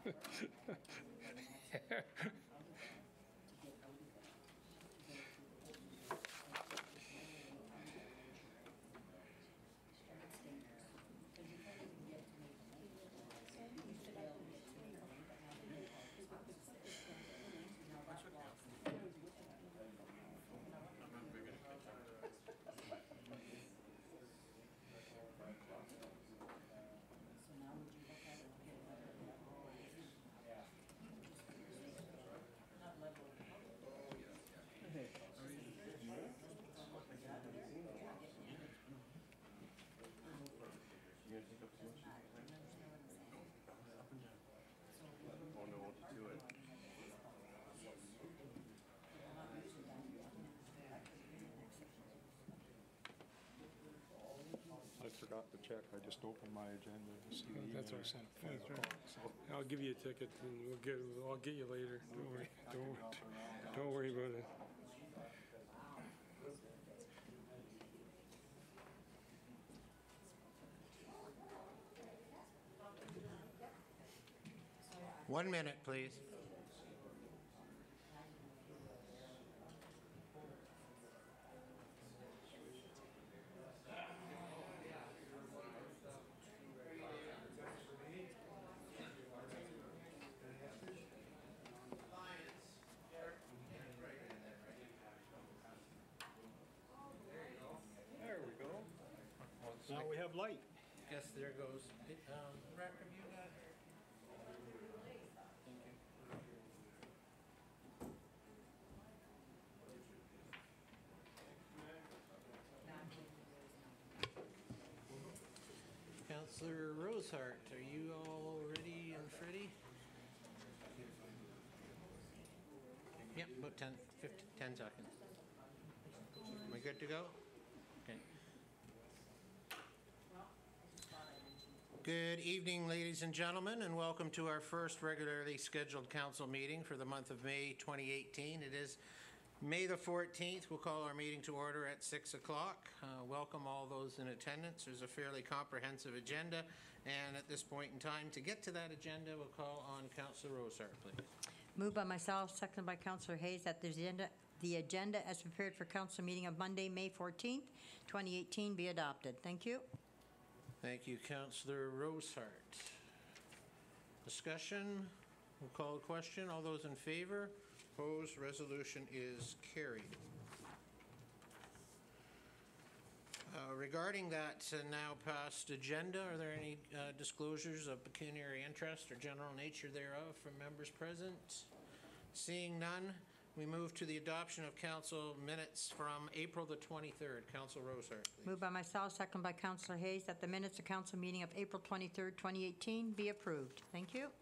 I forgot to check. I just opened my agenda to see the email. That's what I said. I'll give you a ticket and I'll get you later. Don't worry. Don't worry about it. One minute, please. There we go. Now we have light. Guess there goes. Rec, have you got? Councillor Rosehart, are you all ready and Freddie? Yep, about 10 seconds. Am I good to go? Okay. Good evening, ladies and gentlemen, and welcome to our first regularly scheduled council meeting for the month of May 2018. It is May the 14th. We'll call our meeting to order at 6 o'clock. Welcome all those in attendance. There's a fairly comprehensive agenda, and at this point in time, to get to that agenda, we'll call on Councillor Rosehart, please. Moved by myself, seconded by Councillor Hayes, that the agenda as prepared for council meeting of Monday, May 14th, 2018 be adopted. Thank you. Thank you, Councillor Rosehart. Discussion? We'll call a question. All those in favor? Opposed? Resolution is carried. Regarding that now passed agenda, are there any disclosures of pecuniary interest or general nature thereof from members present? Seeing none, we move to the adoption of council minutes from April the 23rd. Councillor Rosehart, please. Moved by myself, seconded by Councillor Hayes, that the minutes of council meeting of April 23rd, 2018 be approved. Thank you.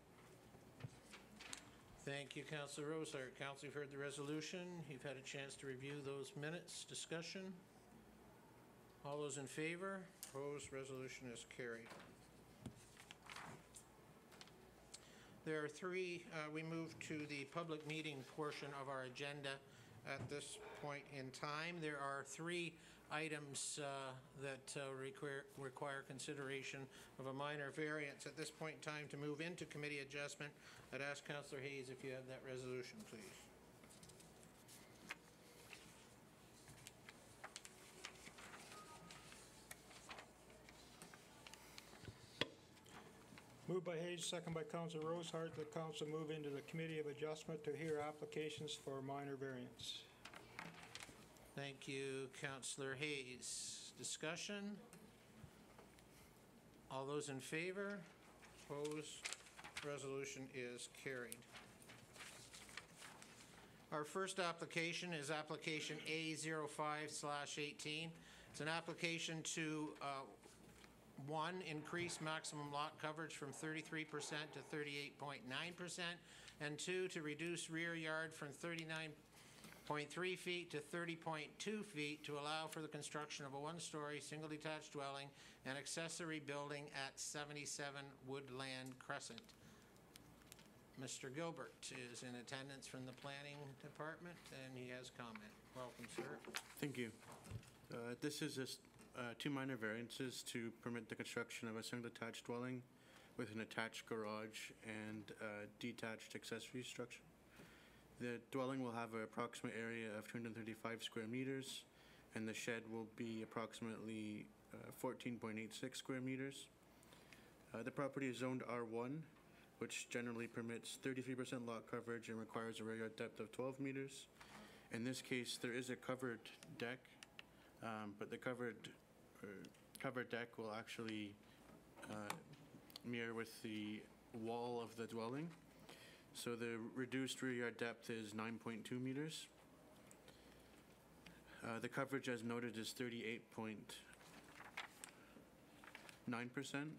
Thank you, Councillor Rosehart. Council, you've heard the resolution. You've had a chance to review those minutes. Discussion? All those in favor? Opposed? Resolution is carried. There are three, we move to the public meeting portion of our agenda at this point in time. There are three items that require consideration of a minor variance at this point in time to move into committee adjustment. I'd ask Councillor Hayes if you have that resolution, please. Moved by Hayes, second by Councillor Rosehart, that council move into the Committee of Adjustment to hear applications for minor variance. Thank you, Councillor Hayes. Discussion? All those in favor? Opposed? Resolution is carried. Our first application is application A05/18. It's an application to one, increase maximum lot coverage from 33% to 38.9%, and two, to reduce rear yard from 39.3 feet to 30.2 feet to allow for the construction of a one-story single detached dwelling and accessory building at 77 Woodland Crescent. Mr. Gilbert is in attendance from the Planning Department, and he has comment. Welcome, sir. Thank you. This is two minor variances to permit the construction of a single detached dwelling with an attached garage and a detached accessory structure. The dwelling will have an approximate area of 235 square meters, and the shed will be approximately 14.86 square meters. The property is zoned R1, which generally permits 33% lot coverage and requires a rear yard depth of 12 meters. In this case, there is a covered deck, but the covered deck will actually mirror with the wall of the dwelling. So the reduced rear yard depth is 9.2 meters. The coverage, as noted, is 38.9%.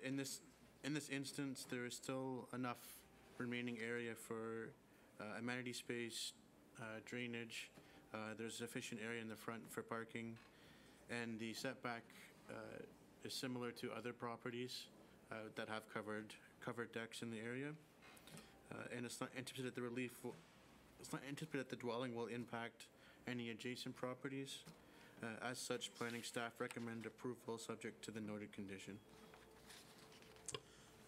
In this instance, there is still enough remaining area for amenity space, drainage. There's sufficient area in the front for parking, and the setback is similar to other properties that have covered decks in the area. And it's not anticipated that it's not anticipated that the dwelling will impact any adjacent properties. As such, planning staff recommend approval subject to the noted condition.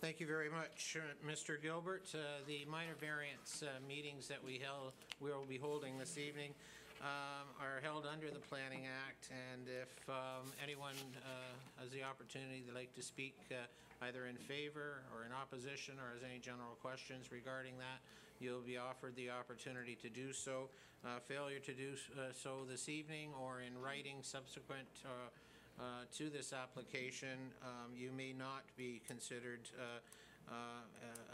Thank you very much, Mr. Gilbert. The minor variance meetings that we will be holding this evening are held under the Planning Act, and if anyone has the opportunity to like to speak either in favor or in opposition or has any general questions regarding that, you'll be offered the opportunity to do so. Failure to do so this evening or in writing subsequent to this application, you may not be considered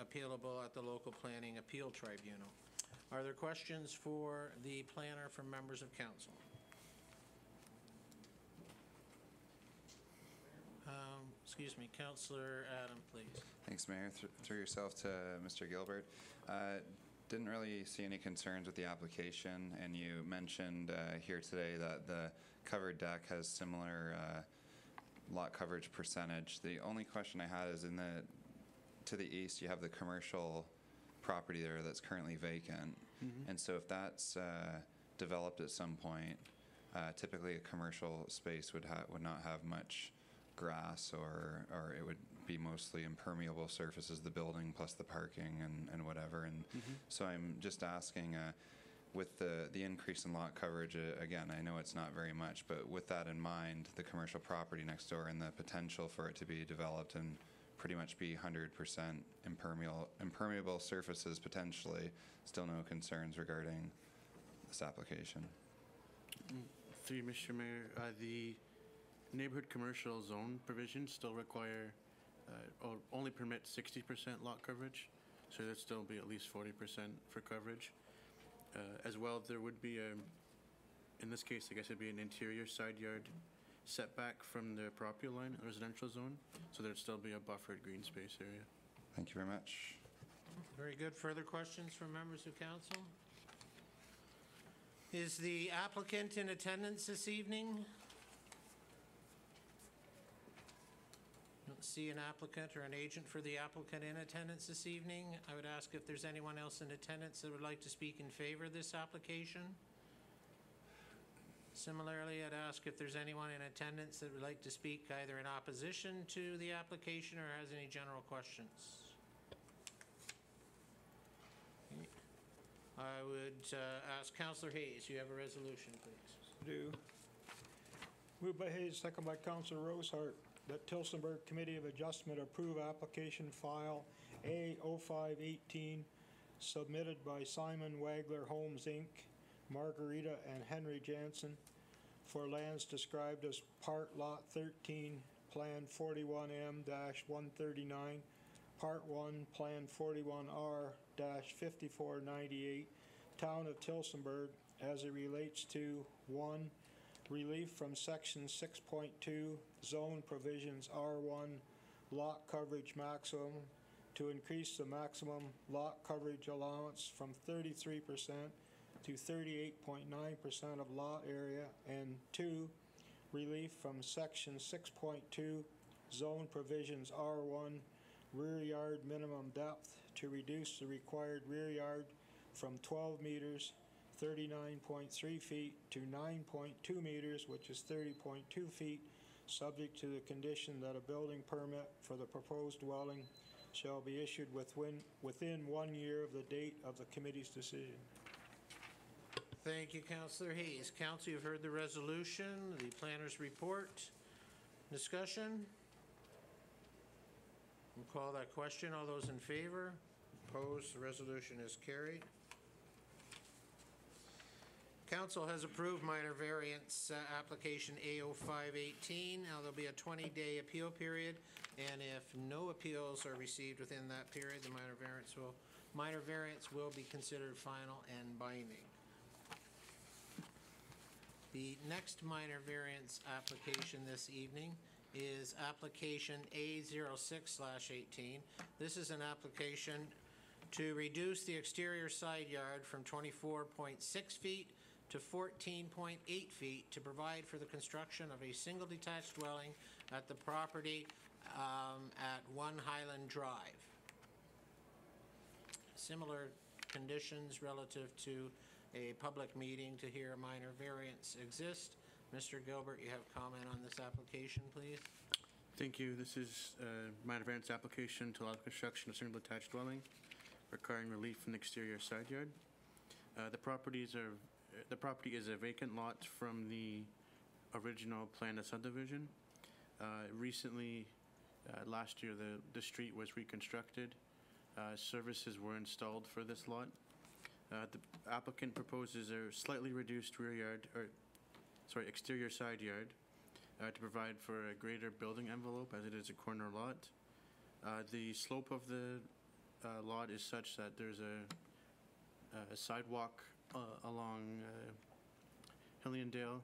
appealable at the local planning appeal tribunal. Are there questions for the planner from members of council? Excuse me, Councillor Adam, please. Thanks, Mayor. Through yourself to Mr. Gilbert. Didn't really see any concerns with the application, and you mentioned here today that the covered deck has similar lot coverage percentage. The only question I had is to the east you have the commercial property there that's currently vacant, and so if that's developed at some point, typically a commercial space would not have much grass, or it would be mostly impermeable surfaces, the building plus the parking and whatever. And so I'm just asking, with the increase in lot coverage, again, I know it's not very much, but with that in mind, the commercial property next door and the potential for it to be developed and pretty much be 100% impermeable surfaces potentially, still no concerns regarding this application. Through you, Mr. Mayor, the neighborhood commercial zone provisions still require or only permit 60% lot coverage, so there'd still be at least 40% for coverage. As well, there would be in this case, I guess it'd be an interior side yard setback from the property line, residential zone, so there'd still be a buffered green space area. Thank you very much. Very good. Further questions from members of council? Is the applicant in attendance this evening? Don't see an applicant or an agent for the applicant in attendance this evening. I would ask if there's anyone else in attendance that would like to speak in favor of this application. Similarly, I'd ask if there's anyone in attendance that would like to speak either in opposition to the application or has any general questions. I would ask Councillor Hayes, you have a resolution, please. Do. Moved by Hayes, second by Councillor Rosehart, that Tillsonburg Committee of Adjustment approve application file A0518 submitted by Simon Wagler Homes Inc., Margarita and Henry Jansen for lands described as Part Lot 13, Plan 41M-139, Part 1, Plan 41R-5498, Town of Tillsonburg, as it relates to 1. Relief from Section 6.2 Zone Provisions R1 lot coverage maximum to increase the maximum lot coverage allowance from 33% to 38.9% of lot area, and 2. Relief from Section 6.2 Zone Provisions R1 rear yard minimum depth to reduce the required rear yard from 12 meters 39.3 feet to 9.2 meters, which is 30.2 feet, subject to the condition that a building permit for the proposed dwelling shall be issued within 1 year of the date of the committee's decision. Thank you, Councillor Hayes. Council, you've heard the resolution, the planner's report. Discussion? We'll call that question. All those in favor? Opposed? The resolution is carried. Council has approved minor variance application A0518. Now there'll be a 20-day appeal period, and if no appeals are received within that period, the minor variance will be considered final and binding. The next minor variance application this evening is application A06/18. This is an application to reduce the exterior side yard from 24.6 feet to 14.8 feet to provide for the construction of a single detached dwelling at the property at 1 Highland Drive. Similar conditions relative to a public meeting to hear a minor variance exist. Mr. Gilbert, you have comment on this application, please? Thank you. This is a minor variance application to allow the construction of a single detached dwelling requiring relief from the exterior side yard. The property is a vacant lot from the original plan of subdivision. Recently, last year, the street was reconstructed. Services were installed for this lot. The applicant proposes a slightly reduced exterior side yard to provide for a greater building envelope, as it is a corner lot. The slope of the lot is such that there's a sidewalk along Hilliandale.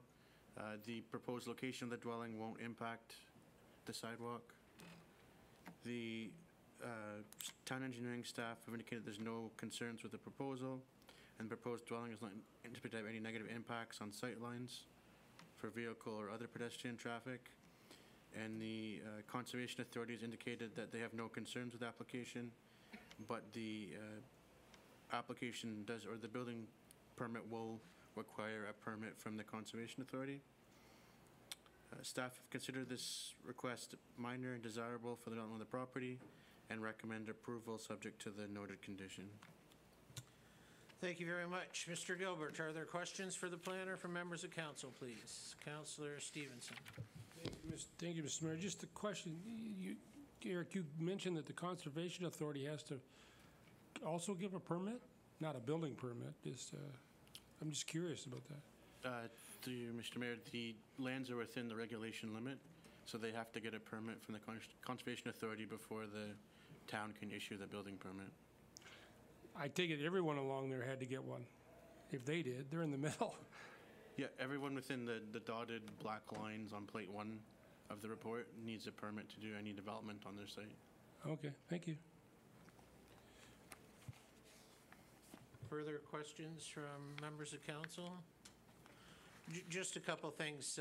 The proposed location of the dwelling won't impact the sidewalk. The town engineering staff have indicated there's no concerns with the proposal, and the proposed dwelling is not anticipated to have any negative impacts on sight lines for vehicle or other pedestrian traffic. And the Conservation Authority has indicated that they have no concerns with the application, but the application does, or the building permit will require a permit from the Conservation Authority. Staff have considered this request minor and desirable for the development of the property and recommend approval subject to the noted condition. Thank you very much. Mr. Gilbert, are there questions for the planner from members of council, please? Councillor Stevenson. Thank you, Mr. Mayor. Just a question. Eric, you mentioned that the Conservation Authority has to also give a permit? Not a building permit. I'm just curious about that. Through you, Mr. Mayor, the lands are within the regulation limit, so they have to get a permit from the Conservation Authority before the town can issue the building permit. I take it everyone along there had to get one. If they did, they're in the middle. Yeah, everyone within the dotted black lines on plate 1 of the report needs a permit to do any development on their site. Okay, thank you. Further questions from members of council? Just a couple things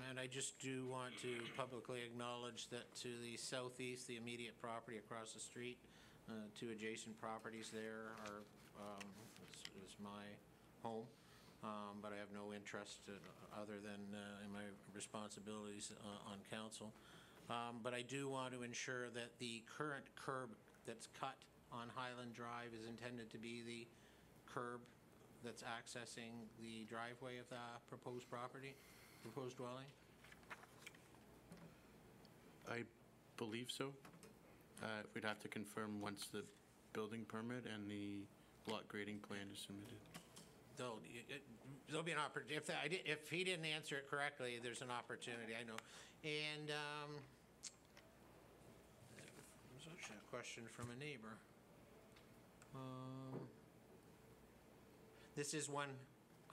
and I just do want to publicly acknowledge that to the southeast, the immediate property across the street, 2 adjacent properties there is my home, but I have no interest other than in my responsibilities on council. But I do want to ensure that the current curb that's cut on Highland Drive is intended to be the curb that's accessing the driveway of the proposed dwelling? I believe so. We'd have to confirm once the building permit and the lot grading plan is submitted. There'll be an opportunity. If he didn't answer it correctly, there's an opportunity, I know. And there's actually a question from a neighbor. This is 1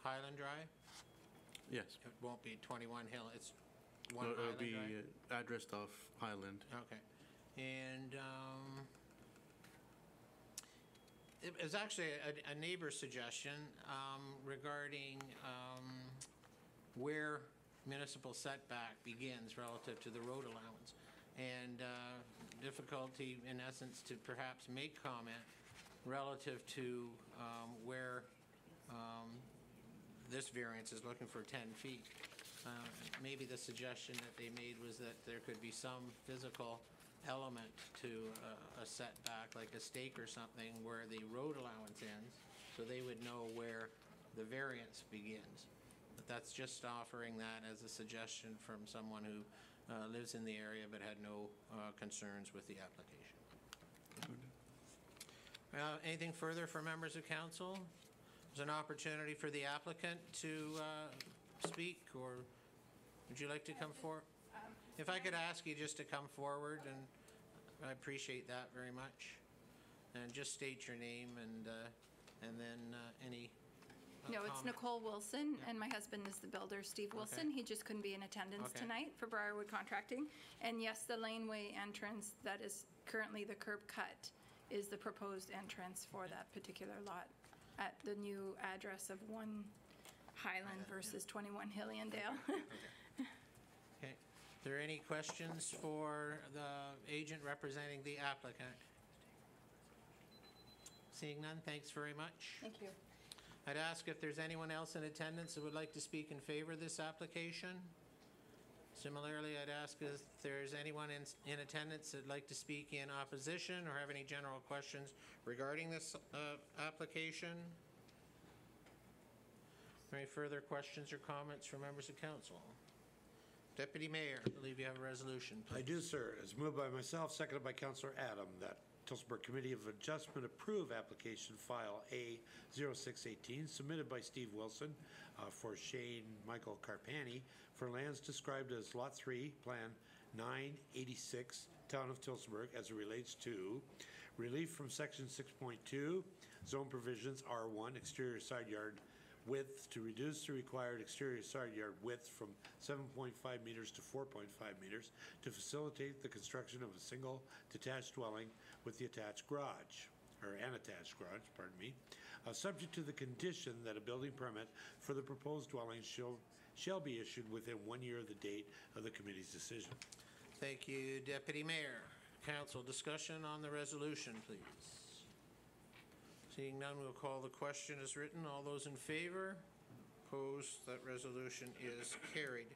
Highland Drive? Yes. It won't be 21 Hill, it's 1 No, Highland it'll be Drive? addressed off Highland. Okay. And it was actually a neighbor's suggestion regarding where municipal setback begins relative to the road allowance, and difficulty, in essence, to perhaps make comment relative to where this variance is looking for 10 feet. maybe the suggestion that they made was that there could be some physical element to a setback, like a stake or something, where the road allowance ends, so they would know where the variance begins. But that's just offering that as a suggestion from someone who lives in the area but had no concerns with the application. Anything further for members of council? There's an opportunity for the applicant to speak, or would you like to come forward? If I could ask you just to come forward, and I appreciate that very much. And just state your name and then any No, it's comment. Nicole Wilson, and my husband is the builder, Steve Wilson. Okay. He just couldn't be in attendance Okay. tonight for Briarwood Contracting. And yes, the laneway entrance that is currently the curb cut is the proposed entrance for that particular lot at the new address of 1 Highland versus 21 Hilliandale. Okay. Are there any questions for the agent representing the applicant? Seeing none, thanks very much. Thank you. I'd ask if there's anyone else in attendance that would like to speak in favor of this application. Similarly, I'd ask if there's anyone in attendance that'd like to speak in opposition or have any general questions regarding this application. Any further questions or comments from members of council? Deputy Mayor, I believe you have a resolution. I do, sir. It's moved by myself, seconded by Councillor Adam, that Tillsonburg Committee of Adjustment approve application file A0618 submitted by Steve Wilson for Shane Michael Carpani for lands described as Lot 3, Plan 986, Town of Tillsonburg, as it relates to relief from Section 6.2, Zone Provisions R1, exterior side yard width to reduce the required exterior side yard width from 7.5 meters to 4.5 meters to facilitate the construction of a single detached dwelling with the attached garage, or an attached garage, pardon me, subject to the condition that a building permit for the proposed dwelling shall be issued within 1 year of the date of the committee's decision. Thank you, Deputy Mayor. Council, discussion on the resolution, please. Seeing none, we'll call the question as written. All those in favor? Opposed? That resolution is carried.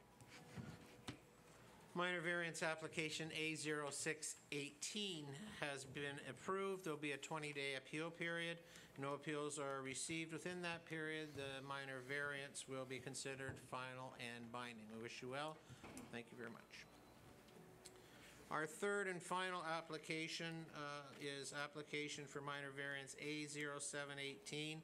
Minor variance application A0618 has been approved. There'll be a 20-day appeal period. No appeals are received within that period. The minor variance will be considered final and binding. We wish you well. Thank you very much. Our third and final application is application for minor variance A0718.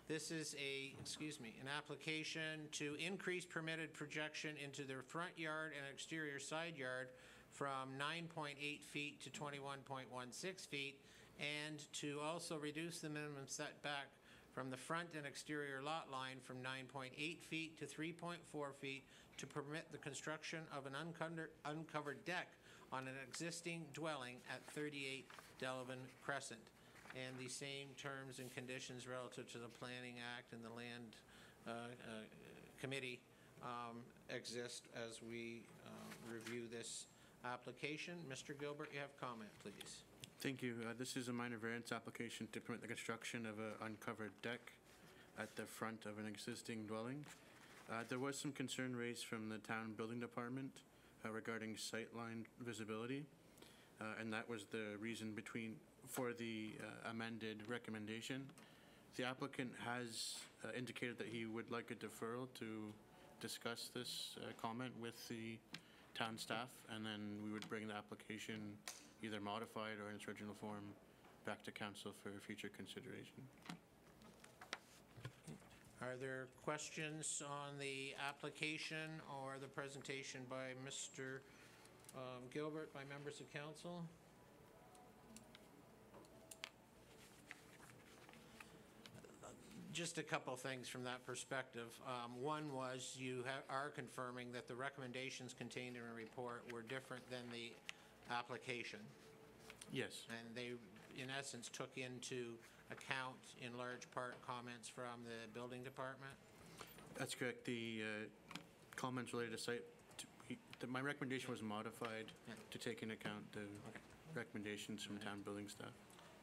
This is an application to increase permitted projection into their front yard and exterior side yard from 9.8 feet to 21.16 feet, and to also reduce the minimum setback from the front and exterior lot line from 9.8 feet to 3.4 feet to permit the construction of an uncovered deck on an existing dwelling at 38 Delavan Crescent. And the same terms and conditions relative to the Planning Act and the Land Committee exist as we review this application. Mr. Gilbert, you have comment, please. Thank you. This is a minor variance application to permit the construction of an uncovered deck at the front of an existing dwelling. There was some concern raised from the town building department regarding sightline visibility, and that was the reason for the amended recommendation. The applicant has indicated that he would like a deferral to discuss this comment with the town staff, and then we would bring the application either modified or in its original form back to council for future consideration. Are there questions on the application or the presentation by Mr. Gilbert by members of council? Just a couple things from that perspective. One was you are confirming that the recommendations contained in the report were different than the application. Yes. And they, in essence, took into account, in large part, comments from the building department? That's correct. The comments related to site, my recommendation was modified to take into account the recommendations from town building staff.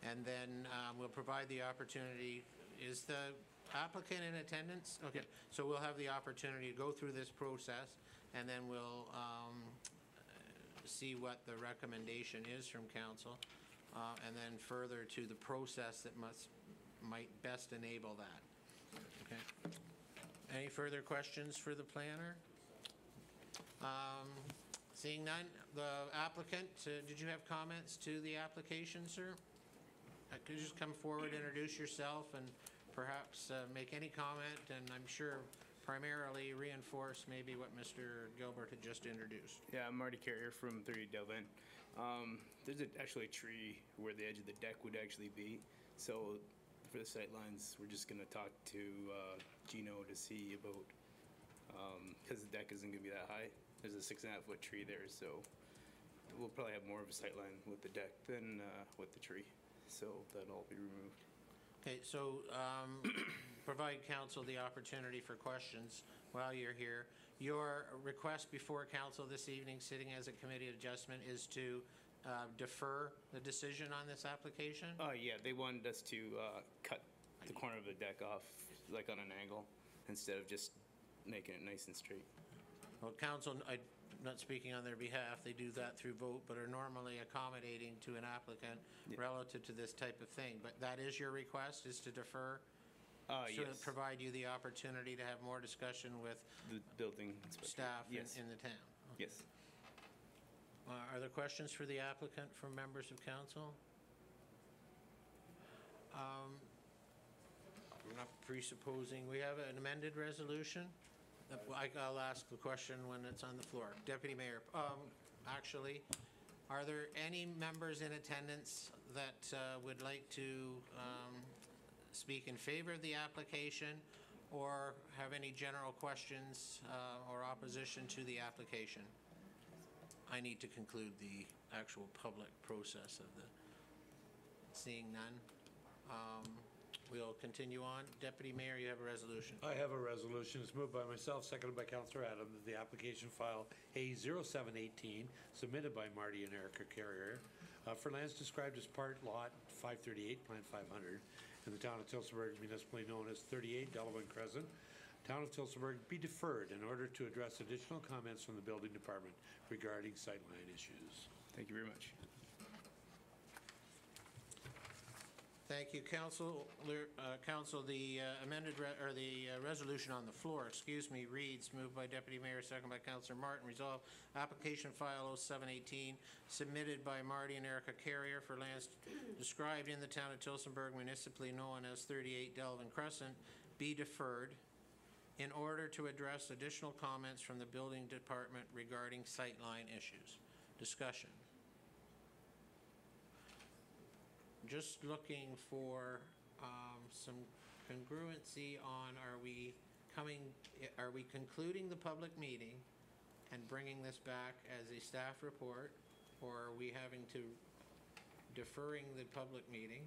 And then we'll provide the opportunity. Is the applicant in attendance? Okay, so we'll have the opportunity to go through this process, and then we'll see what the recommendation is from council, and then further to the process that might best enable that. Okay. Any further questions for the planner? Seeing none, the applicant, did you have comments to the application, sir? Could you just come forward, introduce yourself, and perhaps make any comment, and I'm sure primarily reinforce maybe what Mr. Gilbert had just introduced. Yeah, I'm Marty Carrier from 30 Delvin. There's actually a tree where the edge of the deck would actually be. So for the sight lines, we're just going to talk to Gino to see about, because the deck isn't going to be that high. There's a 6.5-foot tree there, so we'll probably have more of a sight line with the deck than with the tree. So that'll all be removed. Okay, so provide council the opportunity for questions while you're here. Your request before council this evening, sitting as a committee adjustment, is to defer the decision on this application? Yeah, they wanted us to cut the corner of the deck off, like on an angle, instead of just making it nice and straight. Well, council, I'm not speaking on their behalf, they do that through vote, but are normally accommodating to an applicant relative to this type of thing. But that is your request, is to defer? So Yes. to provide you the opportunity to have more discussion with The building inspector. staff Yes. in the town? Yes. Are there questions for the applicant from members of council? We're not presupposing, we have an amended resolution? I'll ask the question when it's on the floor. Deputy Mayor, actually, are there any members in attendance that would like to speak in favor of the application or have any general questions or opposition to the application? I need to conclude the actual public process of the, seeing none. We'll continue on. Deputy Mayor, you have a resolution. I have a resolution. It's moved by myself, seconded by Councillor Adam, that the application file A0718, submitted by Marty and Erica Carrier, for lands described as part lot 538, Plan 500, in the town of Tillsonburg, municipally known as 38 Delvin Crescent, town of Tillsonburg, be deferred in order to address additional comments from the building department regarding sightline issues. Thank you very much. Thank you, Council. The resolution on the floor, reads, moved by Deputy Mayor, second by Councillor Martin, resolve application file 0718, submitted by Marty and Erica Carrier for lands described in the town of Tillsonburg, municipally known as 38 Delvin Crescent, be deferred in order to address additional comments from the building department regarding sightline issues. Discussion. Just looking for some congruency on, are we concluding the public meeting and bringing this back as a staff report, or are we having to deferring the public meeting,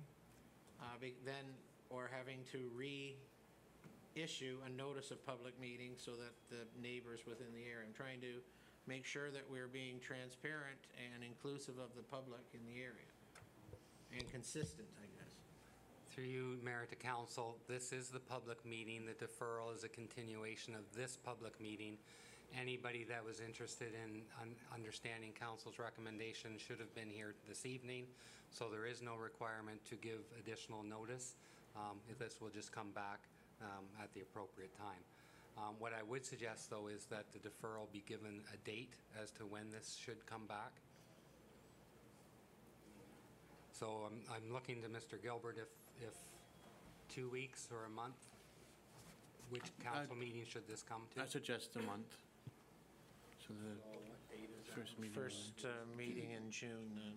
or having to reissue a notice of public meeting so that the neighbors within the area? I'm trying to make sure that we're being transparent and inclusive of the public in the area. And consistent, I guess. Through you, Mayor, to Council, this is the public meeting. The deferral is a continuation of this public meeting. Anybody that was interested in understanding Council's recommendation should have been here this evening, so there is no requirement to give additional notice. This will just come back at the appropriate time. What I would suggest, though, is that the deferral be given a date as to when this should come back. So I'm looking to Mr. Gilbert if 2 weeks or a month, which council meeting should this come to? I suggest a month. So the first meeting. First meeting in June, then.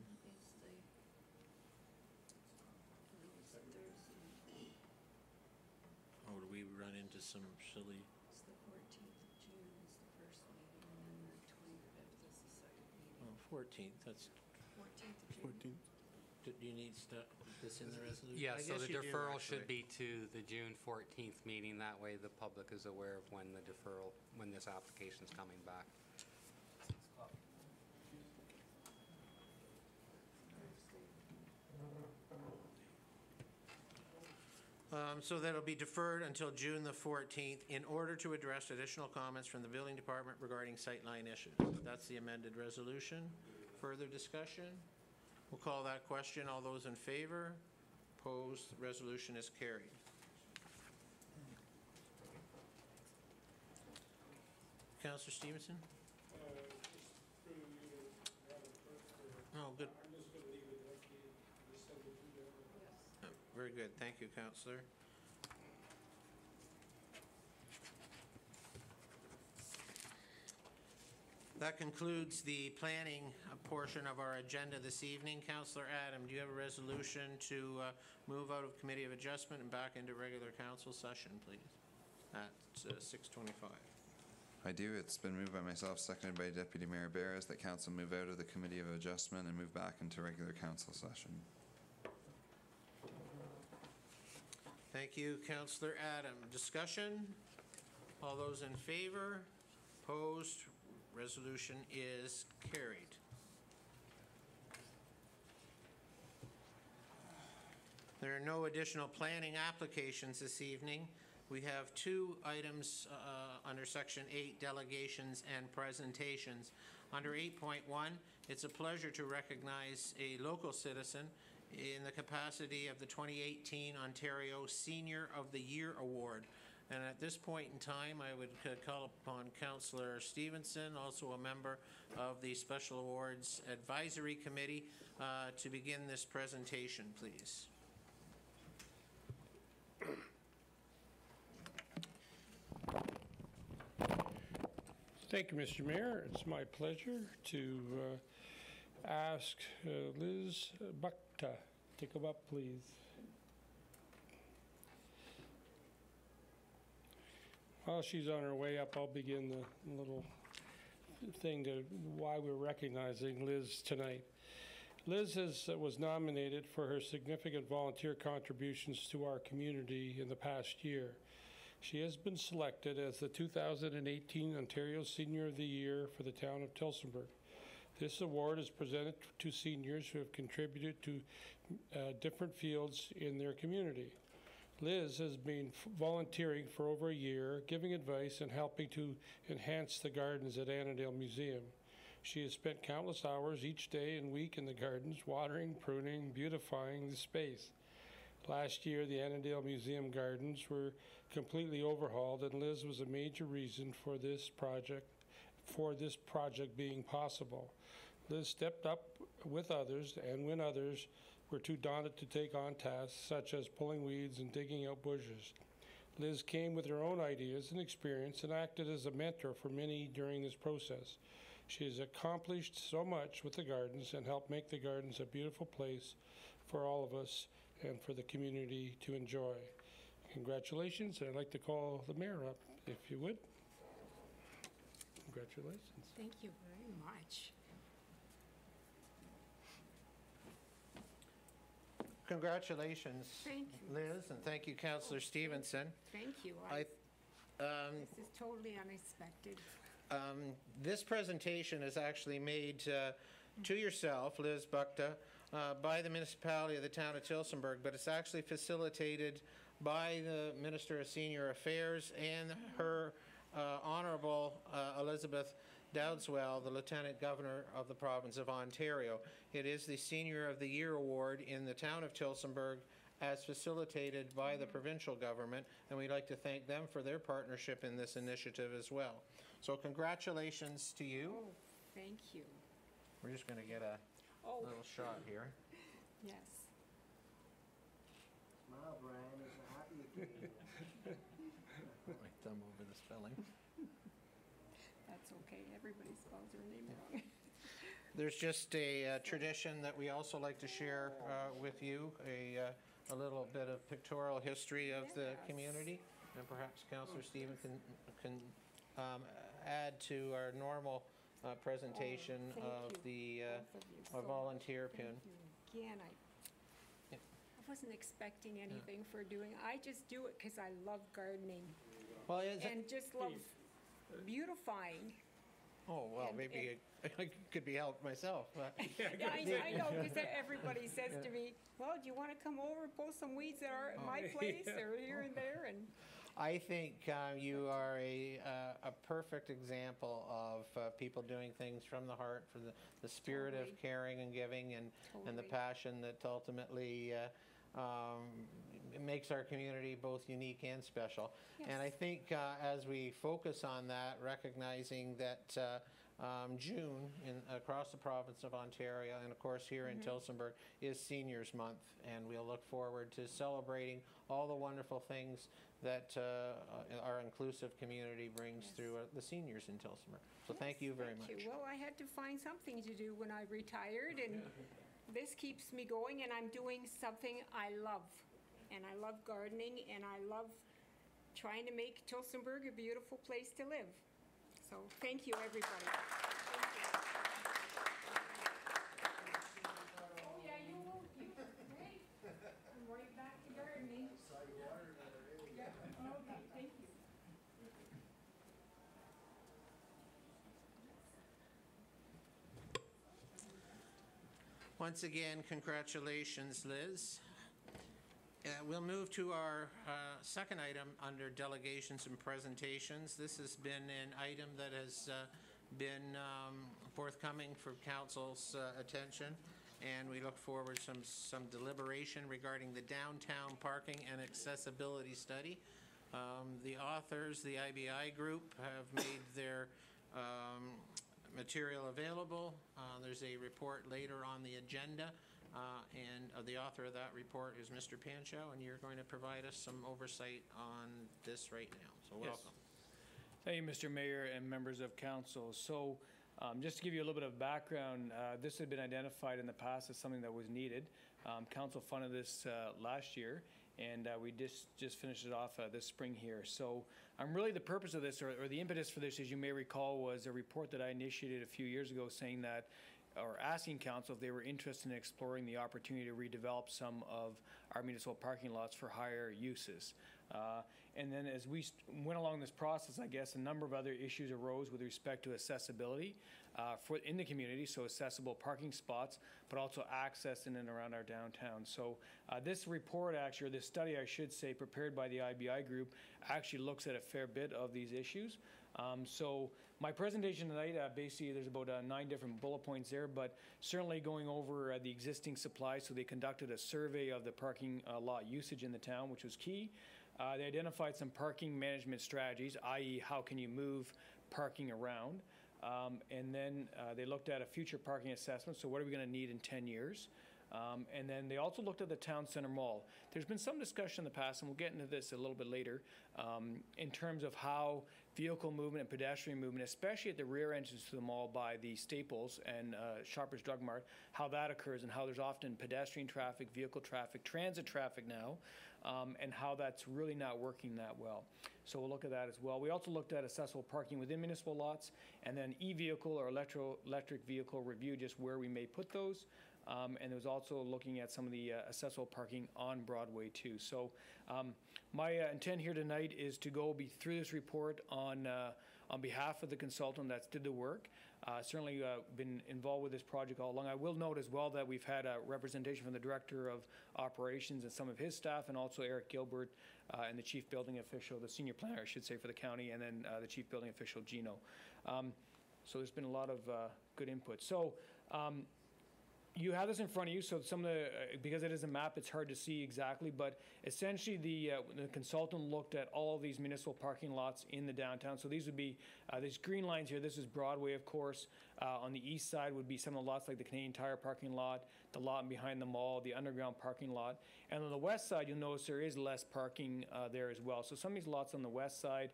Oh, do we run into some silly? It's the 14th of June is the first meeting, and then the 25th is the second meeting. Oh, 14th, that's, 14th of June. 14th. do you need this in the resolution? Yeah, I so guess the you do, deferral actually. should be to the June 14th meeting. That way the public is aware of when the deferral, when this application's coming back. So that'll be deferred until June the 14th in order to address additional comments from the building department regarding sightline issues. That's the amended resolution. Further discussion? We'll call that question. All those in favor? Opposed? The resolution is carried. Councillor Stevenson? Oh, good. Very good. Thank you, Councillor. That concludes the planning portion of our agenda this evening. Councillor Adam, do you have a resolution to move out of Committee of Adjustment and back into regular council session, please, at 6:25? I do. It's been moved by myself, seconded by Deputy Mayor Barras, that council move out of the Committee of Adjustment and move back into regular council session. Thank you, Councillor Adam. Discussion? All those in favor? Opposed? Resolution is carried. There are no additional planning applications this evening. We have two items under Section 8, delegations and presentations. Under 8.1, it's a pleasure to recognize a local citizen in the capacity of the 2018 Ontario Senior of the Year Award. And at this point in time, I would call upon Councillor Stevenson, also a member of the Special Awards Advisory Committee, to begin this presentation, please. Thank you, Mr. Mayor. It's my pleasure to ask Liz Bukta to come up, please. While she's on her way up, I'll begin the little thing to why we're recognizing Liz tonight. Liz was nominated for her significant volunteer contributions to our community in the past year. She has been selected as the 2018 Ontario Senior of the Year for the town of Tillsonburg. This award is presented to seniors who have contributed to different fields in their community. Liz has been volunteering for over a year, giving advice and helping to enhance the gardens at Annandale Museum. She has spent countless hours each day and week in the gardens, watering, pruning, beautifying the space. Last year, the Annandale Museum gardens were completely overhauled, and Liz was a major reason for this project being possible. Liz stepped up with others, and when others were too daunted to take on tasks such as pulling weeds and digging out bushes, Liz came with her own ideas and experience and acted as a mentor for many during this process. She has accomplished so much with the gardens and helped make the gardens a beautiful place for all of us and for the community to enjoy. Congratulations. I'd like to call the mayor up, if you would. Congratulations. Thank you very much. Congratulations, Thank you. Liz, and thank you, Councillor Stevenson. Thank you. This is totally unexpected. This presentation is actually made to yourself, Liz Bukta, by the municipality of the town of Tillsonburg, but it's actually facilitated by the Minister of Senior Affairs and her Honourable Elizabeth Dowdeswell, the Lieutenant Governor of the Province of Ontario. It is the Senior of the Year Award in the town of Tillsonburg, as facilitated by the provincial government, and we'd like to thank them for their partnership in this initiative as well. So congratulations to you. Oh, thank you. We're just going to get a little shot here. Yes. Smile, Brian, is a happy occasion. Put my thumb over the spelling. That's okay. Everybody spells their name wrong. There's just a tradition that we also like to share with you, a little bit of pictorial history of the community, and perhaps Councillor Stephen can add to our normal presentation of the our volunteer pin. Again, I wasn't expecting anything for doing. I just do it because I love gardening Well, and just love beautifying. oh well, and- maybe I could be helped myself. Yeah, I know, because everybody says to me, well, do you want to come over and pull some weeds at my place or here and there? And I think you are a perfect example of people doing things from the heart, for the spirit of caring and giving, and the passion that ultimately makes our community both unique and special. Yes. And I think as we focus on that, recognizing that June across the province of Ontario, and of course here in Tillsonburg, is Seniors Month, and we'll look forward to celebrating all the wonderful things that our inclusive community brings through the seniors in Tillsonburg. So thank you very much. Well, I had to find something to do when I retired, and this keeps me going, and I'm doing something I love. And I love gardening, and I love trying to make Tillsonburg a beautiful place to live. So thank you, everybody. Oh, yeah, you will. Hey, I'm right back to gardening. Yeah, okay, thank you. Once again, congratulations, Liz. We'll move to our second item under delegations and presentations. This has been an item that has been forthcoming for council's attention, and we look forward to some deliberation regarding the downtown parking and accessibility study. The authors, the IBI group, have made their material available. There's a report later on the agenda. And the author of that report is Mr. Panchow, and you're going to provide us some oversight on this right now. So welcome. Thank you, Mr. Mayor and members of council. So just to give you a little bit of background, this had been identified in the past as something that was needed. Council funded this last year, and we just finished it off this spring here. So really the purpose of this, or the impetus for this, as you may recall, was a report that I initiated a few years ago saying that, or asking council if they were interested in exploring the opportunity to redevelop some of our municipal parking lots for higher uses. And then as we went along this process, I guess a number of other issues arose with respect to accessibility in the community, so accessible parking spots, but also access in and around our downtown. So this report actually, or this study I should say, prepared by the IBI group, actually looks at a fair bit of these issues. So my presentation tonight, basically there's about 9 different bullet points there, but certainly going over the existing supply. So they conducted a survey of the parking lot usage in the town, which was key. They identified some parking management strategies, i.e. how can you move parking around. And then they looked at a future parking assessment, so what are we going to need in 10 years? And then they also looked at the town center mall. There's been some discussion in the past, and we'll get into this a little bit later, in terms of how vehicle movement and pedestrian movement, especially at the rear entrance to the mall by the Staples and Shoppers Drug Mart, how that occurs and how there's often pedestrian traffic, vehicle traffic, transit traffic now, and how that's really not working that well. So we'll look at that as well. We also looked at accessible parking within municipal lots, and then e-vehicle or electric vehicle review, just where we may put those. And there was also looking at some of the accessible parking on Broadway too. So my intent here tonight is to go through this report on behalf of the consultant that did the work. Certainly been involved with this project all along. I will note as well that we've had a representation from the Director of Operations and some of his staff, and also Eric Gilbert and the Chief Building Official, the Senior Planner, I should say, for the county, and then the Chief Building Official, Gino. So there's been a lot of good input. So you have this in front of you, so some of the, because it is a map, it's hard to see exactly, but essentially the consultant looked at all of these municipal parking lots in the downtown. So these would be, these green lines here, this is Broadway, of course. On the east side would be some of the lots like the Canadian Tire parking lot, the lot behind the mall, the underground parking lot. And on the west side, you'll notice there is less parking there as well. So some of these lots on the west side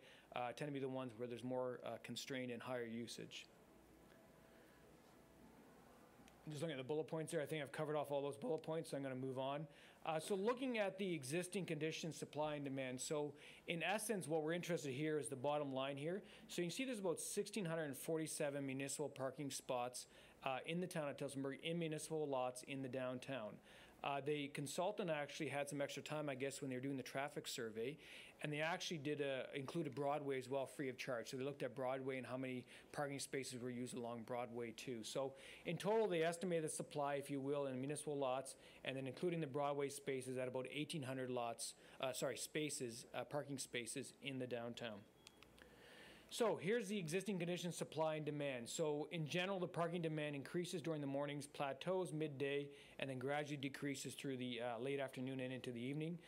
tend to be the ones where there's more constraint and higher usage. Just looking at the bullet points there, I think I've covered off all those bullet points, so I'm going to move on. So looking at the existing conditions, supply and demand. So in essence, what we're interested here is the bottom line here. So you can see there's about 1,647 municipal parking spots in the town of Tillsonburg, in municipal lots in the downtown. The consultant actually had some extra time, I guess, when they were doing the traffic survey, and they actually did included Broadway as well, free of charge. So they looked at Broadway and how many parking spaces were used along Broadway too. So in total, they estimated the supply, if you will, in municipal lots, and then including the Broadway spaces at about 1,800 parking spaces in the downtown. So here's the existing conditions, supply and demand. So in general, the parking demand increases during the mornings, plateaus midday, and then gradually decreases through the late afternoon and into the evening.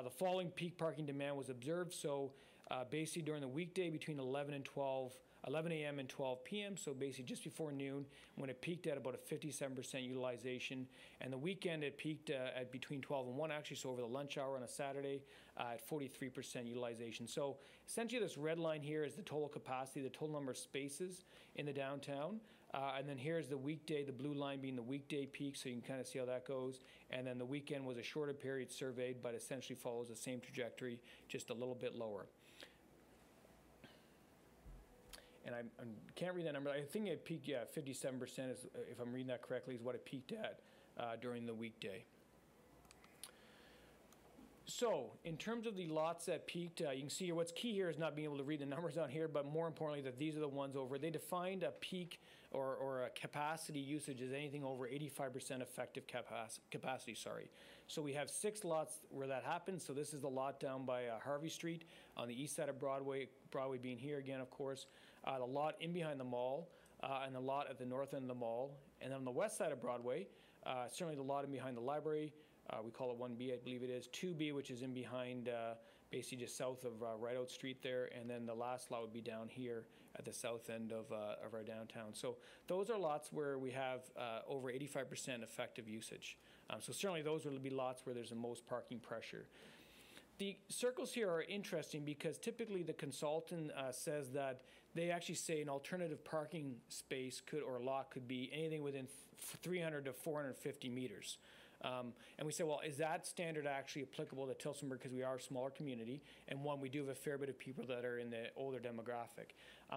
The following peak parking demand was observed. So basically during the weekday between 11 a.m. and 12 p.m., so basically just before noon, when it peaked at about a 57% utilization. And the weekend it peaked at between 12 and 1, actually, so over the lunch hour on a Saturday at 43% utilization. So essentially this red line here is the total capacity, the total number of spaces in the downtown. And then here's the weekday, the blue line being the weekday peak, so you can kind of see how that goes. And then the weekend was a shorter period surveyed, but essentially follows the same trajectory, just a little bit lower. And I can't read that number. I think it peaked, 57%, is, if I'm reading that correctly, is what it peaked at during the weekday. So in terms of the lots that peaked, you can see here, what's key here is not being able to read the numbers on here, but more importantly that these are the ones over. They defined a peak or a capacity usage as anything over 85% effective capacity. So we have 6 lots where that happens. So this is the lot down by Harvey Street on the east side of Broadway, Broadway being here again, of course. The lot in behind the mall, and the lot at the north end of the mall. And then on the west side of Broadway, certainly the lot in behind the library, we call it 1B, I believe it is, 2B, which is in behind, basically just south of Rideout Street there, and then the last lot would be down here at the south end of our downtown. So those are lots where we have over 85% effective usage. So certainly those will be lots where there's the most parking pressure. The circles here are interesting because typically the consultant says that they actually say an alternative parking space or lot could be anything within 300 to 450 meters. And we say, well, is that standard actually applicable to Tillsonburg because we are a smaller community, and one, we do have a fair bit of people that are in the older demographic.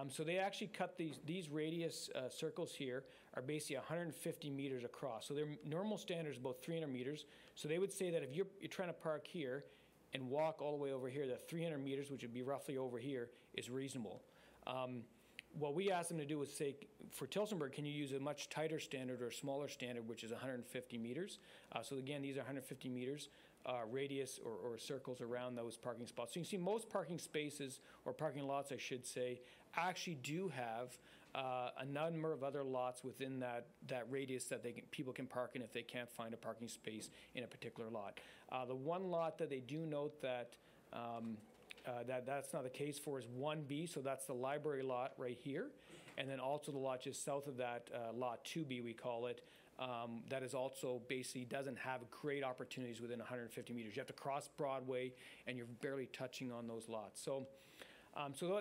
So they actually cut these radius circles here are basically 150 meters across. So their normal standard is about 300 meters. So they would say that if you're trying to park here and walk all the way over here, that 300 meters, which would be roughly over here, is reasonable. What we asked them to do was say, for Tillsonburg, can you use a much tighter standard or smaller standard, which is 150 meters? So again, these are 150 meters radius or circles around those parking spots. So you can see most parking spaces, or parking lots, I should say, actually do have a number of other lots within that radius that people can park in if they can't find a parking space in a particular lot. The one lot that they do note that that's not the case for is 1B, so that's the library lot right here, and then also the lot just south of that, lot 2B we call it, that is also basically doesn't have great opportunities within 150 meters. You have to cross Broadway and you're barely touching on those lots. So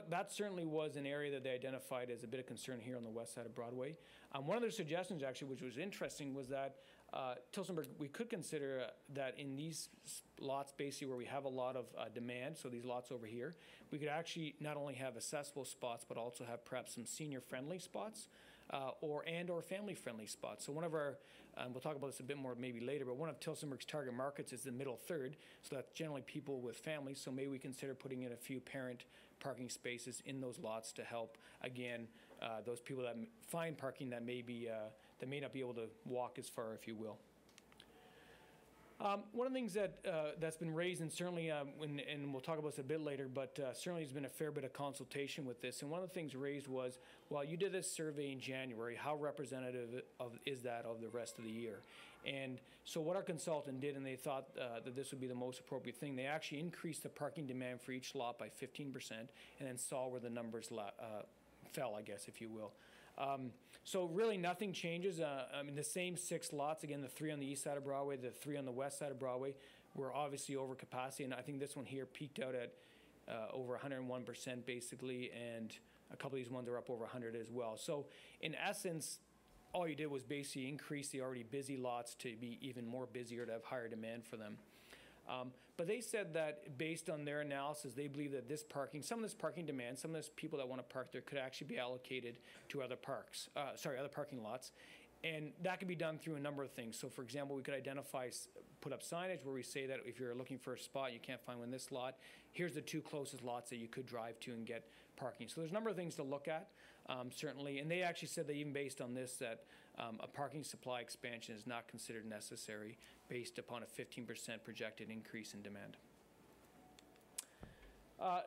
that certainly was an area that they identified as a bit of concern here on the west side of Broadway. One of their suggestions actually, which was interesting, was that Tillsonburg, we could consider that in these lots basically where we have a lot of demand, so these lots over here, we could actually not only have accessible spots but also have perhaps some senior-friendly spots or family-friendly spots. So one of our, we'll talk about this a bit more maybe later, but one of Tillsonburg's target markets is the middle third, so that's generally people with families, so maybe we consider putting in a few parent parking spaces in those lots to help, again, those people that find parking that may not be able to walk as far, if you will. One of the things that's been raised, and certainly, and we'll talk about this a bit later, but certainly there's been a fair bit of consultation with this. And one of the things raised was, well, you did this survey in January. How representative is that of the rest of the year? And so what our consultant did, and they thought that this would be the most appropriate thing, they actually increased the parking demand for each lot by 15% and then saw where the numbers fell, I guess, if you will. So really nothing changes. I mean, the same 6 lots, again, the 3 on the east side of Broadway, the 3 on the west side of Broadway, were obviously over capacity, and I think this one here peaked out at over 101% basically, and a couple of these ones are up over 100 as well. So in essence, all you did was basically increase the already busy lots to be even more busier, to have higher demand for them. But they said that based on their analysis, they believe that this parking, some of this parking demand, some of this people that want to park there could actually be allocated to other parking lots. And that could be done through a number of things. So for example, we could put up signage where we say that if you're looking for a spot, you can't find one in this lot, here's the 2 closest lots that you could drive to and get parking. So there's a number of things to look at, certainly. And they actually said that even based on this, that a parking supply expansion is not considered necessary based upon a 15% projected increase in demand.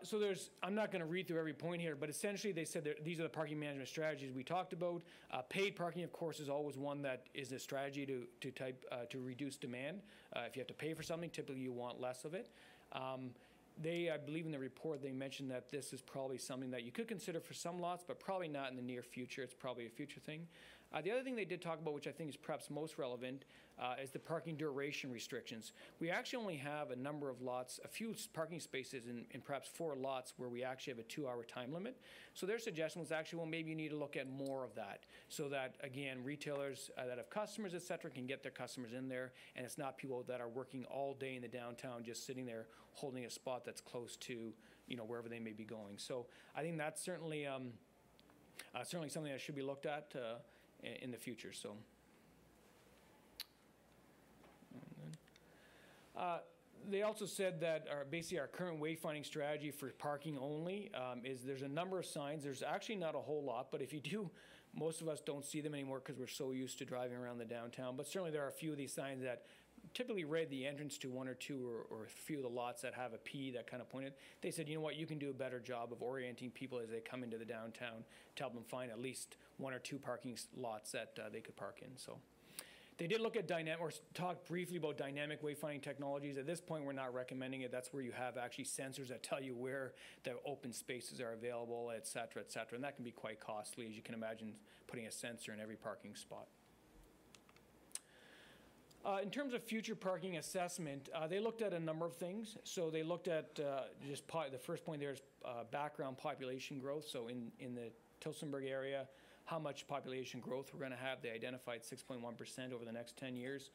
So I'm not going to read through every point here, but essentially they said that these are the parking management strategies we talked about. Paid parking, of course, is always one that is a strategy to reduce demand. If you have to pay for something, typically you want less of it. I believe in the report, they mentioned that this is probably something that you could consider for some lots, but probably not in the near future. It's probably a future thing. The other thing they did talk about, which I think is perhaps most relevant, is the parking duration restrictions. We actually only have a number of lots, a few parking spaces in perhaps 4 lots where we actually have a 2-hour time limit. So their suggestion was actually, well, maybe you need to look at more of that so that, again, retailers that have customers, et cetera, can get their customers in there, and it's not people that are working all day in the downtown just sitting there holding a spot that's close to, wherever they may be going. So I think that's certainly something that should be looked at in the future. So they also said that basically our current wayfinding strategy for parking only is there's a number of signs. There's actually not a whole lot, but if you do, most of us don't see them anymore because we're so used to driving around the downtown. But certainly there are a few of these signs that typically read the entrance to 1 or 2 or a few of the lots that have a P that kind of pointed. They said, you know what, you can do a better job of orienting people as they come into the downtown to help them find at least 1 or 2 parking lots that they could park in. So they did look at talk briefly about dynamic wayfinding technologies. At this point, we're not recommending it. That's where you have actually sensors that tell you where the open spaces are available, et cetera, et cetera. And that can be quite costly, as you can imagine, putting a sensor in every parking spot. In terms of future parking assessment, they looked at a number of things. So they looked at the first point there is background population growth. So in the Tillsonburg area, how much population growth we're going to have. They identified 6.1% over the next 10 years.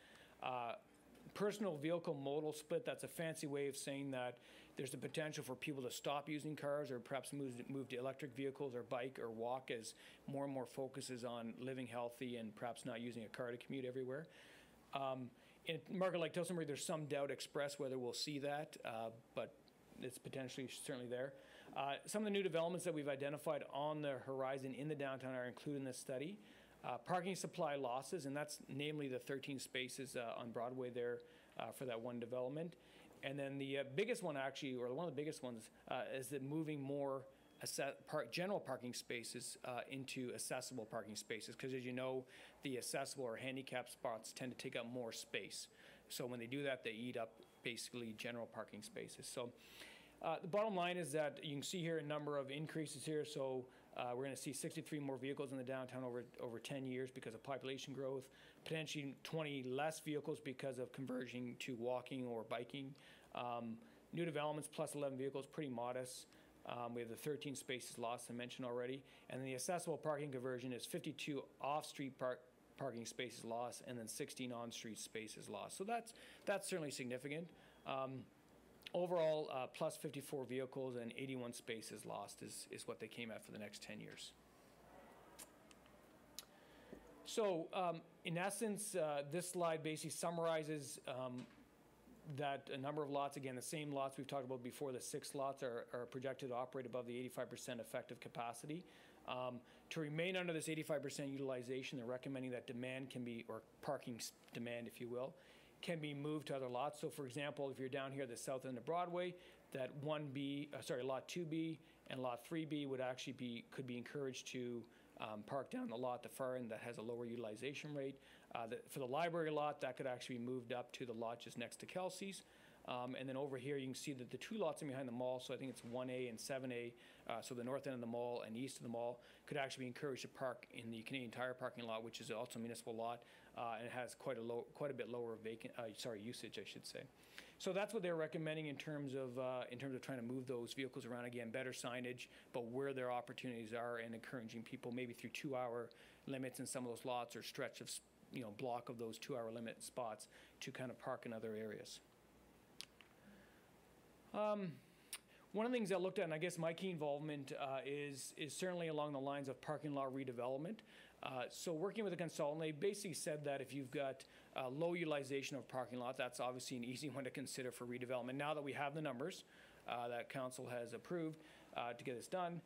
Personal vehicle modal split, that's a fancy way of saying that there's the potential for people to stop using cars or perhaps move to electric vehicles or bike or walk as more and more focuses on living healthy and perhaps not using a car to commute everywhere. In a market like Tillsonburg, there's some doubt expressed whether we'll see that, but it's potentially certainly there. Some of the new developments that we've identified on the horizon in the downtown are included in this study. Parking supply losses, and that's namely the 13 spaces on Broadway there for that one development. And then the biggest one actually, or one of the biggest ones, is that moving more general parking spaces into accessible parking spaces, because as you know, the accessible or handicap spots tend to take up more space. So when they do that, they eat up basically general parking spaces. So the bottom line is that you can see here a number of increases here. So we're going to see 63 more vehicles in the downtown over 10 years because of population growth, potentially 20 less vehicles because of conversion to walking or biking. New developments plus 11 vehicles, pretty modest. We have the 13 spaces lost I mentioned already. And then the accessible parking conversion is 52 off-street parking spaces lost and then 16 on-street spaces lost. So that's certainly significant. Overall, plus 54 vehicles and 81 spaces lost is what they came at for the next 10 years. So in essence, this slide basically summarizes that a number of lots, again, the same lots we've talked about before, the 6 lots are projected to operate above the 85% effective capacity. To remain under this 85% utilization, they're recommending that demand can be, or parking demand, if you will, can be moved to other lots. So for example, if you're down here at the south end of Broadway, that lot 2B and lot 3B would actually could be encouraged to park down the lot, the far end that has a lower utilization rate. For the library lot, that could actually be moved up to the lot just next to Kelsey's. And then over here, you can see that the 2 lots in behind the mall, so I think it's 1A and 7A, so the north end of the mall and east of the mall, could actually be encouraged to park in the Canadian Tire parking lot, which is also a municipal lot, and it has quite a bit lower usage, I should say. So that's what they're recommending in terms of trying to move those vehicles around. Again, better signage, but where their opportunities are, and encouraging people maybe through 2-hour limits in some of those lots or stretch of block of those 2-hour limit spots to kind of park in other areas. One of the things I looked at, and I guess my key involvement is certainly along the lines of parking lot redevelopment. So working with a consultant, they basically said that if you've got low utilization of parking lot, that's obviously an easy one to consider for redevelopment. Now that we have the numbers that council has approved to get this done,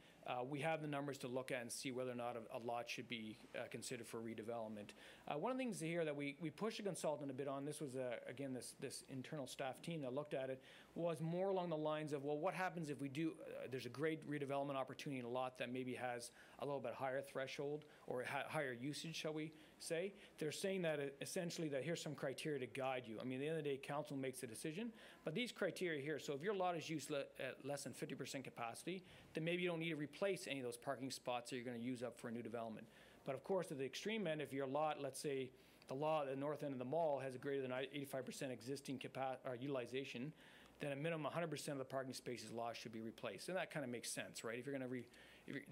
we have the numbers to look at and see whether or not a lot should be considered for redevelopment. One of the things here that we pushed a consultant a bit on, this was, again, this internal staff team that looked at it, was more along the lines of, well, what happens if we do, there's a great redevelopment opportunity in a lot that maybe has a little bit higher threshold or higher usage, shall we say. They're saying that essentially that here's some criteria to guide you. I mean, at the end of the day, council makes the decision, but these criteria here, so if your lot is used at less than 50% capacity, then maybe you don't need to replace any of those parking spots that you're going to use up for a new development. But of course, at the extreme end, if your lot, let's say the lot at the north end of the mall has a greater than 85% existing utilization, then a minimum 100% of the parking spaces lost should be replaced. And that kind of makes sense, right? If you're going to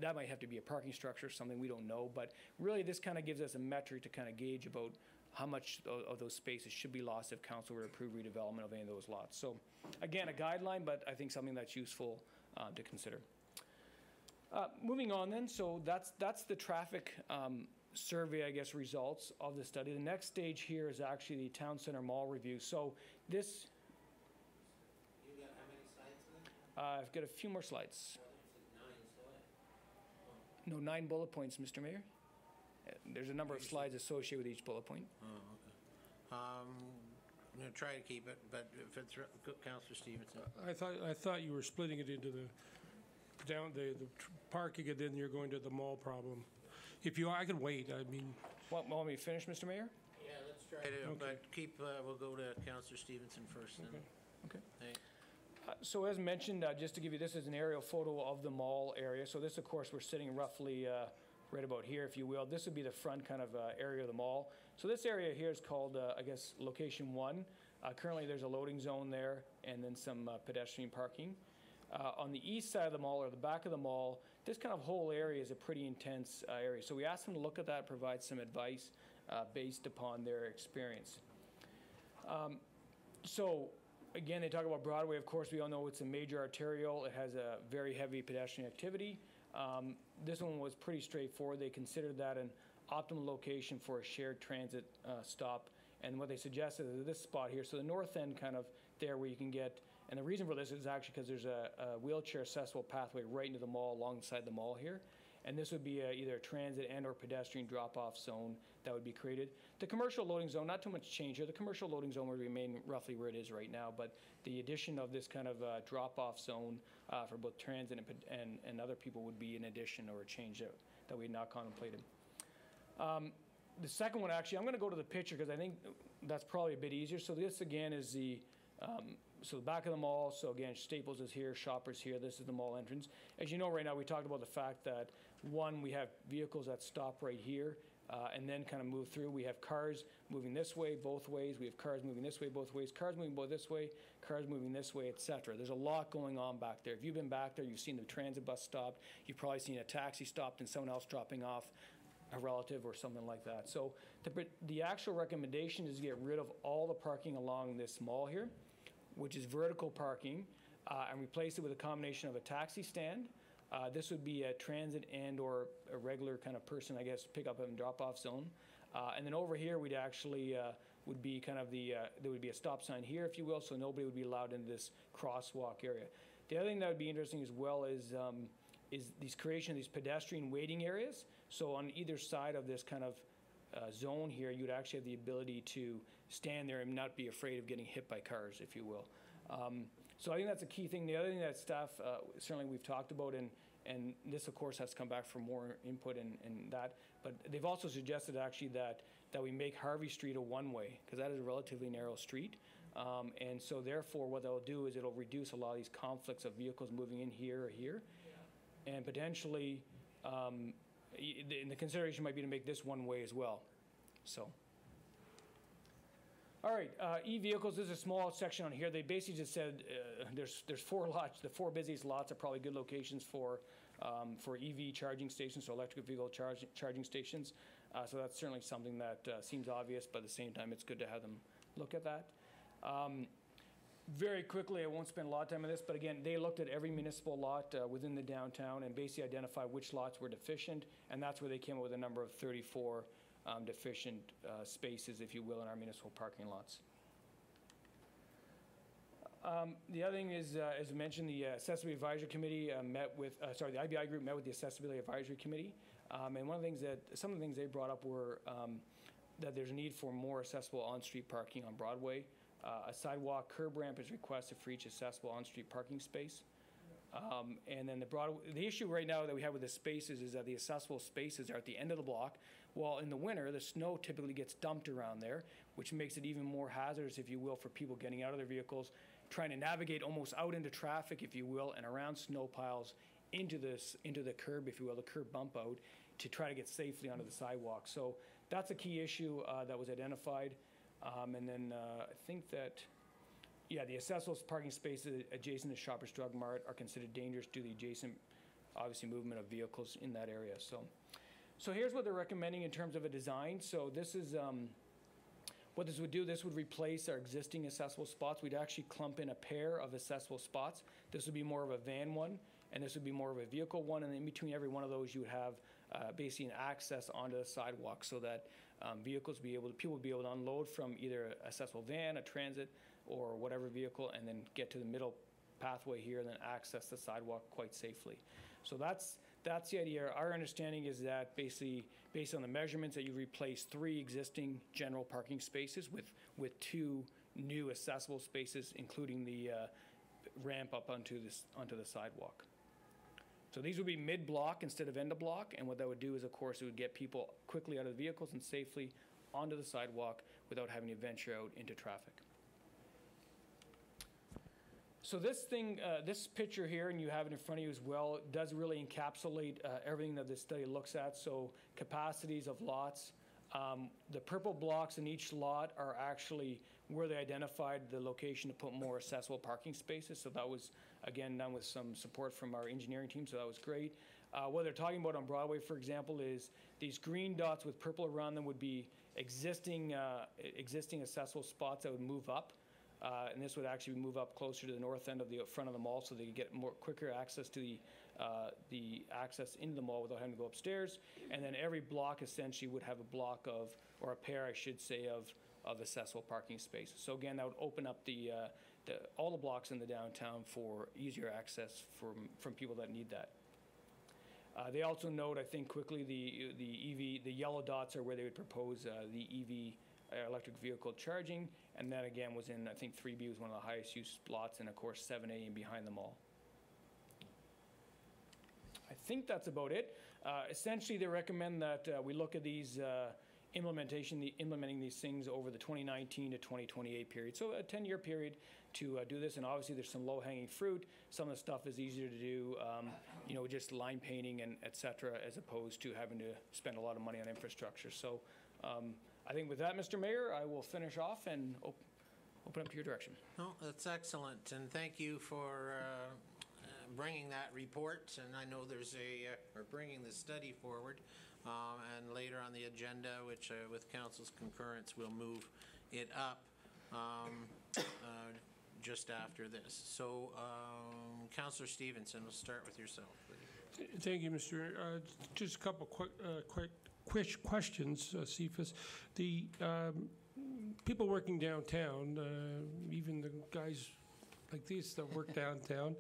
that might have to be a parking structure or something, we don't know. But really, this kind of gives us a metric to kind of gauge about how much of those spaces should be lost if council were to approve redevelopment of any of those lots. So again, a guideline, but I think something that's useful to consider. Moving on then, so that's the traffic survey, I guess, results of the study. The next stage here is actually the town center mall review. So this, You got how many slides in it? I've got a few more slides. No, 9 bullet points, Mr. Mayor. There's a number of slides associated with each bullet point. Oh, okay. I'm going to try to keep it, but if it's, Councillor Stevenson. I thought you were splitting it into the parking and then you're going to the mall problem. If you, I can wait, I mean. Want me to finish, Mr. Mayor? Yeah, let's try to, but we'll go to Councillor Stevenson first then. Okay. Thanks. So as mentioned, just to give you, this is an aerial photo of the mall area. So this, of course, we're sitting roughly right about here, if you will. This would be the front kind of area of the mall. So this area here is called, I guess, location 1. Currently, there's a loading zone there and then some pedestrian parking. On the east side of the mall or the back of the mall, this kind of whole area is a pretty intense area. So we asked them to look at that, provide some advice based upon their experience. So again, they talk about Broadway. Of course, we all know it's a major arterial. It has a very heavy pedestrian activity. This one was pretty straightforward. They considered that an optimal location for a shared transit stop. And what they suggested is this spot here. So the north end kind of there where you can get, and the reason for this is actually because there's a wheelchair accessible pathway right into the mall alongside the mall here. And this would be either a transit and or pedestrian drop-off zone that would be created. The commercial loading zone, not too much change here. The commercial loading zone would remain roughly where it is right now, but the addition of this kind of drop-off zone for both transit and other people would be an addition or a change that we had not contemplated. The second one, actually, I'm going to go to the picture because I think that's probably a bit easier. So this, again, is the back of the mall. So again, Staples is here, Shoppers here. This is the mall entrance. As you know, right now, we talked about the fact that, one, we have vehicles that stop right here and then kind of move through. We have cars moving this way, both ways. We have cars moving this way, both ways. Cars moving both this way, cars moving this way, etc. There's a lot going on back there. If you've been back there, you've seen the transit bus stopped. You've probably seen a taxi stopped and someone else dropping off a relative or something like that. So the actual recommendation is to get rid of all the parking along this mall here, which is vertical parking, and replace it with a combination of a taxi stand. This would be a transit and or a regular kind of person, I guess, pick up and drop off zone. And then over here, we'd actually would be kind of there would be a stop sign here, if you will, so nobody would be allowed into this crosswalk area. The other thing that would be interesting as well is these creation of these pedestrian waiting areas. So on either side of this kind of zone here, you'd actually have the ability to stand there and not be afraid of getting hit by cars, if you will. So I think that's a key thing. The other thing that staff, certainly we've talked about, and this of course has come back for more input in that, but they've also suggested actually that we make Harvey Street a one-way, because that is a relatively narrow street. And so therefore what they'll do is it'll reduce a lot of these conflicts of vehicles moving in here or here. And potentially, and the consideration might be to make this one way as well. So, all right, e-vehicles. This is a small section on here. They basically just said there's 4 lots. The 4 busiest lots are probably good locations for EV charging stations, so electric vehicle charging stations. So that's certainly something that seems obvious, but at the same time, it's good to have them look at that. very quickly, I won't spend a lot of time on this, but again, they looked at every municipal lot within the downtown and basically identified which lots were deficient, and that's where they came up with a number of 34 deficient spaces, if you will, in our municipal parking lots. The other thing is, as I mentioned, the Accessibility Advisory Committee met with, the IBI group met with the Accessibility Advisory Committee, and some of the things they brought up were that there's a need for more accessible on-street parking on Broadway. A sidewalk curb ramp is requested for each accessible on-street parking space. And then the issue right now that we have with the spaces is that the accessible spaces are at the end of the block, while in the winter, the snow typically gets dumped around there, which makes it even more hazardous, if you will, for people getting out of their vehicles, trying to navigate almost out into traffic, if you will, and around snow piles into the curb, if you will, the curb bump out, to try to get safely onto the sidewalk. So that's a key issue that was identified. And then I think that, yeah, the accessible parking spaces adjacent to Shoppers Drug Mart are considered dangerous due to the adjacent, obviously, movement of vehicles in that area. So here's what they're recommending in terms of a design. So this is what this would do. This would replace our existing accessible spots. We'd actually clump in a pair of accessible spots. This would be more of a van one, and this would be more of a vehicle one. And in between every one of those, you would have basically an access onto the sidewalk so that people would be able to unload from either an accessible van, a transit, or whatever vehicle, and then get to the middle pathway here and then access the sidewalk quite safely. So that's the idea. Our understanding is that basically, based on the measurements, that you replace 3 existing general parking spaces with 2 new accessible spaces, including the ramp up onto the sidewalk. So these would be mid-block instead of end-of-block, and what that would do is, of course, it would get people quickly out of the vehicles and safely onto the sidewalk without having to venture out into traffic. So this picture here, and you have it in front of you as well, does really encapsulate everything that this study looks at. So capacities of lots. The purple blocks in each lot are actually where they identified the location to put more accessible parking spaces. So that was, again, done with some support from our engineering team, so that was great. What they're talking about on Broadway, for example, is these green dots with purple around them would be existing accessible spots that would move up. And this would actually move up closer to the north end of the front of the mall, so they could get more quicker access to the access into the mall without having to go upstairs. And then every block essentially would have a block of, or a pair, I should say, of accessible parking spaces. So again, that would open up all the blocks in the downtown for easier access from people that need that. They also note, I think quickly, the yellow dots are where they would propose the EV, electric vehicle charging, and that again was in, I think 3B was one of the highest use slots, and of course 7A and behind the mall. I think that's about it. Essentially, they recommend that we look at these implementing these things over the 2019 to 2028 period. So a 10-year period to do this, and obviously there's some low-hanging fruit. Some of the stuff is easier to do, just line painting and et cetera, as opposed to having to spend a lot of money on infrastructure. So I think with that, Mr. Mayor, I will finish off and open up to your direction. No, that's excellent, and thank you for bringing that report. And I know we're bringing the study forward, and later on the agenda, which with council's concurrence, we'll move it up just after this. So, Councillor Stevenson, we'll start with yourself, please. Thank you, Mr. Mayor. Just a couple quick questions, Cephas. The people working downtown, even the guys like these that work downtown,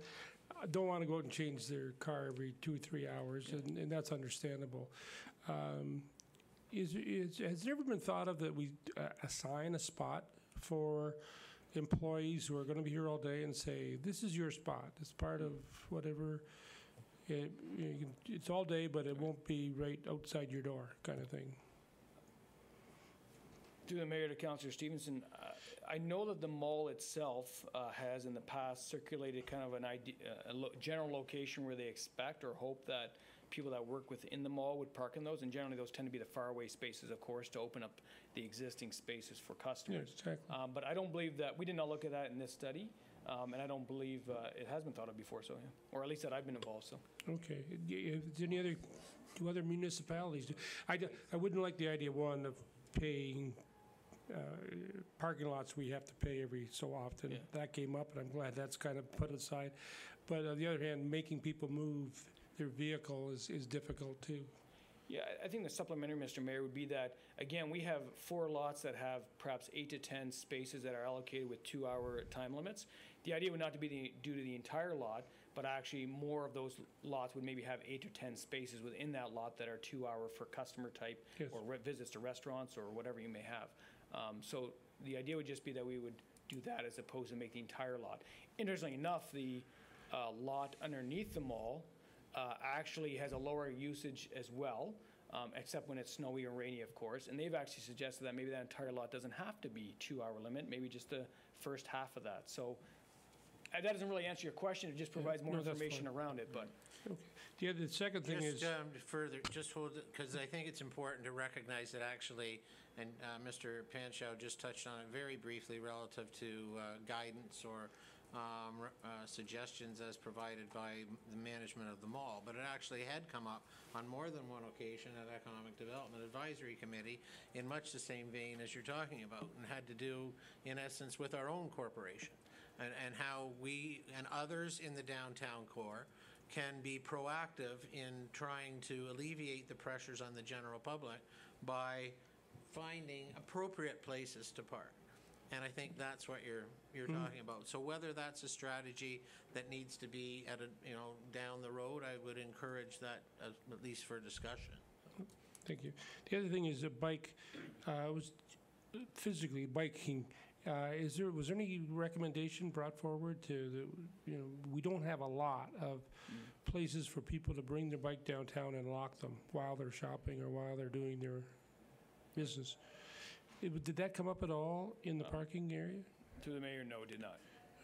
don't want to go out and change their car every 2 or 3 hours, and that's understandable. Has it ever been thought of that we assign a spot for employees who are going to be here all day and say, this is your spot, it's part of whatever, it's all day, but it won't be right outside your door kind of thing? To the Mayor, to Councillor Stevenson, I know that the mall itself has in the past circulated kind of an idea, general location where they expect or hope that people that work within the mall would park in those, and generally those tend to be the faraway spaces, of course, to open up the existing spaces for customers. Yes, exactly. But I don't believe that, we did not look at that in this study, and I don't believe it has been thought of before, so, yeah. Or at least that I've been involved, so. Okay. Do other municipalities do? I wouldn't like the idea, one, of paying parking lots we have to pay every so often. Yeah. That came up, and I'm glad that's kind of put aside. But on the other hand, making people move their vehicle is difficult too. Yeah, I think the supplementary, Mr. Mayor, would be that, again, we have 4 lots that have perhaps 8 to 10 spaces that are allocated with 2-hour time limits. The idea would not to be due to the entire lot, but actually more of those lots would maybe have 8 or 10 spaces within that lot that are 2-hour for customer type Yes. or visits to restaurants or whatever you may have. So the idea would just be that we would do that as opposed to make the entire lot. Interestingly enough, the lot underneath the mall actually has a lower usage as well, except when it's snowy or rainy, of course. And they've actually suggested that maybe that entire lot doesn't have to be 2-hour limit, maybe just the first half of that. So that doesn't really answer your question. It just provides more No, that's information fine. around it. But The second thing is, Further, just hold it, because I think it's important to recognize that actually, and Mr. Panshaw just touched on it very briefly relative to guidance or suggestions as provided by the management of the mall, but it actually had come up on more than one occasion at Economic Development Advisory Committee in much the same vein as you're talking about, and had to do, in essence, with our own corporation, and how we and others in the downtown core can be proactive in trying to alleviate the pressures on the general public by finding appropriate places to park. And I think that's what you're talking about. So whether that's a strategy that needs to be at down the road, I would encourage that at least for discussion. thank you. The other thing is a bike, was physically biking. Was there any recommendation brought forward to we don't have a lot of places for people to bring their bike downtown and lock them while they're shopping or while they're doing their business. Did that come up at all in the parking area? to the mayor, no, it did not.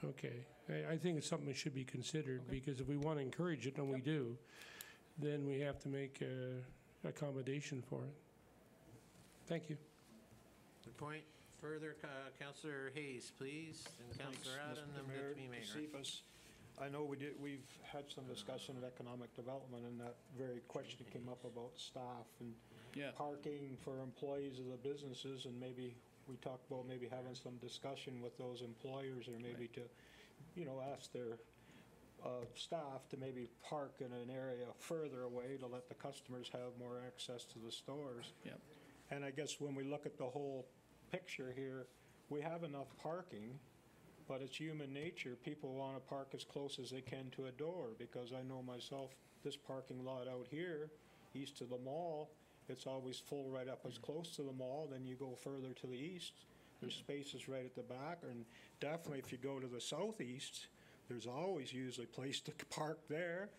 Okay. I think it's something that should be considered, because if we want to encourage it, and we do, then we have to make accommodation for it. Thank you. Good point. Further, Councillor Hayes, please, and Councillor Adam, and Mayor, Deputy Mayor. Cephas, I know we've had some discussion of economic development, and that very question came up about staff and Yeah. parking for employees of the businesses, and maybe we talked about maybe having some discussion with those employers, or maybe to, ask their staff to maybe park in an area further away to let the customers have more access to the stores. Yep. And I guess when we look at the whole picture here, we have enough parking, but it's human nature. People want to park as close as they can to a door, because I know myself, this parking lot out here, east of the mall, it's always full right up as close to the mall. Then you go further to the east, there's spaces right at the back, and definitely if you go to the southeast, there's always usually a place to park there.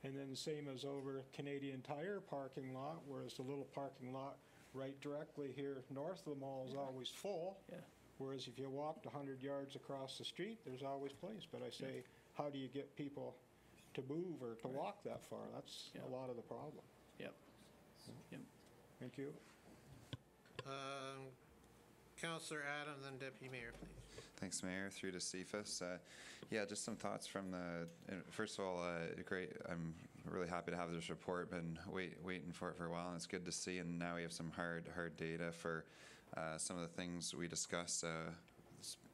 And then the same as over Canadian Tire parking lot, whereas the little parking lot right directly here north of the mall is always full. Yeah. Whereas if you walked 100 yards across the street, there's always place. But I say, how do you get people to move or to walk that far? That's a lot of the problem. Yep. Yep. Thank you. Councillor Adam, then Deputy Mayor, please. Thanks, Mayor. Through to Cephas. Just some thoughts from first of all, great. I'm really happy to have this report. Been waiting for it for a while, and it's good to see. And now we have some hard data for some of the things we discussed.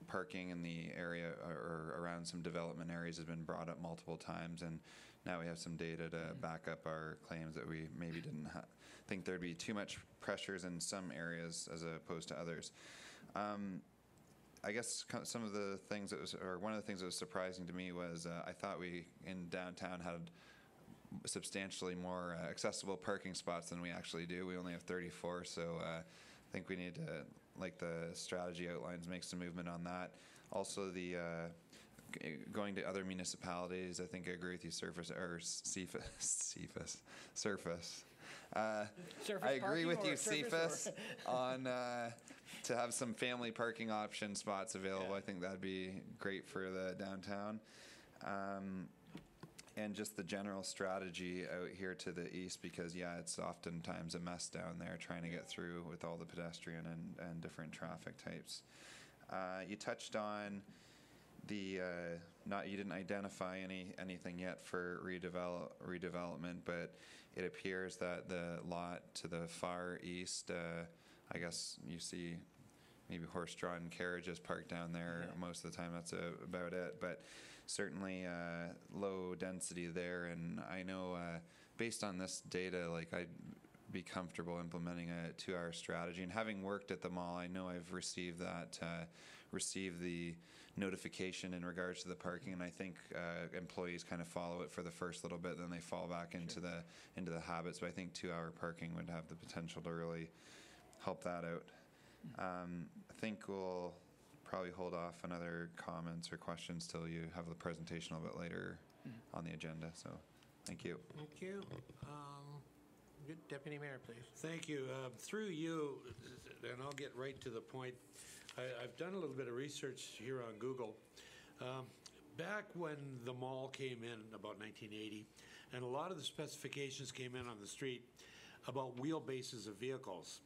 Parking in the area or around some development areas has been brought up multiple times, and now we have some data to back up our claims that we maybe didn't think there'd be too much pressures in some areas as opposed to others. I guess some of the things one of the things that was surprising to me was I thought we in downtown had substantially more accessible parking spots than we actually do. We only have 34, so I think we need to, like the strategy outlines, make some movement on that. Also, the going to other municipalities, I think I agree with you, Surface. I agree with you, Cephas, on to have some family parking option spots available. Yeah. I think that'd be great for the downtown. And just the general strategy out here to the east, because it's oftentimes a mess down there trying to get through with all the pedestrian and different traffic types. You touched on the you didn't identify anything yet for redevelopment, but it appears that the lot to the far east, I guess you see maybe horse-drawn carriages parked down there. Most of the time, that's about it. But certainly low density there. And I know based on this data, like I'd be comfortable implementing a 2-hour strategy. And having worked at the mall, I know I've received the notification in regards to the parking, and I think employees kind of follow it for the first little bit, then they fall back into the habits. But I think 2-hour parking would have the potential to really help that out. I think we'll probably hold off on other comments or questions till you have the presentation a little bit later on the agenda. So, thank you. Thank you. Good. Deputy Mayor, please. Thank you. Through you, and I'll get right to the point, I've done a little bit of research here on Google. Back when the mall came in about 1980, and a lot of the specifications came in on the street about wheelbases of vehicles.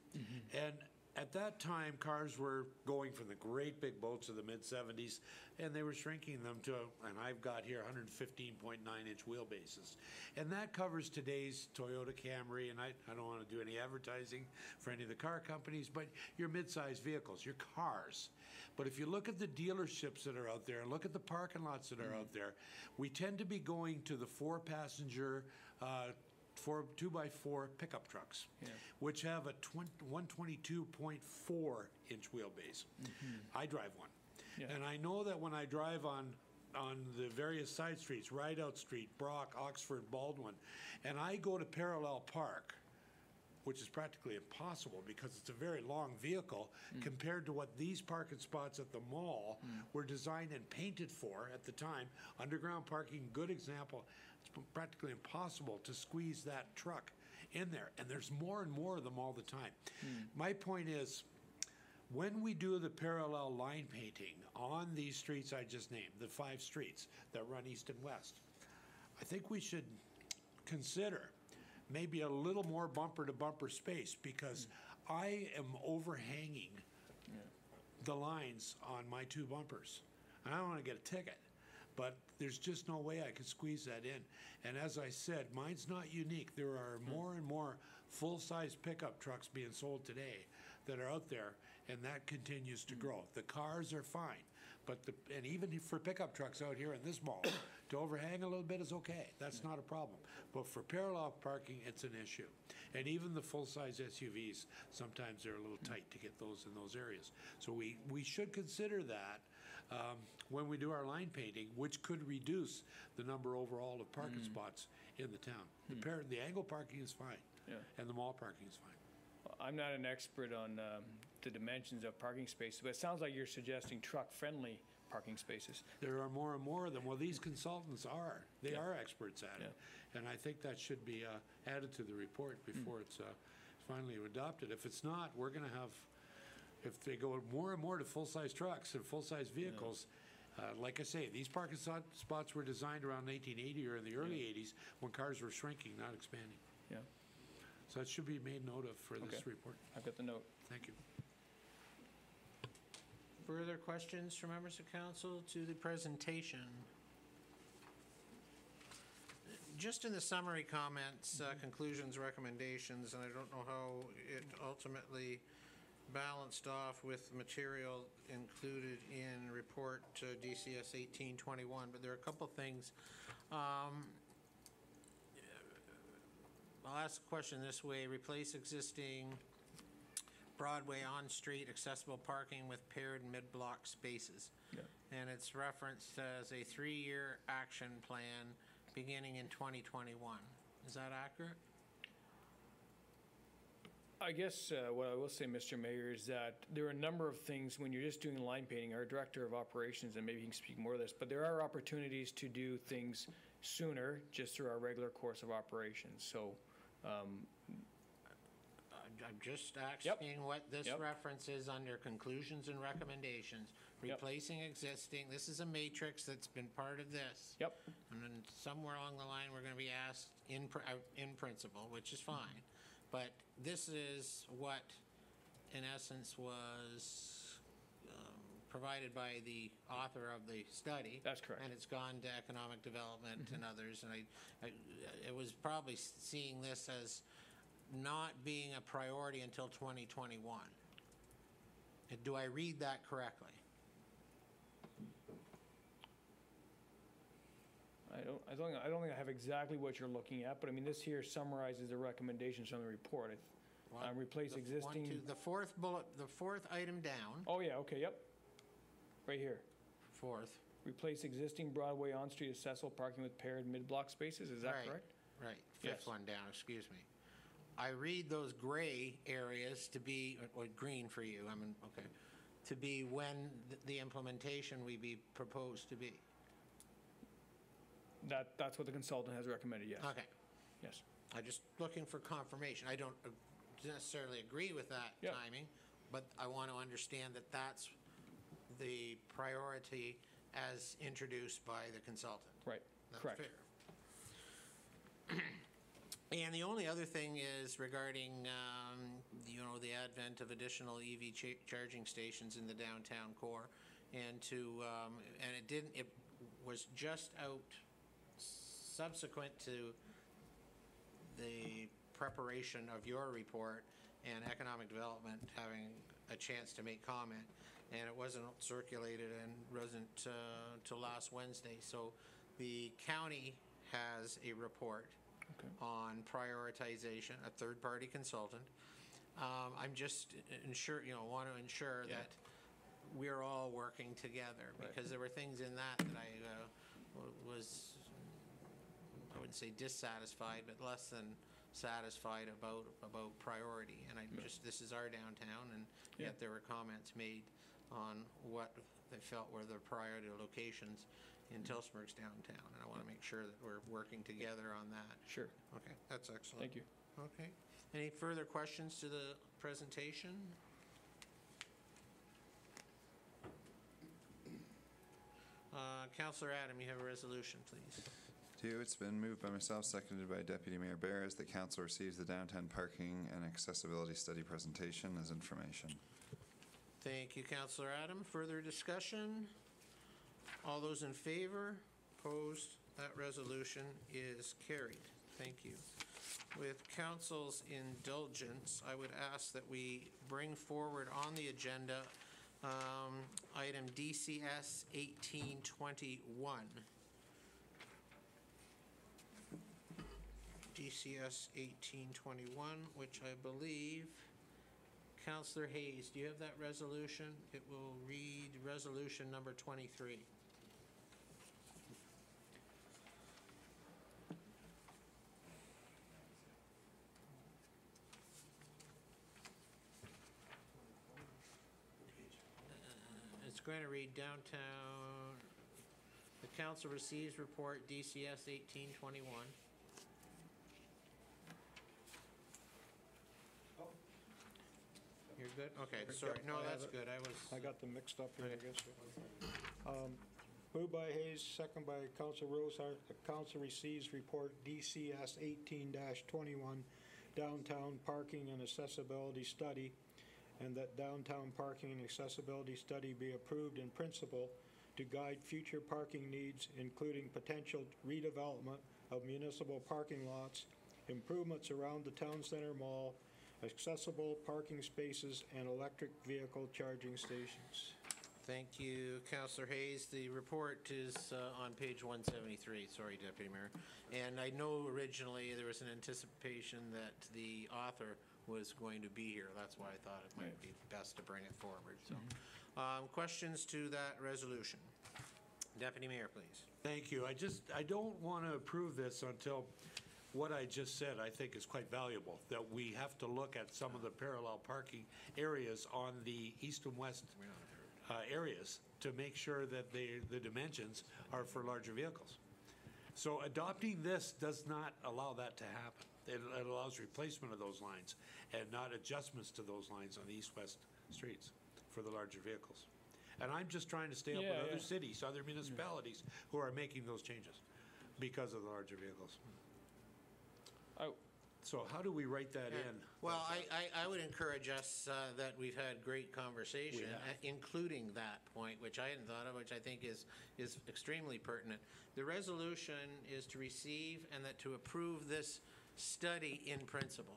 And at that time, cars were going from the great big boats of the mid-70s, and they were shrinking them to, and I've got here 115.9-inch wheelbases. And that covers today's Toyota Camry, and I don't want to do any advertising for any of the car companies, but your mid-sized vehicles, your cars. But if you look at the dealerships that are out there and look at the parking lots that are out there, we tend to be going to the 4-passenger 2x4 pickup trucks, which have a 122.4-inch wheelbase. I drive one. And I know that when I drive on the various side streets, Rideout Street, Brock, Oxford, Baldwin, and I go to parallel park, which is practically impossible because it's a very long vehicle compared to what these parking spots at the mall were designed and painted for at the time. Underground parking, good example. It's practically impossible to squeeze that truck in there, and there's more and more of them all the time. My point is, when we do the parallel line painting on these streets I just named, the 5 streets that run east and west, I think we should consider maybe a little more bumper-to-bumper space, because I am overhanging the lines on my 2 bumpers. And I don't want to get a ticket, but there's just no way I could squeeze that in. And as I said, mine's not unique. There are more and more full-size pickup trucks being sold today that are out there, and that continues to grow. The cars are fine, but and even for pickup trucks out here in this mall, to overhang a little bit is okay. That's not a problem. But for parallel parking, it's an issue. And even the full-size SUVs, sometimes they're a little tight to get those in those areas. So we should consider that when we do our line painting, which could reduce the number overall of parking spots in the town. The angle parking is fine, and the mall parking is fine. I'm not an expert on the dimensions of parking spaces, but it sounds like you're suggesting truck-friendly parking spaces. There are more and more of them. Well, these consultants are. They are experts at it. And I think that should be added to the report before it's finally adopted. If it's not, we're going to have, if they go more and more to full-size trucks and full-size vehicles, like I say, these parking spots were designed around 1980 or in the early 80s when cars were shrinking, not expanding. So it should be made note of for this report. I've got the note. Thank you. Further questions from members of council to the presentation? Just in the summary comments, conclusions, recommendations, and I don't know how it ultimately balanced off with material included in report DCS 1821, but there are a couple things. I'll ask the question this way: replace existing Broadway on-street accessible parking with paired mid-block spaces. And it's referenced as a 3-year action plan beginning in 2021. Is that accurate? I guess what I will say, Mr. Mayor, is that there are a number of things when you're just doing line painting. Our Director of Operations, and maybe he can speak more of this, but there are opportunities to do things sooner just through our regular course of operations. So I'm just asking what this reference is under conclusions and recommendations. Replacing existing, this is a matrix that's been part of this. And then somewhere along the line, we're going to be asked in principle, which is fine. But this is what, in essence, was provided by the author of the study. That's correct. And it's gone to economic development and others. And it was probably seeing this as not being a priority until 2021. Do I read that correctly? I don't think I have exactly what you're looking at, but I mean, this here summarizes the recommendations from the report. Replace existing. The fourth bullet, the fourth item down. Oh, yeah, okay, yep. Right here. Fourth. Replace existing Broadway on-street accessible parking with paired mid-block spaces, is that Right, correct? Right, fifth Yes. one down, excuse me. I read those gray areas to be, or green for you, okay, to be when the implementation we be proposed to be. That's what the consultant has recommended, yes. Okay. Yes. I'm just looking for confirmation. I don't necessarily agree with that Yep. timing, but I want to understand that that's the priority as introduced by the consultant. Right, That's correct. fair. And the only other thing is regarding, the advent of additional EV charging stations in the downtown core, and it was just out subsequent to the preparation of your report and economic development having a chance to make comment, and it wasn't circulated and wasn't till last Wednesday. So the county has a report on prioritization, a third-party consultant. I'm just want to ensure that we're all working together, because there were things in that I was, I wouldn't say dissatisfied, but less than satisfied about priority. And this is our downtown, and yet there were comments made on what they felt were the priority locations in Tillsonburg's downtown, and I want to make sure that we're working together on that. Sure. Okay, that's excellent. Thank you. Okay. Any further questions to the presentation? Councillor Adam, you have a resolution, please. It's been moved by myself, seconded by Deputy Mayor Barras, that council receives the downtown parking and accessibility study presentation as information. Thank you, Councillor Adam. Further discussion? All those in favor? Opposed? That resolution is carried. Thank you. With council's indulgence, I would ask that we bring forward on the agenda item DCS 1821. DCS 1821, which I believe, Councillor Hayes, do you have that resolution? It will read resolution number 23. It's going to read downtown. The council receives report DCS 1821. You're good? Okay, sorry. No, that's good. I got them mixed up here, I guess. Moved by Hayes, second by Council Rosehart. The council receives report DCS 18-21, downtown parking and accessibility study, and that downtown parking and accessibility study be approved in principle to guide future parking needs, including potential redevelopment of municipal parking lots, improvements around the town center mall, accessible parking spaces, and electric vehicle charging stations. Thank you, Councillor Hayes. The report is on page 173. Sorry, Deputy Mayor. And I know originally there was an anticipation that the author was going to be here. That's why I thought it might be best to bring it forward. So, questions to that resolution? Deputy Mayor, please. Thank you. I don't want to approve this until what I just said I think is quite valuable, that we have to look at some of the parallel parking areas on the east and west areas to make sure that the dimensions are for larger vehicles. So adopting this does not allow that to happen. It allows replacement of those lines and not adjustments to those lines on the east-west streets for the larger vehicles. And I'm just trying to stay up with other cities, other municipalities who are making those changes because of the larger vehicles. So how do we write that in? Well, I would encourage us that we've had great conversation, including that point, which I hadn't thought of, which I think is extremely pertinent. The resolution is to receive and that to approve this study in principle.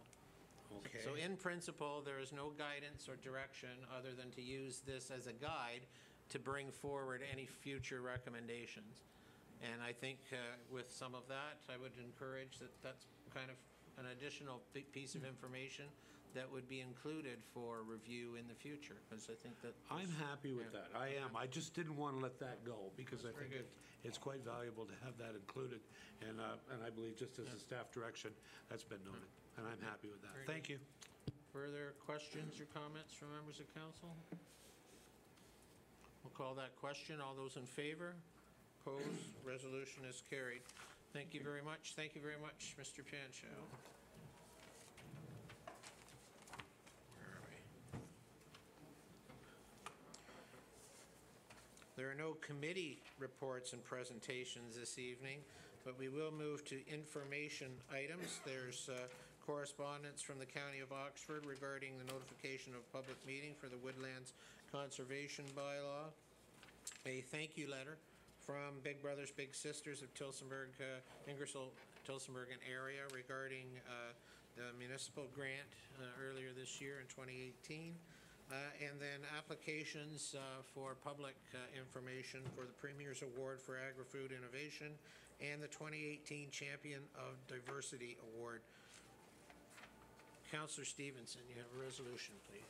Okay. So in principle, there is no guidance or direction other than to use this as a guide to bring forward any future recommendations. And I think with some of that, I would encourage that that's kind of an additional piece of information that would be included for review in the future, because I think that... I'm happy with that. I am. I just didn't want to let that go because I That's think very good. it's quite valuable to have that included. And I believe just as a staff direction, that's been noted. And I'm happy with that. Very Thank you. Further questions or comments from members of council? We'll call that question. All those in favor? Opposed? Resolution is carried. Thank you very much. Thank you very much, Mr. Pancho. Where are we? There are no committee reports and presentations this evening, but we will move to information items. There's correspondence from the County of Oxford regarding the notification of public meeting for the Woodlands Conservation Bylaw. A thank you letter from Big Brothers Big Sisters of Tillsonburg, Ingersoll, Tillsonburg and area regarding the municipal grant earlier this year in 2018. And then applications for public information for the Premier's Award for Agri-Food Innovation and the 2018 Champion of Diversity Award. Councillor Stevenson, you have a resolution, please.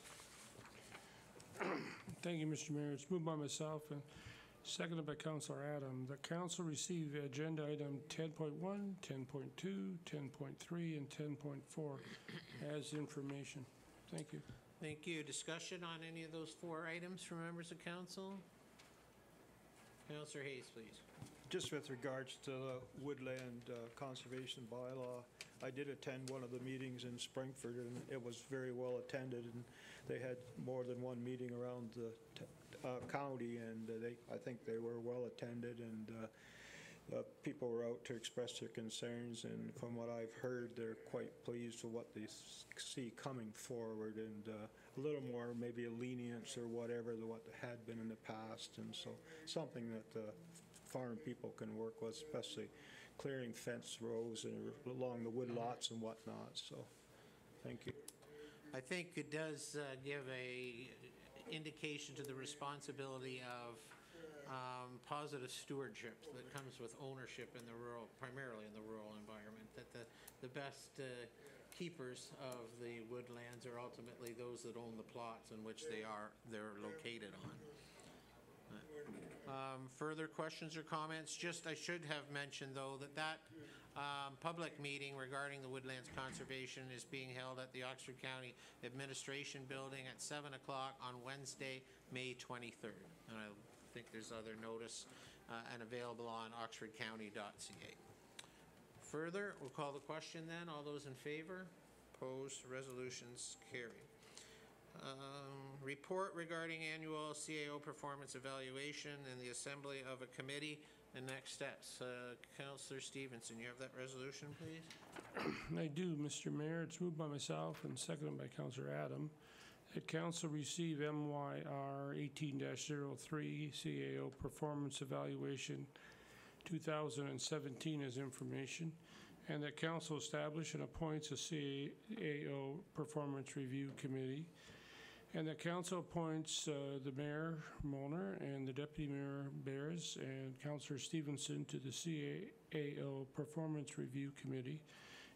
Thank you, Mr. Mayor. It's moved by myself and seconded by Councillor Adam. The council received agenda item 10.1, 10.2, 10.3, and 10.4 as information. Thank you. Thank you. Discussion on any of those 4 items from members of council? Councillor Hayes, please. Just with regards to the Woodland Conservation Bylaw, I did attend one of the meetings in Springford, and it was very well attended, and they had more than one meeting around the county, and I think they were well attended, and people were out to express their concerns, and from what I've heard, they're quite pleased with what they see coming forward, and a little more maybe a lenience or whatever than what had been in the past, and so something that farm people can work with, especially clearing fence rows and along the wood lots and whatnot. So, thank you. I think it does give a indication to the responsibility of positive stewardship that comes with ownership in the rural, primarily in the rural environment, that the best keepers of the woodlands are ultimately those that own the plots in which they're located on. Further questions or comments? Just, I should have mentioned, though, that public meeting regarding the woodlands conservation is being held at the Oxford County Administration Building at 7 o'clock on Wednesday, May 23rd. And I think there's other notice and available on oxfordcounty.ca. Further, we'll call the question then. All those in favor? Opposed? Resolutions carried. Report regarding annual CAO performance evaluation and the assembly of a committee and next steps. Councillor Stevenson, you have that resolution, please? I do, Mr. Mayor. It's moved by myself and seconded by Councillor Adam. That council receive MYR 18-03 CAO performance evaluation 2017 as information, and that council establish and appoints a CAO performance review committee, and that council appoints the Mayor Molnar and the Deputy Mayor Bears and Councillor Stevenson to the CAO Performance Review Committee,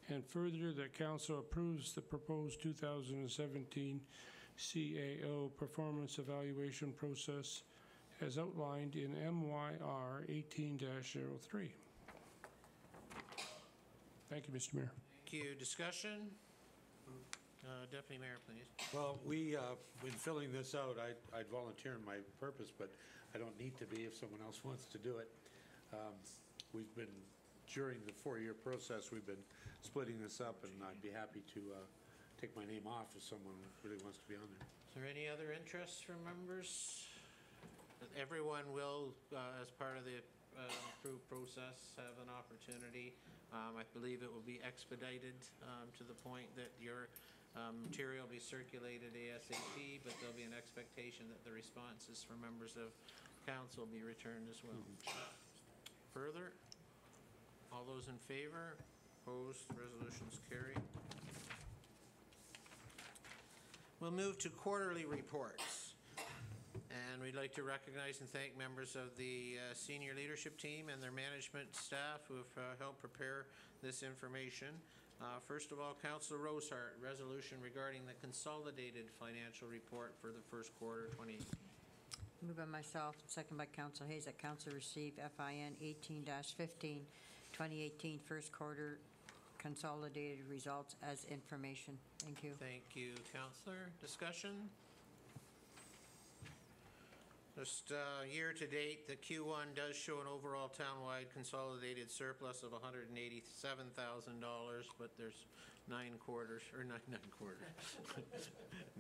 and further that council approves the proposed 2017 CAO performance evaluation process as outlined in MYR 18-03. Thank you, Mr. Mayor. Thank you. Discussion? Deputy Mayor, please. Well, when filling this out, I'd volunteer in my purpose, but I don't need to be if someone else wants to do it. We've been, during the 4-year process, we've been splitting this up, and I'd be happy to take my name off if someone really wants to be on there. Is there any other interests from members? Everyone will, as part of the approved process, have an opportunity. I believe it will be expedited to the point that your material will be circulated ASAP, but there'll be an expectation that the responses from members of council be returned as well. Further, all those in favor? Opposed? Resolutions carried. We'll move to quarterly reports. And we'd like to recognize and thank members of the senior leadership team and their management staff who have helped prepare this information. First of all, Councillor Rosehart, resolution regarding the consolidated financial report for the first quarter 2018. Moved by myself, second by Council Hayes, that council receive FIN 18-15, 2018 first quarter consolidated results as information. Thank you. Thank you, Councillor. Discussion? Just year to date, the Q1 does show an overall townwide consolidated surplus of $187,000, but there's 9 quarters, or not 9 quarters,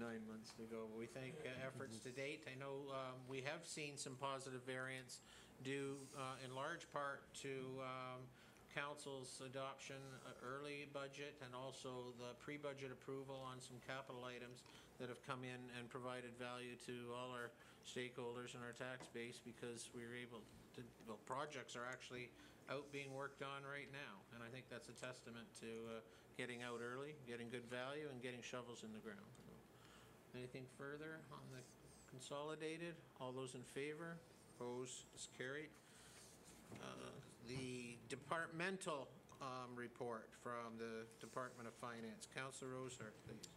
9 months to go. We thank efforts to date. I know we have seen some positive variance due in large part to Council's adoption early budget and also the pre-budget approval on some capital items that have come in and provided value to all our stakeholders in our tax base, because we were able to, well, projects are actually out being worked on right now, and I think that's a testament to getting out early, getting good value, and getting shovels in the ground. So, anything further on the consolidated? All those in favor? Opposed? Is carried. The departmental report from the Department of Finance. Councillor Rosehart, please.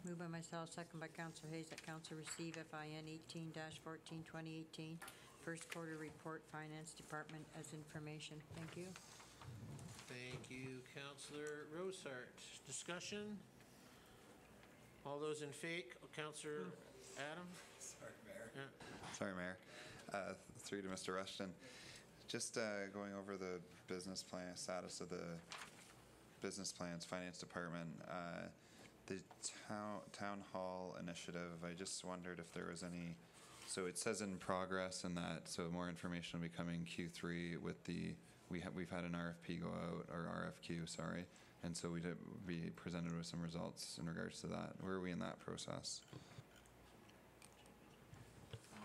Moved by myself, second by Council Hayes, that council receive FIN 18-14, 2018 first quarter report, Finance Department, as information. Thank you. Thank you, Councillor Rosehart. Discussion? All those in favor? Councillor Adam? Sorry, Mayor. Yeah. Sorry, Mayor. Through to Mr. Rushton. Just going over the business plan, status of the business plans, Finance Department, the town hall initiative. I just wondered if there was any. So it says in progress, and that so more information will be coming Q3 with the. We've had an RFP go out, or RFQ, sorry, and so we'd be presented with some results in regards to that. Where are we in that process?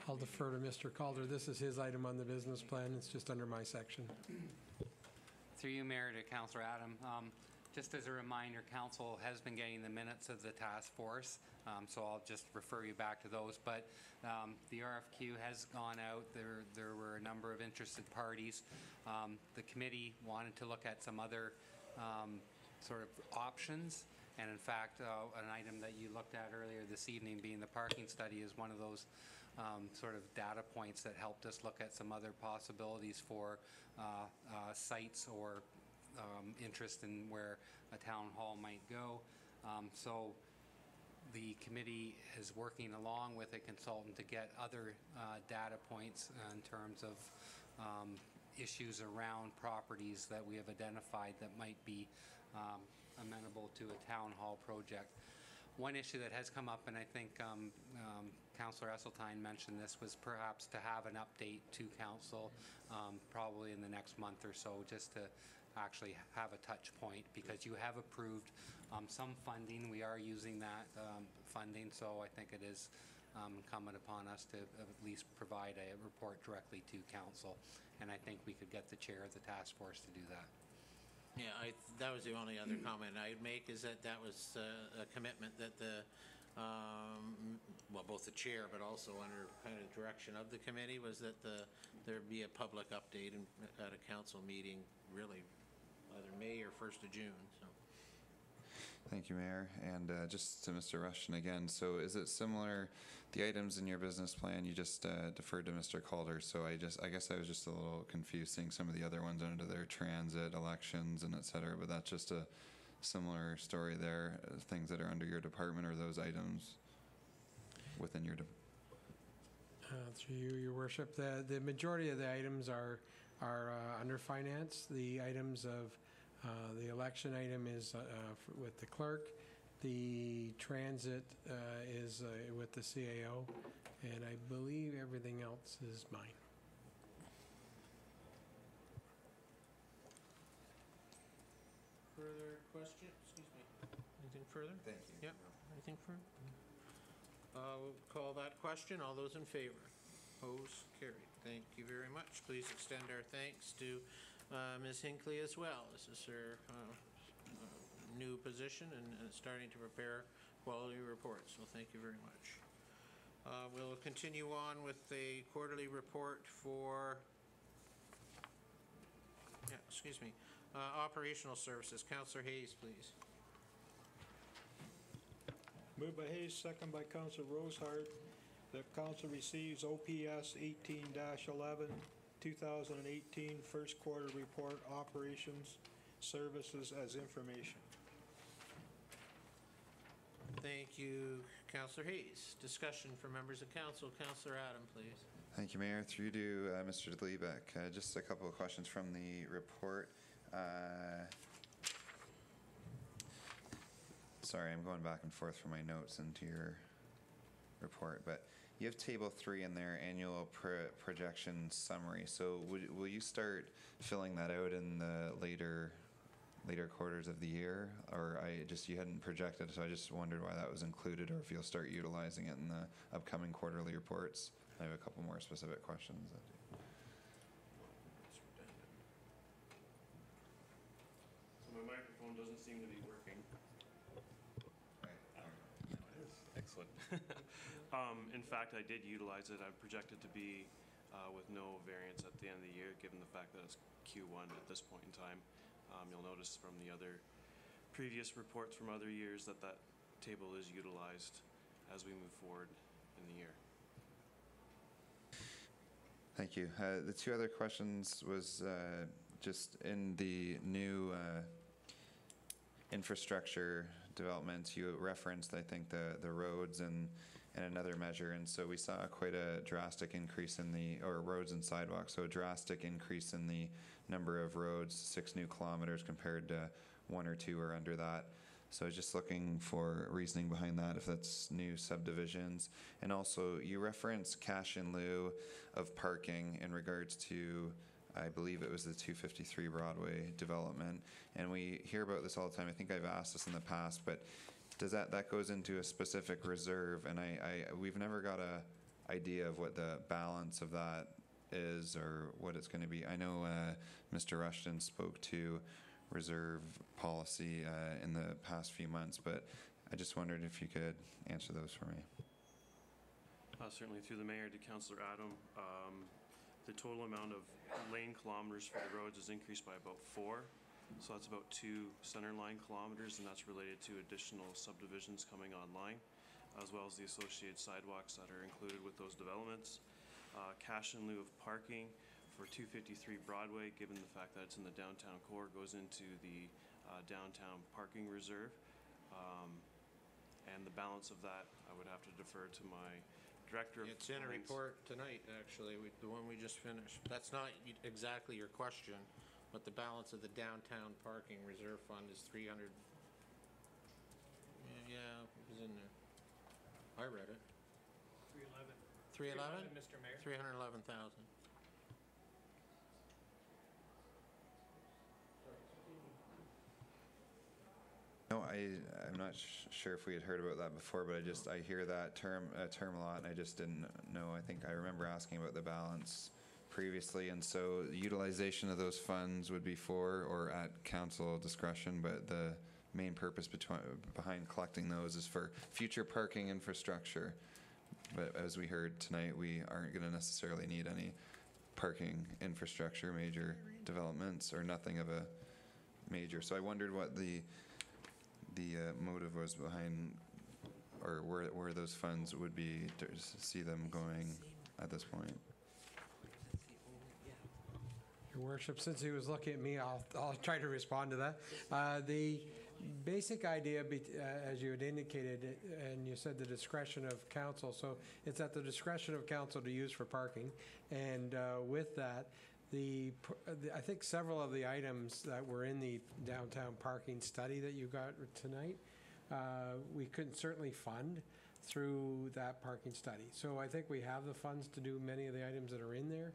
I'll defer to Mr. Calder. This is his item on the business plan. It's just under my section. Through you, Mayor, to Councillor Adam. Just as a reminder, Council has been getting the minutes of the task force, so I'll just refer you back to those. But the RFQ has gone out. There were a number of interested parties. The committee wanted to look at some other sort of options. And in fact, an item that you looked at earlier this evening, being the parking study, is one of those sort of data points that helped us look at some other possibilities for sites or interest in where a town hall might go. So the committee is working along with a consultant to get other data points in terms of issues around properties that we have identified that might be amenable to a town hall project. One issue that has come up, and I think Councillor Esseltine mentioned this, was perhaps to have an update to Council probably in the next month or so, just to actually have a touch point, because you have approved some funding. We are using that funding, so I think it is incumbent upon us to at least provide a report directly to Council, and I think we could get the chair of the task force to do that. Yeah, that was the only other comment I'd make, is that was a commitment that the, well, both the chair but also under kind of direction of the committee, was that there'd be a public update at a council meeting, really either May or 1st of June. So. Thank you, Mayor. And just to Mr. Rushton again, so is it similar, the items in your business plan, you just deferred to Mr. Calder, so I guess I was just a little confused seeing some of the other ones under their transit, elections, and et cetera, but that's just a similar story there, things that are under your department, or those items within your department? Through you, Your Worship, the majority of the items are under finance. The items of the election item is with the clerk. The transit is with the CAO, and I believe everything else is mine. Further questions? Excuse me. Anything further? Thank you. Yep. Anything further? We'll call that question. All those in favor? Opposed? Carried. Thank you very much. Please extend our thanks to Ms. Hinckley as well. This is her new position and starting to prepare quality report, so thank you very much. We'll continue on with the quarterly report for, operational services. Councillor Hayes, please. Moved by Hayes, second by Councillor Rosehart, that council receives OPS 18-11, 2018 first quarter report operations services as information. Thank you, Councillor Hayes. Discussion for members of council. Councillor Adam, please. Thank you, Mayor. Through to Mr. Dlebeck. Just a couple of questions from the report. Sorry, I'm going back and forth from my notes into your report, but you have table 3 in there, annual projection summary. So will you start filling that out in the later quarters of the year? Or you hadn't projected, so I just wondered why that was included, or if you'll start utilizing it in the upcoming quarterly reports. I have a couple more specific questions. So my microphone doesn't seem to be working. Excellent. In fact, I did utilize it. I projected to be with no variance at the end of the year, given the fact that it's Q1 at this point in time. You'll notice from the other previous reports from other years that that table is utilized as we move forward in the year. Thank you. The two other questions was just in the new infrastructure developments, you referenced, I think, the roads and another measure, and so we saw quite a drastic increase in or roads and sidewalks, so a drastic increase in the number of roads, 6 new kilometers compared to 1 or 2 or under that. So I was just looking for reasoning behind that, if that's new subdivisions. And also, you referenced cash in lieu of parking in regards to, I believe it was the 253 Broadway development. And we hear about this all the time. I think I've asked this in the past, but does that goes into a specific reserve? And we've never got a idea of what the balance of that is or what it's going to be. I know Mr. Rushton spoke to reserve policy in the past few months, but I just wondered if you could answer those for me. Certainly, through the mayor to Councillor Adam, the total amount of lane kilometers for the roads is increased by about 4. So that's about 2 center line kilometers, and that's related to additional subdivisions coming online, as well as the associated sidewalks that are included with those developments. Cash in lieu of parking for 253 Broadway, given the fact that it's in the downtown core, goes into the downtown parking reserve. And the balance of that, I would have to defer to my director of It's in a report tonight, actually, the one we just finished. That's not exactly your question, but the balance of the downtown parking reserve fund is 300. Yeah, it was in there. I read it. 311. 311, Mr. Mayor. 311,000. No, I'm not sure if we had heard about that before, but I hear that term a lot, and I just didn't know. I think I remember asking about the balance previously, and so the utilization of those funds would be for or at council discretion, but the main purpose behind collecting those is for future parking infrastructure. But as we heard tonight, we aren't going to necessarily need any parking infrastructure, major developments, or nothing of a major. So I wondered what the motive was behind, or where those funds would be to see them going at this point. Your Worship, since he was looking at me, I'll try to respond to that. The basic idea, as you had indicated, and you said the discretion of council, so it's at the discretion of council to use for parking. And with that, I think several of the items that were in the downtown parking study that you got tonight, we could certainly fund through that parking study. So I think we have the funds to do many of the items that are in there.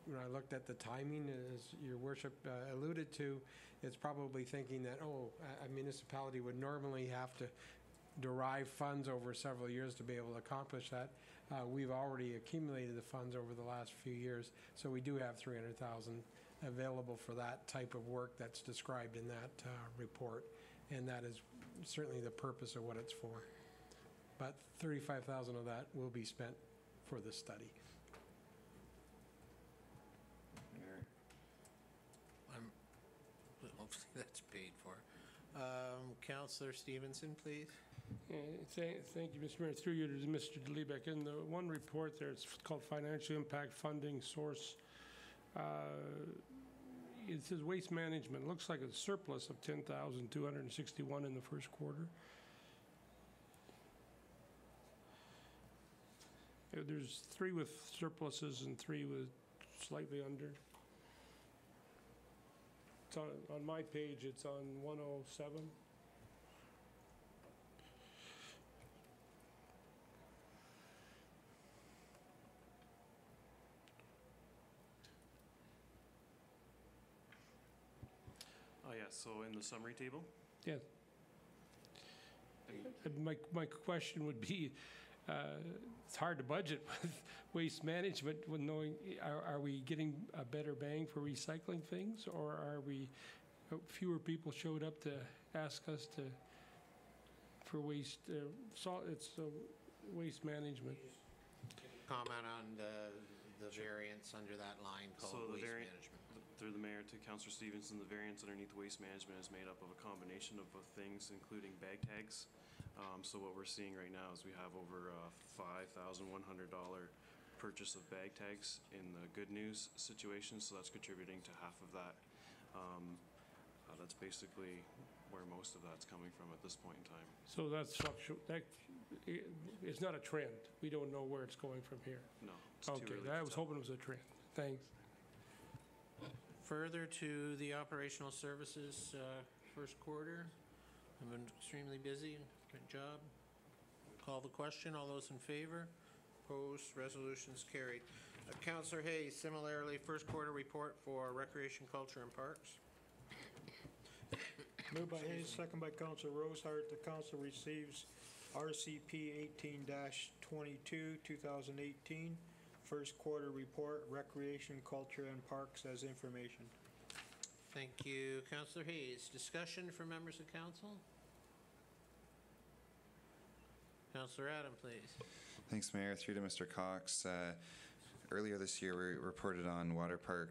When I looked at the timing, as your worship alluded to, it's probably thinking that, a municipality would normally have to derive funds over several years to be able to accomplish that. We've already accumulated the funds over the last few years, so we do have $300,000 available for that type of work that's described in that report, and that is certainly the purpose of what it's for. But 35,000 of that will be spent for this study. Hopefully that's paid for. Councillor Stevenson, please. Thank you, Mr. Mayor. Through you to Mr. DeLebeck. In the one report there, it's called Financial Impact Funding Source. It says waste management. It looks like a surplus of $10,261 in the first quarter. There's 3 with surpluses and 3 with slightly under. It's on my page, it's on 107. Oh, yeah, so in the summary table? Yeah. My question would be, it's hard to budget with waste management when knowing, are we getting a better bang for recycling things, or are we, fewer people showed up to ask us for waste, waste management? Comment on the variance under that line called waste management. Through the mayor to Councillor Stevenson, the variance underneath waste management is made up of a combination of both things, including bag tags. So what we're seeing right now is we have over $5,100 purchase of bag tags in the good news situation, so that's contributing to half of that. That's basically where most of that's coming from at this point in time. So it's not a trend. We don't know where it's going from here. No, it's too early to I was hoping it was a trend. Thanks. Further to the operational services first quarter. I've been extremely busy. Good job. Call the question. All those in favor? Opposed? Resolution's carried. Councillor Hayes, similarly, first quarter report for Recreation, Culture and Parks. Moved by Hayes, second by Councillor Rosehart. The council receives RCP 18-22, 2018. First quarter report, Recreation, Culture and Parks as information. Thank you. Councillor Hayes. Discussion for members of council? Councillor Adam, please. Thanks, Mayor. Through to Mr. Cox. Earlier this year, we reported on water park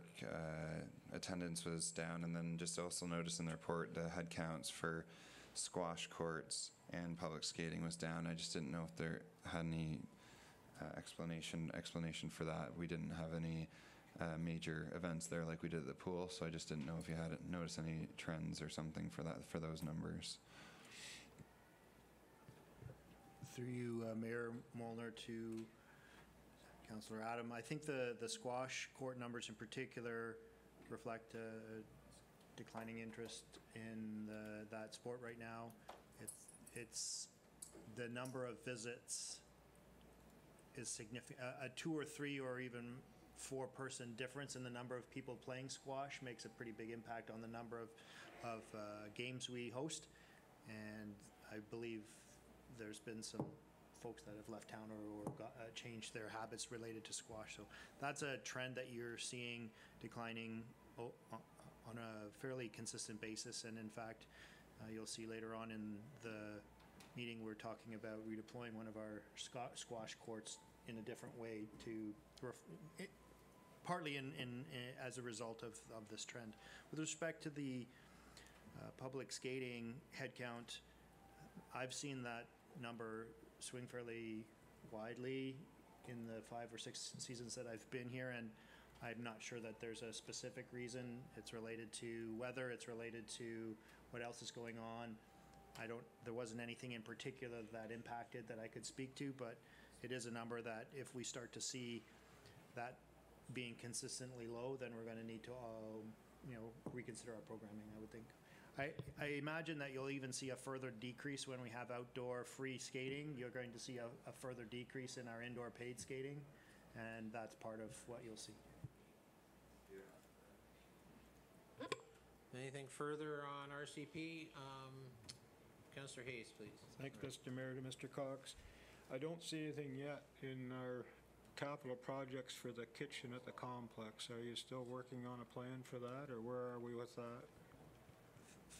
attendance was down, and then just also noticed in the report the head counts for squash courts and public skating was down. I just didn't know if there had any explanation for that. We didn't have any major events there like we did at the pool, so I just didn't know if you had noticed any trends or something for those numbers. Through you, Mayor Molnar, to Councillor Adam. I think the squash court numbers in particular reflect declining interest in that sport right now. It's the number of visits is significant. A 2 or 3 or even 4-person difference in the number of people playing squash makes a pretty big impact on the number of games we host. And I believe there's been some folks that have left town or changed their habits related to squash. So that's a trend that you're seeing declining on a fairly consistent basis. And in fact, you'll see later on in the meeting we're talking about redeploying one of our squash courts in a different way to partly as a result of this trend. With respect to the public skating headcount, I've seen that number swing fairly widely in the 5 or 6 seasons that I've been here, and I'm not sure that there's a specific reason. It's related to weather, it's related to what else is going on. There wasn't anything in particular that impacted that I could speak to, but it is a number that if we start to see that being consistently low, then we're going to need to reconsider our programming, I would think. I imagine that you'll even see a further decrease when we have outdoor free skating. You're going to see a further decrease in our indoor paid skating, and that's part of what you'll see. Anything further on RCP? Councillor Hayes, please. Thanks, Mr. Mayor. To Mr. Cox. I don't see anything yet in our capital projects for the kitchen at the complex. Are you still working on a plan for that, or where are we with that?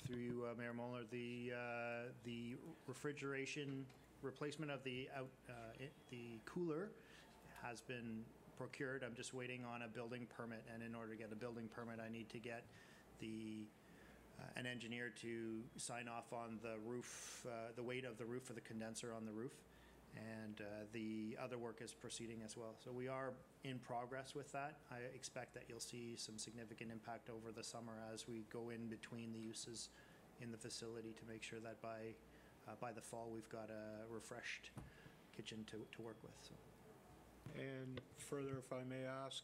Through you, Mayor Molnar, the refrigeration replacement of the cooler has been procured. I'm just waiting on a building permit, and in order to get a building permit, I need to get an engineer to sign off on the roof, the weight of the roof for the condenser on the roof, and the other work is proceeding as well. So we are in progress with that. I expect that you'll see some significant impact over the summer as we go in between the uses in the facility to make sure that by the fall we've got a refreshed kitchen to work with. So. And further, if I may ask,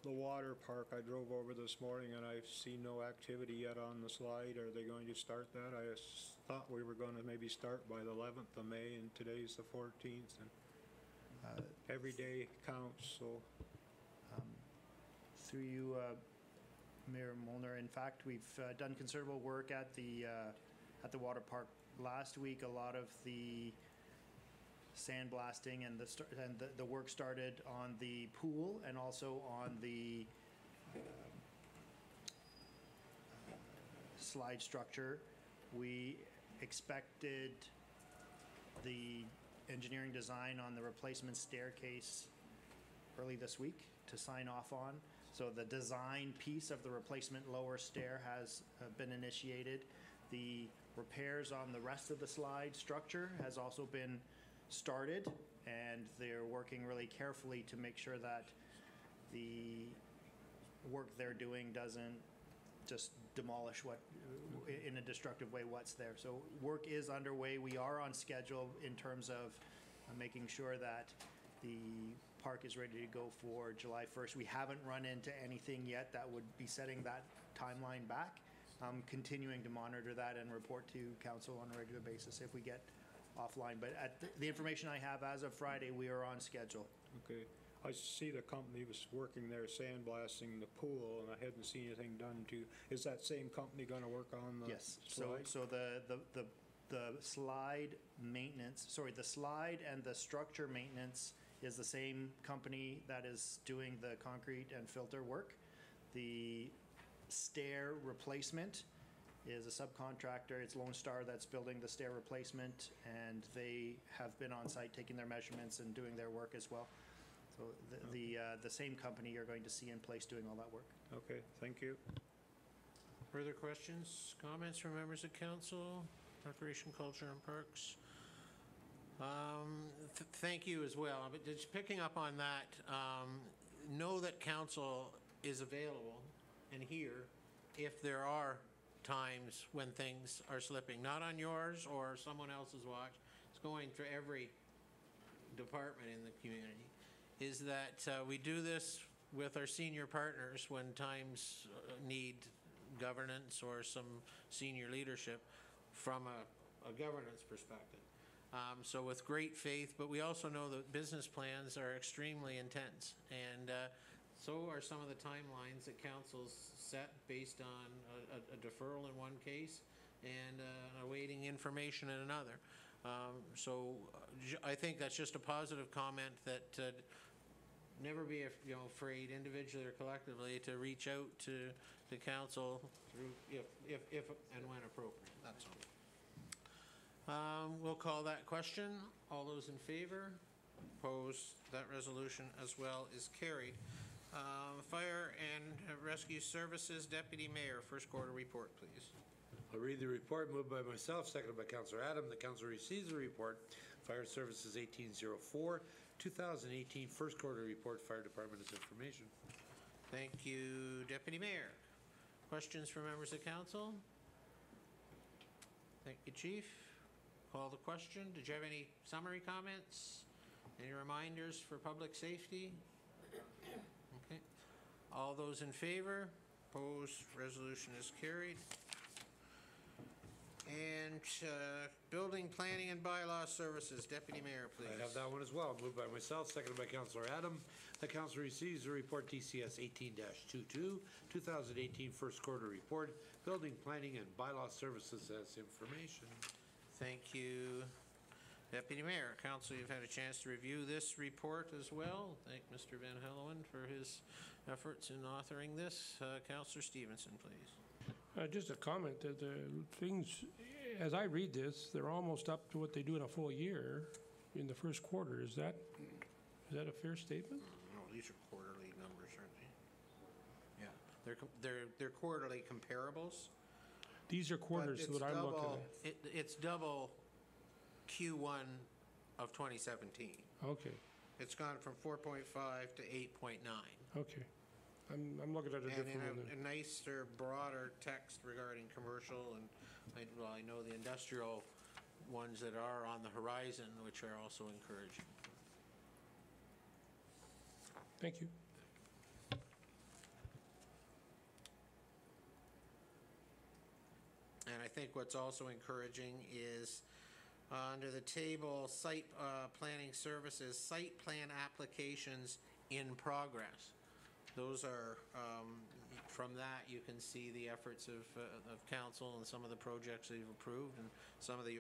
the water park, I drove over this morning and I've seen no activity yet on the slide. Are they going to start that? I thought we were going to maybe start by the 11th of May, and today's the 14th, and every day counts. So, through you, Mayor Molnar, in fact, we've done considerable work at the water park last week. A lot of the sandblasting and the work started on the pool and also on the slide structure. We expected the engineering design on the replacement staircase early this week to sign off on. So the design piece of the replacement lower stair has been initiated. The repairs on the rest of the slide structure has also been started, and they're working really carefully to make sure that the work they're doing doesn't just demolish in a destructive way what's there. So work is underway. We are on schedule in terms of making sure that the park is ready to go for July 1st. We haven't run into anything yet that would be setting that timeline back. I'm continuing to monitor that and report to council on a regular basis if we get offline, but at the information I have as of Friday, we are on schedule. okay. I see the company was working there sandblasting the pool, and I hadn't seen anything done to. Is that same company going to work on the Yes. slide? So the slide maintenance, sorry, the slide and the structure maintenance is the same company that is doing the concrete and filter work. The stair replacement is a subcontractor. It's Lone Star that's building the stair replacement, and they have been on site taking their measurements and doing their work as well. So the same company you're going to see in place doing all that work. Okay, thank you. Further questions, comments from members of council? Recreation, Culture, and Parks. Thank you as well. But just picking up on that, know that council is available and here if there are times when things are slipping, not on yours or someone else's watch. It's going for every department in the community. Is that we do this with our senior partners when times need governance or some senior leadership from a governance perspective. So with great faith, but we also know that business plans are extremely intense, and so are some of the timelines that council's set based on a deferral in one case and awaiting information in another. So I think that's just a positive comment that never be afraid, individually or collectively, to reach out to the council through if and when appropriate. That's all. We'll call that question. All those in favor? Opposed? That resolution as well is carried. Fire and Rescue Services Deputy Mayor, first quarter report, please. I'll read the report moved by myself, seconded by Councillor Adam. The council receives the report. Fire Services 1804, 2018 first quarter report, Fire Department is information. Thank you, Deputy Mayor. Questions from members of council? Thank you, Chief. Call the question. Did you have any summary comments? Any reminders for public safety? Okay. All those in favor? Opposed? Resolution is carried. And Building, Planning, and Bylaw Services, Deputy Mayor, please. I have that one as well. Moved by myself, seconded by Councillor Adam. The council receives the report TCS 18-22, 2018 first quarter report, Building, Planning, and Bylaw Services as information. Thank you, Deputy Mayor. Council, you've had a chance to review this report as well. Thank Mr. Van Hellewen for his efforts in authoring this. Councillor Stevenson, please. Just a comment that the things, as I read this, they're almost up to what they do in a full year in the first quarter. Is that a fair statement? No, these are quarterly numbers, aren't they? Yeah, they're quarterly comparables. These are quarters, but what I'm looking at. It's double Q1 of 2017. Okay, It's gone from 4.5 to 8.9. okay. I'm looking at a And different in one. a nicer, broader text regarding commercial and, I know the industrial ones that are on the horizon, which are also encouraging. Thank you. And I think what's also encouraging is under the table, site planning services, site plan applications in progress. Those are, from that, you can see the efforts of council and some of the projects they've approved and some of the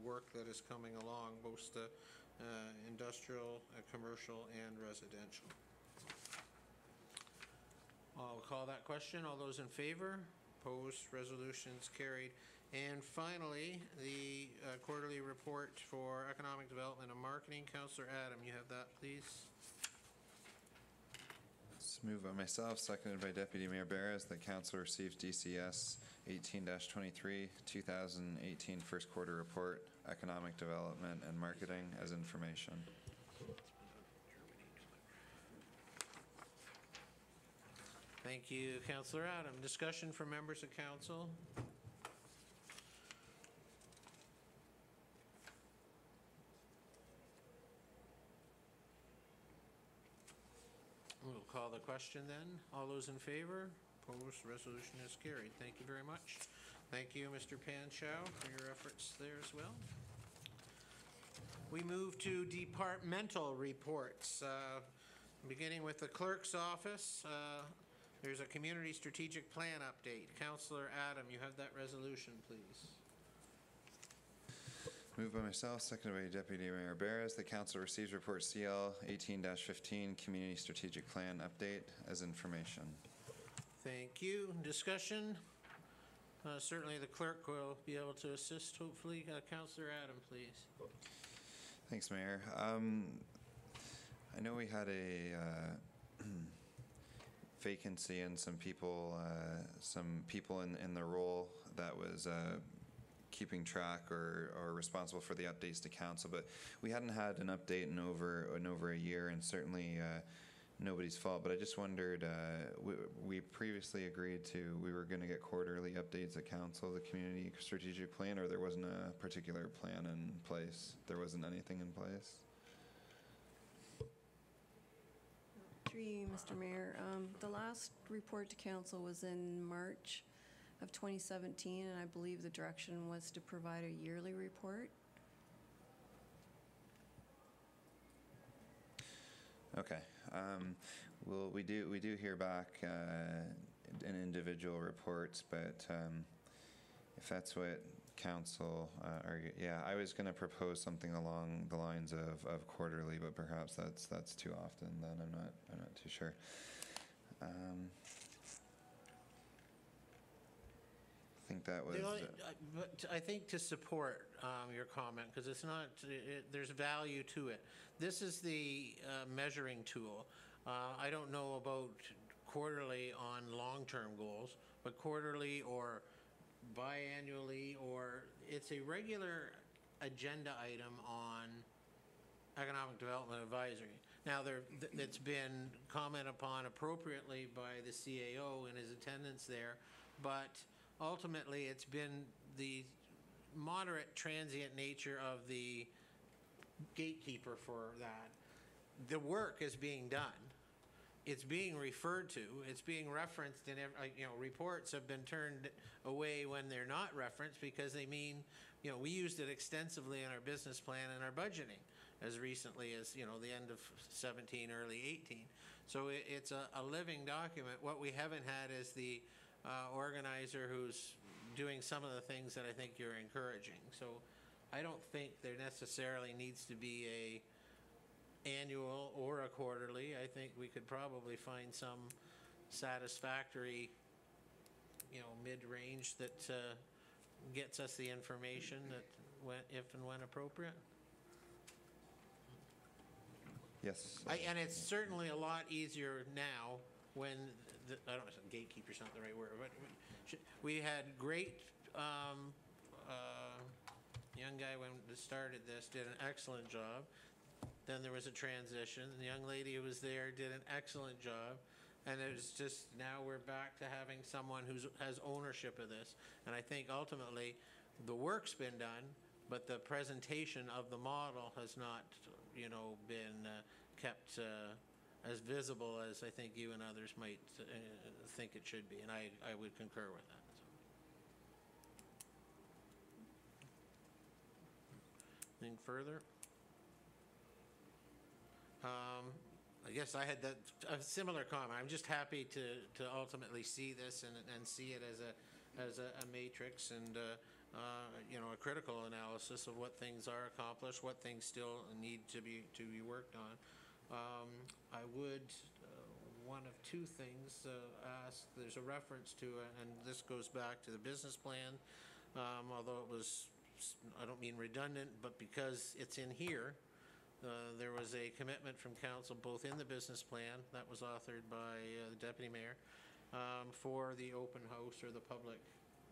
work that is coming along, both industrial, commercial, and residential. I'll call that question. All those in favor? Opposed? Resolutions carried. And finally, the quarterly report for economic development and marketing. Councillor Adam, you have that, please. It's moved by myself, seconded by Deputy Mayor Barras, that council receives DCS 18-23, 2018 first quarter report, economic development and marketing as information. Thank you, Councillor Adam. Discussion from members of council. We'll call the question then. All those in favor? Opposed? Resolution is carried. Thank you very much. Thank you, Mr. Panchow, for your efforts there as well. We move to departmental reports. Beginning with the clerk's office, there's a community strategic plan update. Councillor Adam, you have that resolution, please. Moved by myself, seconded by Deputy Mayor Barras, the council receives report CL 18-15 community strategic plan update as information. Thank you. Discussion? Certainly the clerk will be able to assist, hopefully. Councillor Adam, please. Thanks, Mayor. I know we had a vacancy and some people in the role that was keeping track or responsible for the updates to council, but we hadn't had an update in over a year, and certainly nobody's fault. But I just wondered, we previously agreed we were going to get quarterly updates at council, the community strategic plan, or there wasn't a particular plan in place? There wasn't anything in place? Through you, Mr. Mayor. The last report to council was in March of 2017, and I believe the direction was to provide a yearly report. Okay. Well, we do hear back in individual reports, but if that's what council, I was going to propose something along the lines of quarterly, but perhaps that's too often. Then I'm not too sure. I think that was. But I think to support your comment, because it's not, there's value to it. This is the measuring tool. I don't know about quarterly on long-term goals, but quarterly or biannually, or it's a regular agenda item on Economic Development Advisory. Now, it's been commented upon appropriately by the CAO in his attendance there, but ultimately it's been the moderate transient nature of the gatekeeper for that. The work is being done. It's being referred to. It's being referenced in, reports have been turned away when they're not referenced because they mean, we used it extensively in our business plan and our budgeting as recently as, the end of 17, early 18. So it's a living document. What we haven't had is the organizer who's doing some of the things that I think you're encouraging. So I don't think there necessarily needs to be a annual or a quarterly. I think we could probably find some satisfactory mid-range that gets us the information that if and when appropriate? Yes. And it's certainly a lot easier now when, I don't know, gatekeeper's not the right word, but we had great young guy when we started this, did an excellent job. Then there was a transition. The young lady who was there did an excellent job. And it was just, now we're back to having someone who has ownership of this. And I think ultimately the work's been done, but the presentation of the model has not, been kept as visible as I think you and others might think it should be. And I would concur with that. Anything further? I guess I had a similar comment. I'm just happy to ultimately see this and see it as a matrix and a critical analysis of what things are accomplished, what things still need to be worked on. I would one of two things ask. There's a reference to, and this goes back to the business plan, although it was, I don't mean redundant, but because it's in here. There was a commitment from council, both in the business plan that was authored by the deputy mayor, for the open house or the public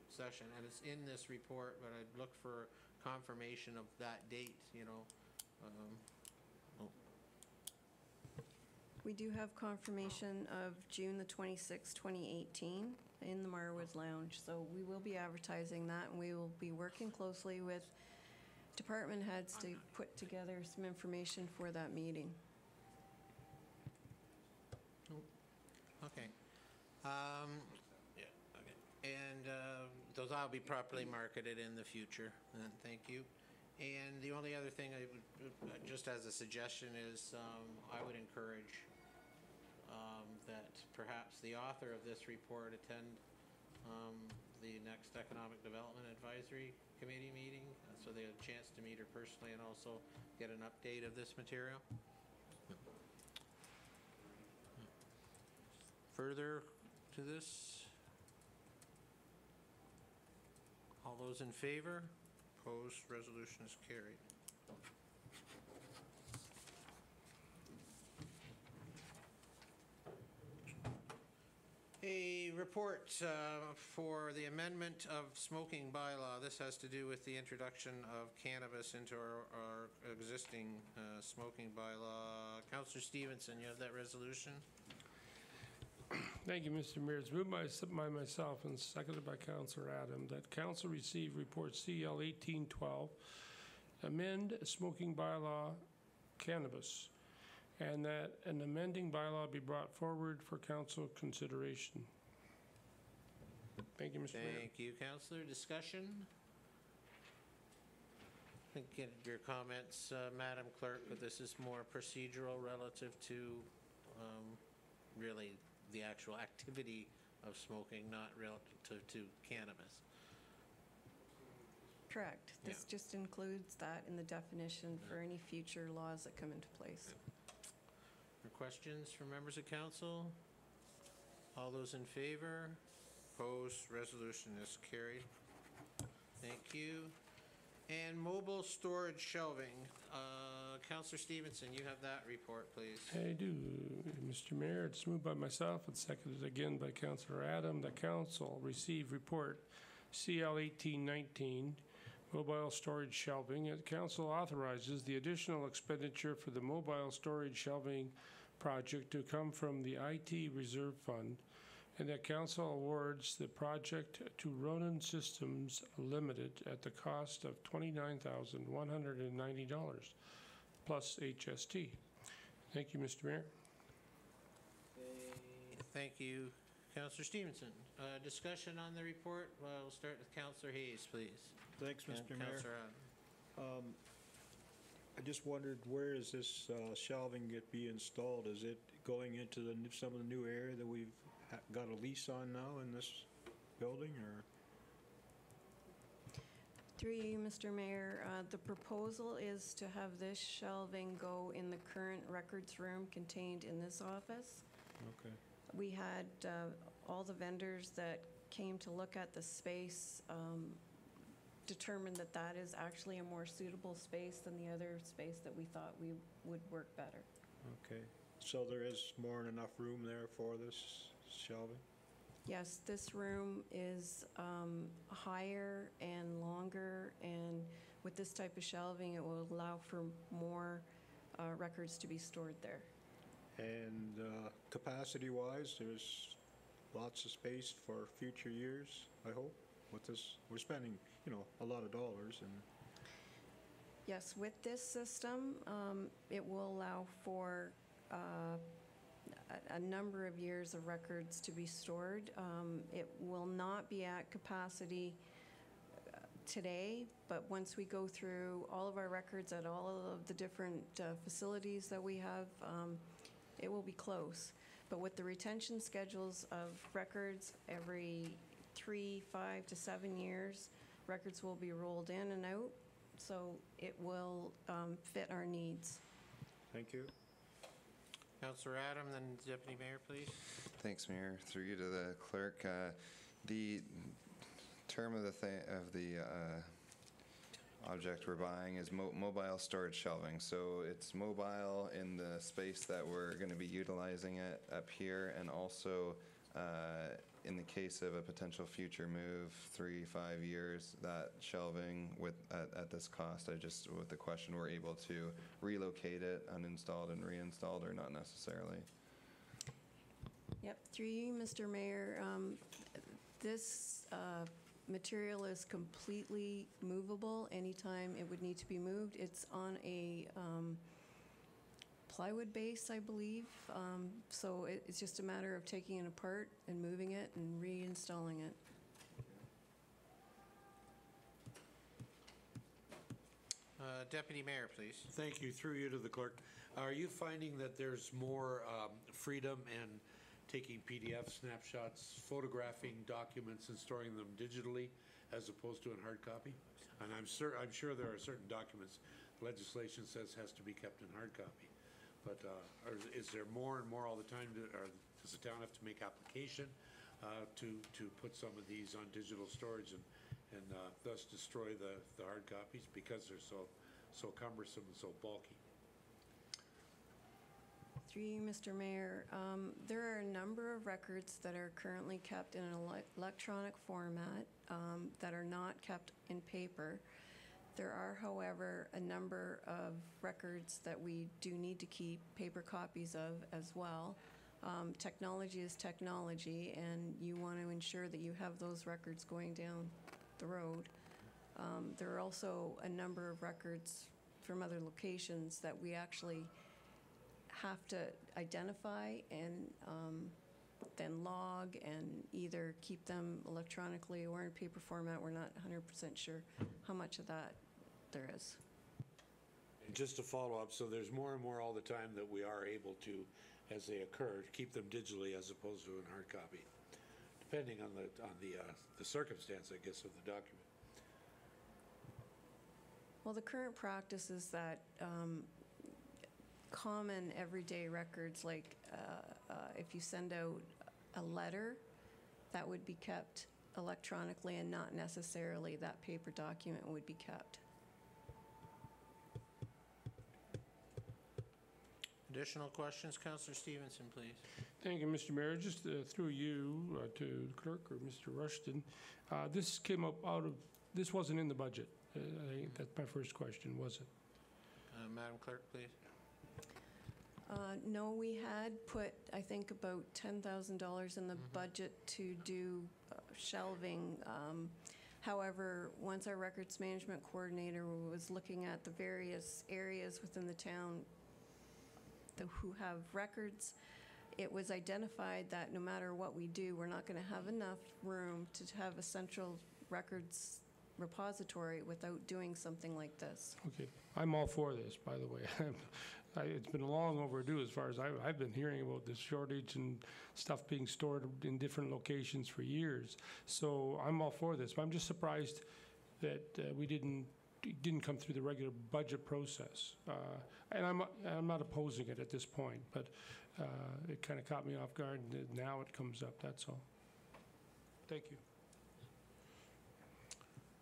session, and it's in this report. But I'd look for confirmation of that date. We do have confirmation of June the 26th, 2018 in the Marwoods Lounge. So we will be advertising that, and we will be working closely with department heads to put together some information for that meeting. Okay. And those will be properly marketed in the future. And thank you. And the only other thing I would, just as a suggestion, is I would encourage that perhaps the author of this report attend the next Economic Development Advisory Committee meeting, so they have a chance to meet her personally and also get an update of this material. Further to this? All those in favor? Opposed? Resolution is carried. A report for the amendment of smoking bylaw. This has to do with the introduction of cannabis into our existing smoking bylaw. Councillor Stevenson, you have that resolution? Thank you, Mr. Mayor. It's moved by myself and seconded by Councillor Adam that council receive report CL 1812, amend smoking bylaw cannabis, and that an amending bylaw be brought forward for council consideration. Thank you, Mr. Mayor. Thank you, Councillor. Discussion? I think get your comments, Madam Clerk, but this is more procedural relative to really the actual activity of smoking, not relative to cannabis. Correct. This just includes that in the definition for any future laws that come into place. Questions from members of council? All those in favor? Opposed? Resolution is carried. Thank you. And mobile storage shelving. Councillor Stevenson, you have that report, please. I do, Mr. Mayor. It's moved by myself and seconded again by Councillor Adam. The council receive report CL 1819, mobile storage shelving. The council authorizes the additional expenditure for the mobile storage shelving project to come from the IT Reserve Fund, and that council awards the project to Ronan Systems Limited at the cost of $29,190 plus HST. Thank you, Mr. Mayor. Thank you, Councillor Stevenson. Discussion on the report. We'll start with Councillor Hayes, please. Thanks, Mr. Mayor. Councillor Adam. I just wondered, where is this shelving be installed? Is it going into some of the new area that we've got a lease on now in this building, or? Through you, Mr. Mayor, the proposal is to have this shelving go in the current records room contained in this office. Okay. We had all the vendors that came to look at the space, determined that that is actually a more suitable space than the other space that we thought we would work better. Okay, so there is more than enough room there for this shelving? Yes, this room is higher and longer, and with this type of shelving, it will allow for more records to be stored there. And capacity-wise, there's lots of space for future years, I hope, with this. We're spending, a lot of dollars. And Yes, with this system, it will allow for a number of years of records to be stored. It will not be at capacity today, but once we go through all of our records at all of the different facilities that we have, it will be close. But with the retention schedules of records every 3, 5 to 7 years, records will be rolled in and out, so it will fit our needs. thank you. Councillor Adam, then Deputy Mayor, please. Thanks, Mayor. Through you to the clerk. The term of the object we're buying is mobile storage shelving. So it's mobile in the space that we're going to be utilizing it up here, and also in the case of a potential future move, 3-5 years, that shelving at this cost, with the question, we're able to relocate it, uninstalled and reinstalled, or not necessarily? Yep, through you, Mr. Mayor, this material is completely movable anytime it would need to be moved. It's on a plywood base, I believe, so it's just a matter of taking it apart and moving it and reinstalling it. Deputy Mayor, please. Thank you. Through you to the clerk. Are you finding that there's more freedom in taking PDF snapshots, photographing documents, and storing them digitally as opposed to in hard copy? And I'm sure there are certain documents legislation says has to be kept in hard copy. But is there more and more all the time? Does the town have to make application to put some of these on digital storage and thus destroy the hard copies because they're so cumbersome and so bulky? Through you, Mr. Mayor, there are a number of records that are currently kept in an electronic format that are not kept in paper. There are, however, a number of records that we do need to keep paper copies of as well. Technology is technology, and you want to ensure that you have those records going down the road. There are also a number of records from other locations that we actually have to identify and then log and either keep them electronically or in paper format. We're not 100% sure how much of that there is. And just to follow up, so there's more and more all the time that we are able to, as they occur, keep them digitally as opposed to in hard copy, depending on the circumstance, I guess, of the document. Well, the current practice is that common everyday records, like if you send out a letter, that would be kept electronically and not necessarily that paper document would be kept. Additional questions, Councillor Stevenson, please. Thank you, Mr. Mayor. Just through you to the clerk or Mr. Rushton, this came up this wasn't in the budget. I think that's my first question, was it? Madam Clerk, please. No, we had put, I think, about $10,000 in the budget to do shelving. However, once our records management coordinator was looking at the various areas within the town who have records, it was identified that no matter what we do, we're not going to have enough room to have a central records repository without doing something like this. Okay, I'm all for this, by the way. It's been long overdue as far as I've been hearing about this shortage and stuff being stored in different locations for years. So I'm all for this, but I'm just surprised that we didn't come through the regular budget process. And I'm not opposing it at this point, but it kind of caught me off guard, and now it comes up, that's all. Thank you.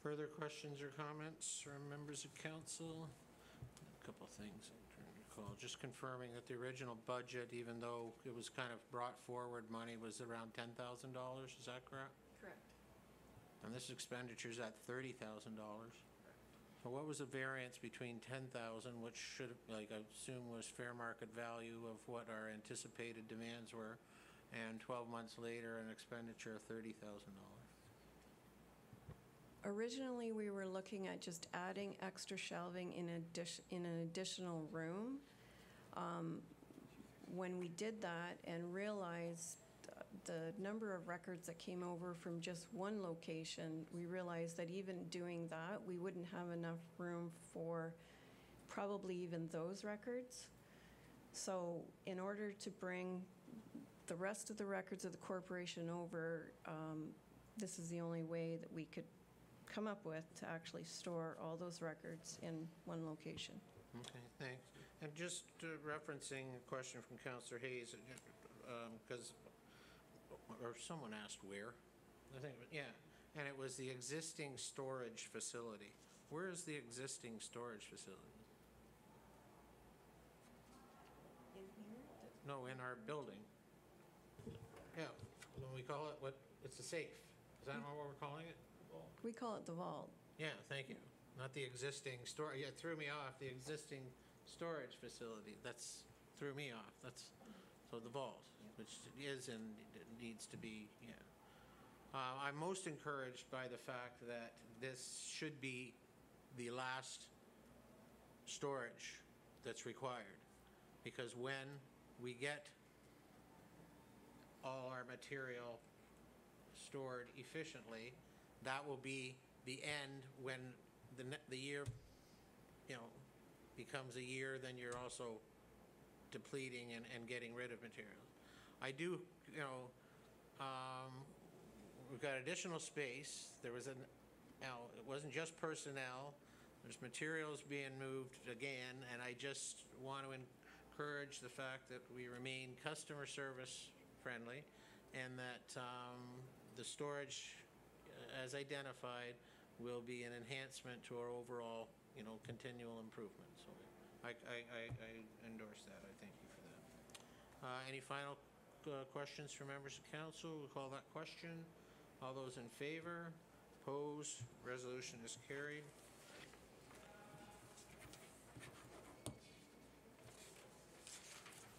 Further questions or comments from members of council? A couple things I'm trying to recall. Just confirming that the original budget, even though it was kind of brought forward money, was around $10,000. Is that correct? Correct. And this expenditure's at $30,000. So what was the variance between 10,000, which should, like, I assume was fair market value of what our anticipated demands were, and 12 months later, an expenditure of $30,000? Originally, we were looking at just adding extra shelving in an additional room. When we did that and realized the number of records that came over from just one location, we realized that even doing that, we wouldn't have enough room for probably even those records. So in order to bring the rest of the records of the corporation over, this is the only way that we could come up with to actually store all those records in one location. Okay, thanks. And just referencing a question from Councillor Hayes, because or someone asked where. I think, yeah, and it was the existing storage facility. Where is the existing storage facility? In here? No, in our building. Yeah, when we call it, what, it's a safe. Is that what we're calling it? We call it the vault. Yeah, thank you. Not the existing storage. Yeah, it threw me off. The existing storage facility. That's threw me off. That's so the vault, which is and needs to be. Yeah. I'm most encouraged by the fact that this should be the last storage that's required, because when we get all our material stored efficiently, that will be the end. When the year, you know, becomes a year, then you're also depleting and getting rid of materials. I do, you know, we've got additional space. There was now it wasn't just personnel. There's materials being moved again, and I just want to encourage the fact that we remain customer service friendly, and that the storage, as identified, will be an enhancement to our overall, you know, continual improvement. So I endorse that. I thank you for that. Any final questions from members of council? We'll call that question. All those in favor? Opposed? Resolution is carried.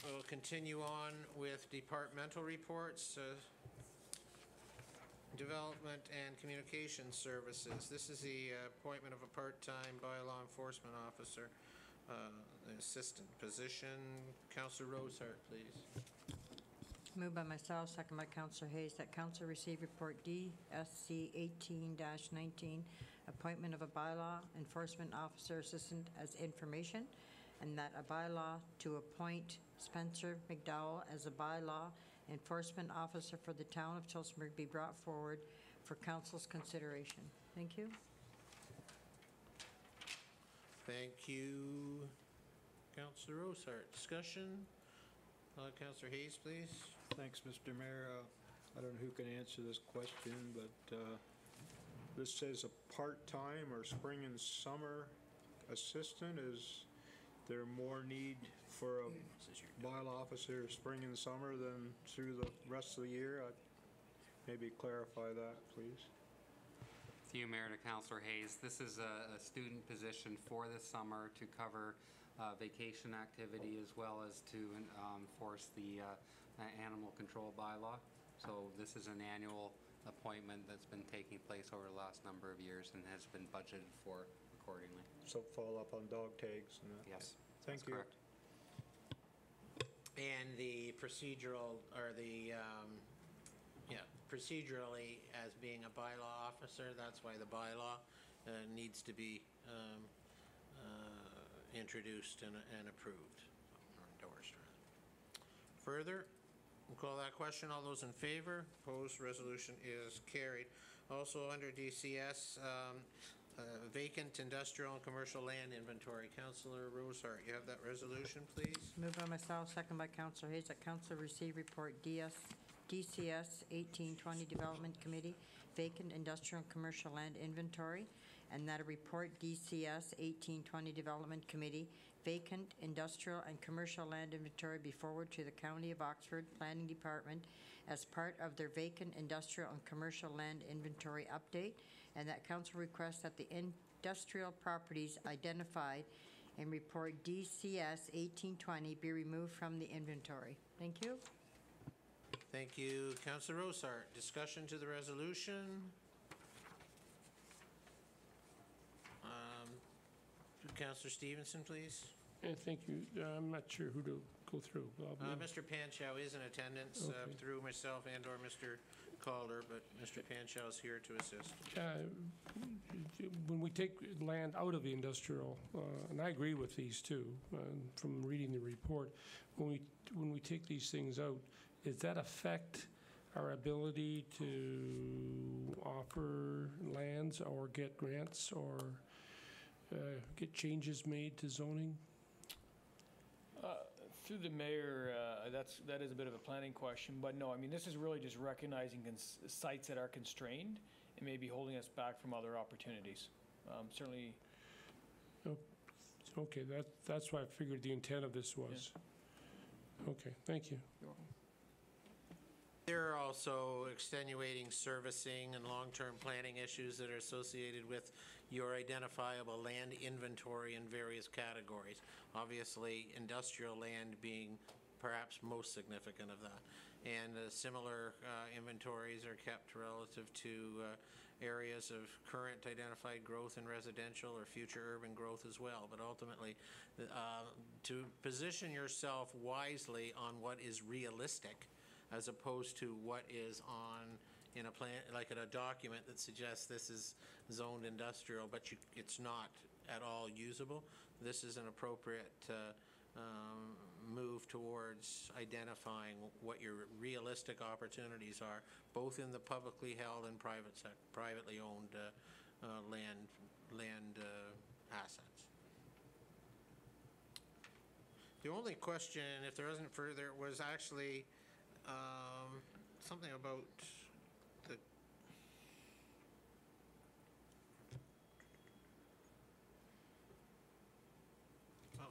We'll continue on with departmental reports. Development and Communication Services. This is the appointment of a part-time bylaw enforcement officer, an assistant position. Councillor Rosehart, please. Moved by myself, second by Councillor Hayes, that council receive report DSC 18-19, appointment of a bylaw enforcement officer assistant as information, and that a bylaw to appoint Spencer McDowell as a bylaw enforcement officer for the town of Tillsonburg be brought forward for council's consideration. Thank you. Thank you, Councillor Rosehart. Discussion? Councillor Hayes, please. Thanks, Mr. Mayor. I don't know who can answer this question, but this says a part-time or spring and summer assistant. Is there more need for a bylaw officer spring and summer than through the rest of the year? Maybe clarify that, please. Through you, Mayor, to Councillor Hayes. This is a student position for this summer to cover vacation activity, as well as to enforce the animal control bylaw. So this is an annual appointment that's been taking place over the last number of years and has been budgeted for accordingly. So follow up on dog tags and that? Yes. Thank you. Correct. And the procedural, or the, procedurally as being a bylaw officer, that's why the bylaw needs to be introduced and approved, or endorsed. Further, we'll call that question. All those in favor? Opposed? Resolution is carried. Also under DCS, vacant industrial and commercial land inventory. Councillor Rosehart, you have that resolution, please? Moved by myself, second by Councillor Hayes, that council receive report DS DCS 1820 Development Committee vacant industrial and commercial land inventory, and that a report DCS 1820 Development Committee vacant industrial and commercial land inventory be forwarded to the County of Oxford Planning Department as part of their vacant industrial and commercial land inventory update, and that council requests that the industrial properties identified in report DCS 1820 be removed from the inventory. Thank you. Thank you, Councillor Rosart. Discussion to the resolution. Councillor Stevenson, please. Thank you. I'm not sure who to go through. Mr. Panchow is in attendance through myself and/or Mr. Calder, but Mr. Panchow is here to assist. When we take land out of the industrial, and I agree with these too, from reading the report, when we take these things out, does that affect our ability to offer lands or get grants or get changes made to zoning? Through the mayor, that is a bit of a planning question, but no, I mean, this is really just recognizing sites that are constrained and maybe holding us back from other opportunities. Certainly. Okay, that's why I figured the intent of this was. Yeah. Okay, thank you. You're welcome. There are also extenuating servicing and long-term planning issues that are associated with your identifiable land inventory in various categories. Obviously, industrial land being perhaps most significant of that. And similar inventories are kept relative to areas of current identified growth in residential or future urban growth as well. But ultimately, to position yourself wisely on what is realistic as opposed to what is on in a plan, like in a document that suggests this is zoned industrial, but it's not at all usable. This is an appropriate move towards identifying what your realistic opportunities are, both in the publicly held and privately owned land assets. The only question, if there isn't further, was actually something about the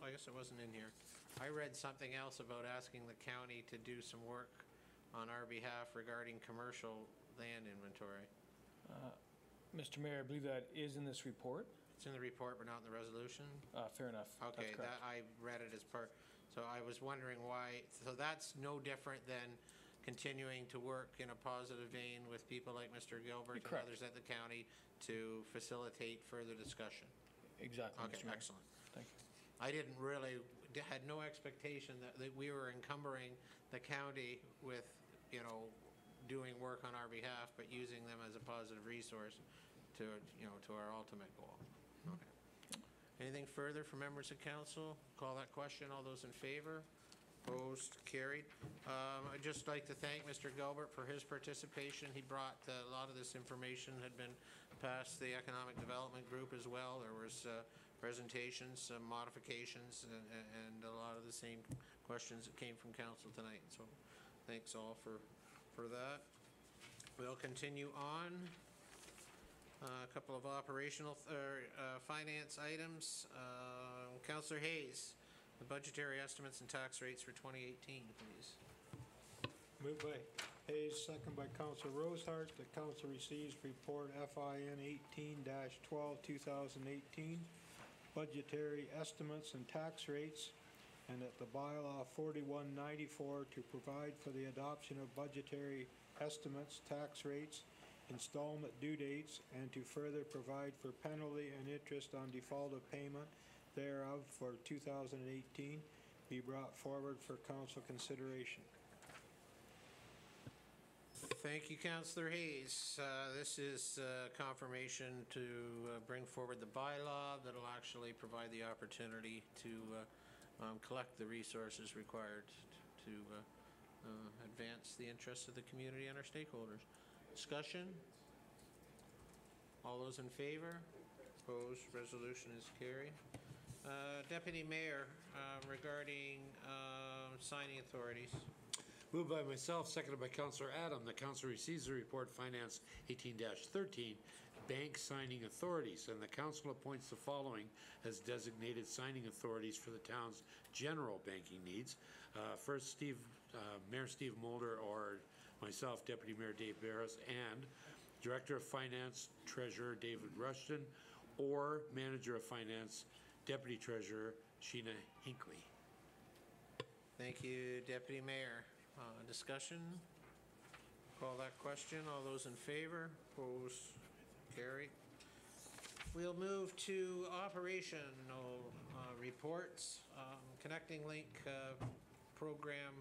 I guess it wasn't in here. I read something else about asking the county to do some work on our behalf regarding commercial land inventory. Mr. Mayor, I believe that is in this report. It's in the report, but not in the resolution? Fair enough. Okay, that I read it as part. So I was wondering why. So that's no different than continuing to work in a positive vein with people like Mr. Gilbert and others at the county to facilitate further discussion. Exactly. Okay, Mr. Mayor. excellent. Thank you. I didn't really, had no expectation that we were encumbering the county with, doing work on our behalf, but using them as a positive resource to, to our ultimate goal. Okay. Anything further from members of council? Call that question. All those in favor? Opposed? Carried. I'd just like to thank Mr. Gilbert for his participation. He brought a lot of this information had been passed the Economic Development Group as well. There was presentations, some modifications, and a lot of the same questions that came from council tonight. So thanks all for that. We'll continue on. A couple of operational finance items. Councillor Hayes, the budgetary estimates and tax rates for 2018, please. Moved by Hayes, second by Councillor Rosehart, that council receives report FIN 18-12 2018, budgetary estimates and tax rates, and that the bylaw 4194 to provide for the adoption of budgetary estimates, tax rates, installment due dates, and to further provide for penalty and interest on default of payment thereof for 2018 be brought forward for council consideration. Thank you, Councillor Hayes. This is confirmation to bring forward the bylaw that will actually provide the opportunity to collect the resources required to advance the interests of the community and our stakeholders. Discussion? All those in favor? Opposed? Resolution is carried. Deputy Mayor, regarding signing authorities. Moved by myself, seconded by Councillor Adam, that council receives the report Finance 18-13, Bank Signing Authorities, and the council appoints the following as designated signing authorities for the town's general banking needs. First, Mayor Steve Mulder, or myself, Deputy Mayor Dave Barris, and Director of Finance, Treasurer David Rushton, or Manager of Finance, Deputy Treasurer Sheena Hinckley. Thank you, Deputy Mayor. Discussion? Call that question. All those in favor? Opposed? Carried. We'll move to operational reports. Connecting Link Program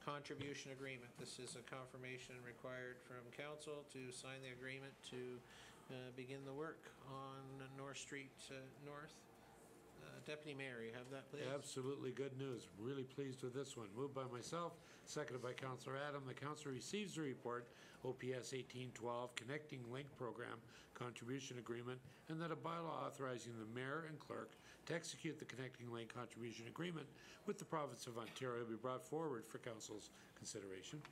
Contribution Agreement. This is a confirmation required from Council to sign the agreement to begin the work on North Street North. Deputy Mayor, you have that, please? Absolutely good news. Really pleased with this one. Moved by myself, seconded by Councillor Adam. The council receives the report, OPS 1812, Connecting Link Program Contribution Agreement, and that a bylaw authorizing the mayor and clerk to execute the Connecting Link Contribution Agreement with the province of Ontario be brought forward for council's consideration.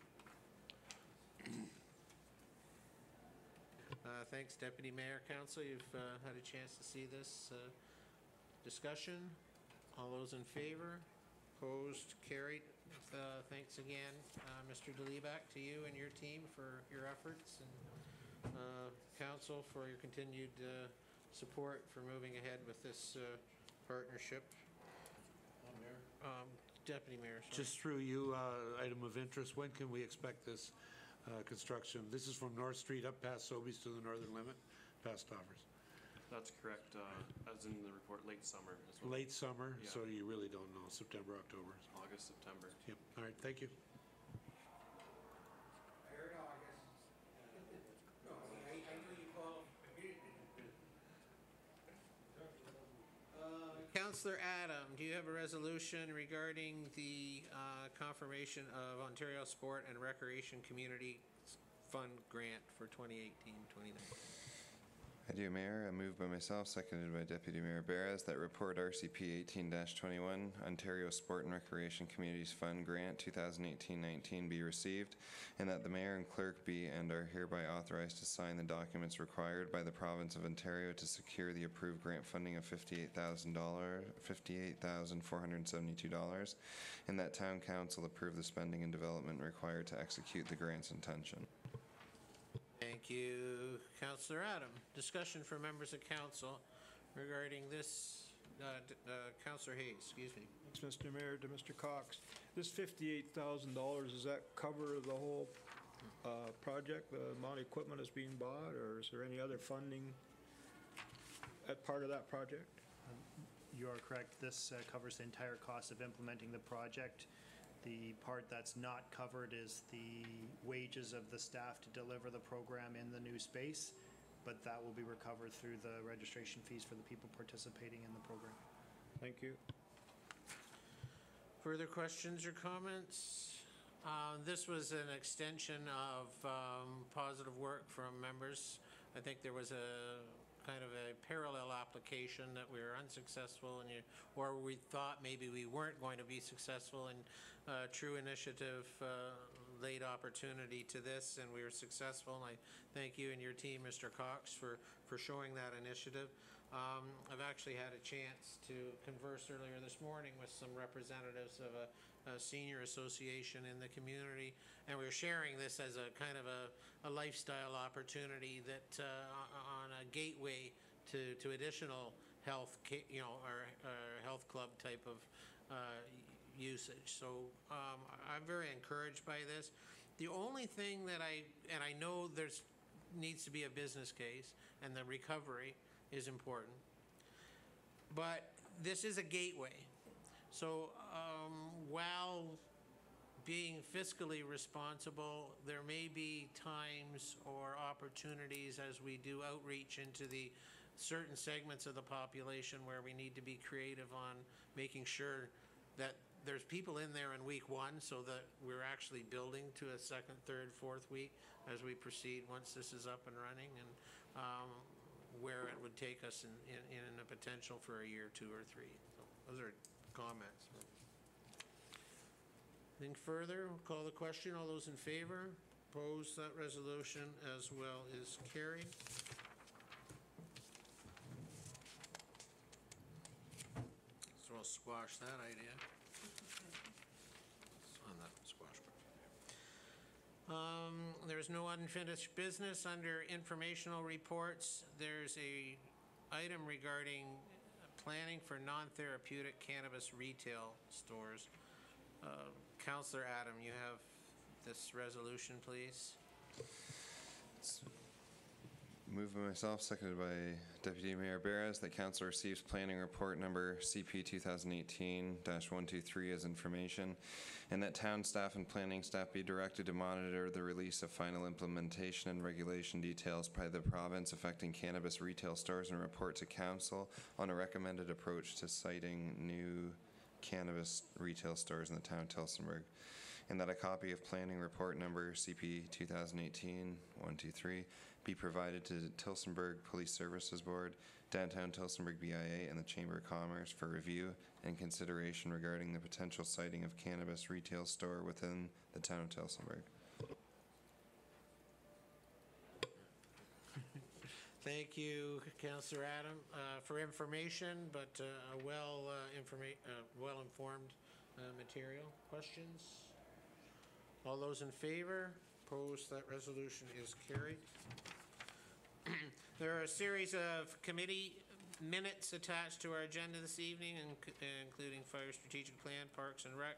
Thanks, Deputy Mayor. Council, you've had a chance to see this. Discussion? All those in favor? Opposed? Carried. Thanks again, Mr. DeLebac, to you and your team for your efforts, and Council for your continued support for moving ahead with this partnership. Deputy Mayor, sorry. Just through you, item of interest, when can we expect this construction? This is from North Street up past Sobeys to the northern limit, past Offers. That's correct, as in the report, late summer as well. Late summer, Yeah. so you really don't know, September, October. August, September. Yep, all right, thank you. Councillor Adam, do you have a resolution regarding the confirmation of Ontario Sport and Recreation Community Fund Grant for 2018-2019? I do, Mayor. I move by myself, seconded by Deputy Mayor Barras, that report RCP 18-21, Ontario Sport and Recreation Communities Fund Grant 2018-19 be received, and that the Mayor and Clerk be and are hereby authorized to sign the documents required by the Province of Ontario to secure the approved grant funding of $58,472, and that Town Council approve the spending and development required to execute the grant's intention. Thank you, Councillor Adam. Discussion for members of council regarding this. Councillor Hayes, excuse me. Thanks, Mr. Mayor. To Mr. Cox, this $58,000, does that cover the whole project, the amount of equipment that's being bought, or is there any other funding at part of that project? You are correct. This covers the entire cost of implementing the project. The part that's not covered is the wages of the staff to deliver the program in the new space, but that will be recovered through the registration fees for the people participating in the program. Thank you. Further questions or comments? This was an extension of positive work from members. I think there was a kind of a parallel application that we were unsuccessful in, or we thought maybe we weren't going to be successful in True Initiative laid opportunity to this, and we were successful, and I thank you and your team, Mr. Cox, for showing that initiative. I've actually had a chance to converse earlier this morning with some representatives of a senior association in the community, and we were sharing this as a kind of a lifestyle opportunity that on a gateway to additional health, or health club type of usage. So I'm very encouraged by this. The only thing that I know there's needs to be a business case, and the recovery is important, but this is a gateway. So while being fiscally responsible, there may be times or opportunities as we do outreach into the certain segments of the population where we need to be creative on making sure that there's people in there in week one, so that we're actually building to a second, third, fourth week as we proceed once this is up and running, and where it would take us in a potential for a year, 2 or 3. So those are comments. Anything further? We'll call the question. All those in favor? Opposed? That resolution as well is carried. So I'll squash that idea. On that squash button. There's no unfinished business under informational reports. There's a item regarding planning for non-therapeutic cannabis retail stores. Councillor Adam, you have this resolution, please. Moved by myself, seconded by Deputy Mayor Barras, that council receives planning report number CP 2018-123 as information, and that town staff and planning staff be directed to monitor the release of final implementation and regulation details by the province affecting cannabis retail stores and report to council on a recommended approach to citing new cannabis retail stores in the town of Tillsonburg, and that a copy of planning report number CP 2018-123 be provided to the Tillsonburg Police Services Board, Downtown Tillsonburg BIA, and the Chamber of Commerce for review and consideration regarding the potential siting of cannabis retail store within the town of Tillsonburg. Thank you, Councillor Adam, for information, but a well-informed material. Questions? All those in favor? Opposed? That resolution is carried. There are a series of committee minutes attached to our agenda this evening, including Fire Strategic Plan, Parks and Rec,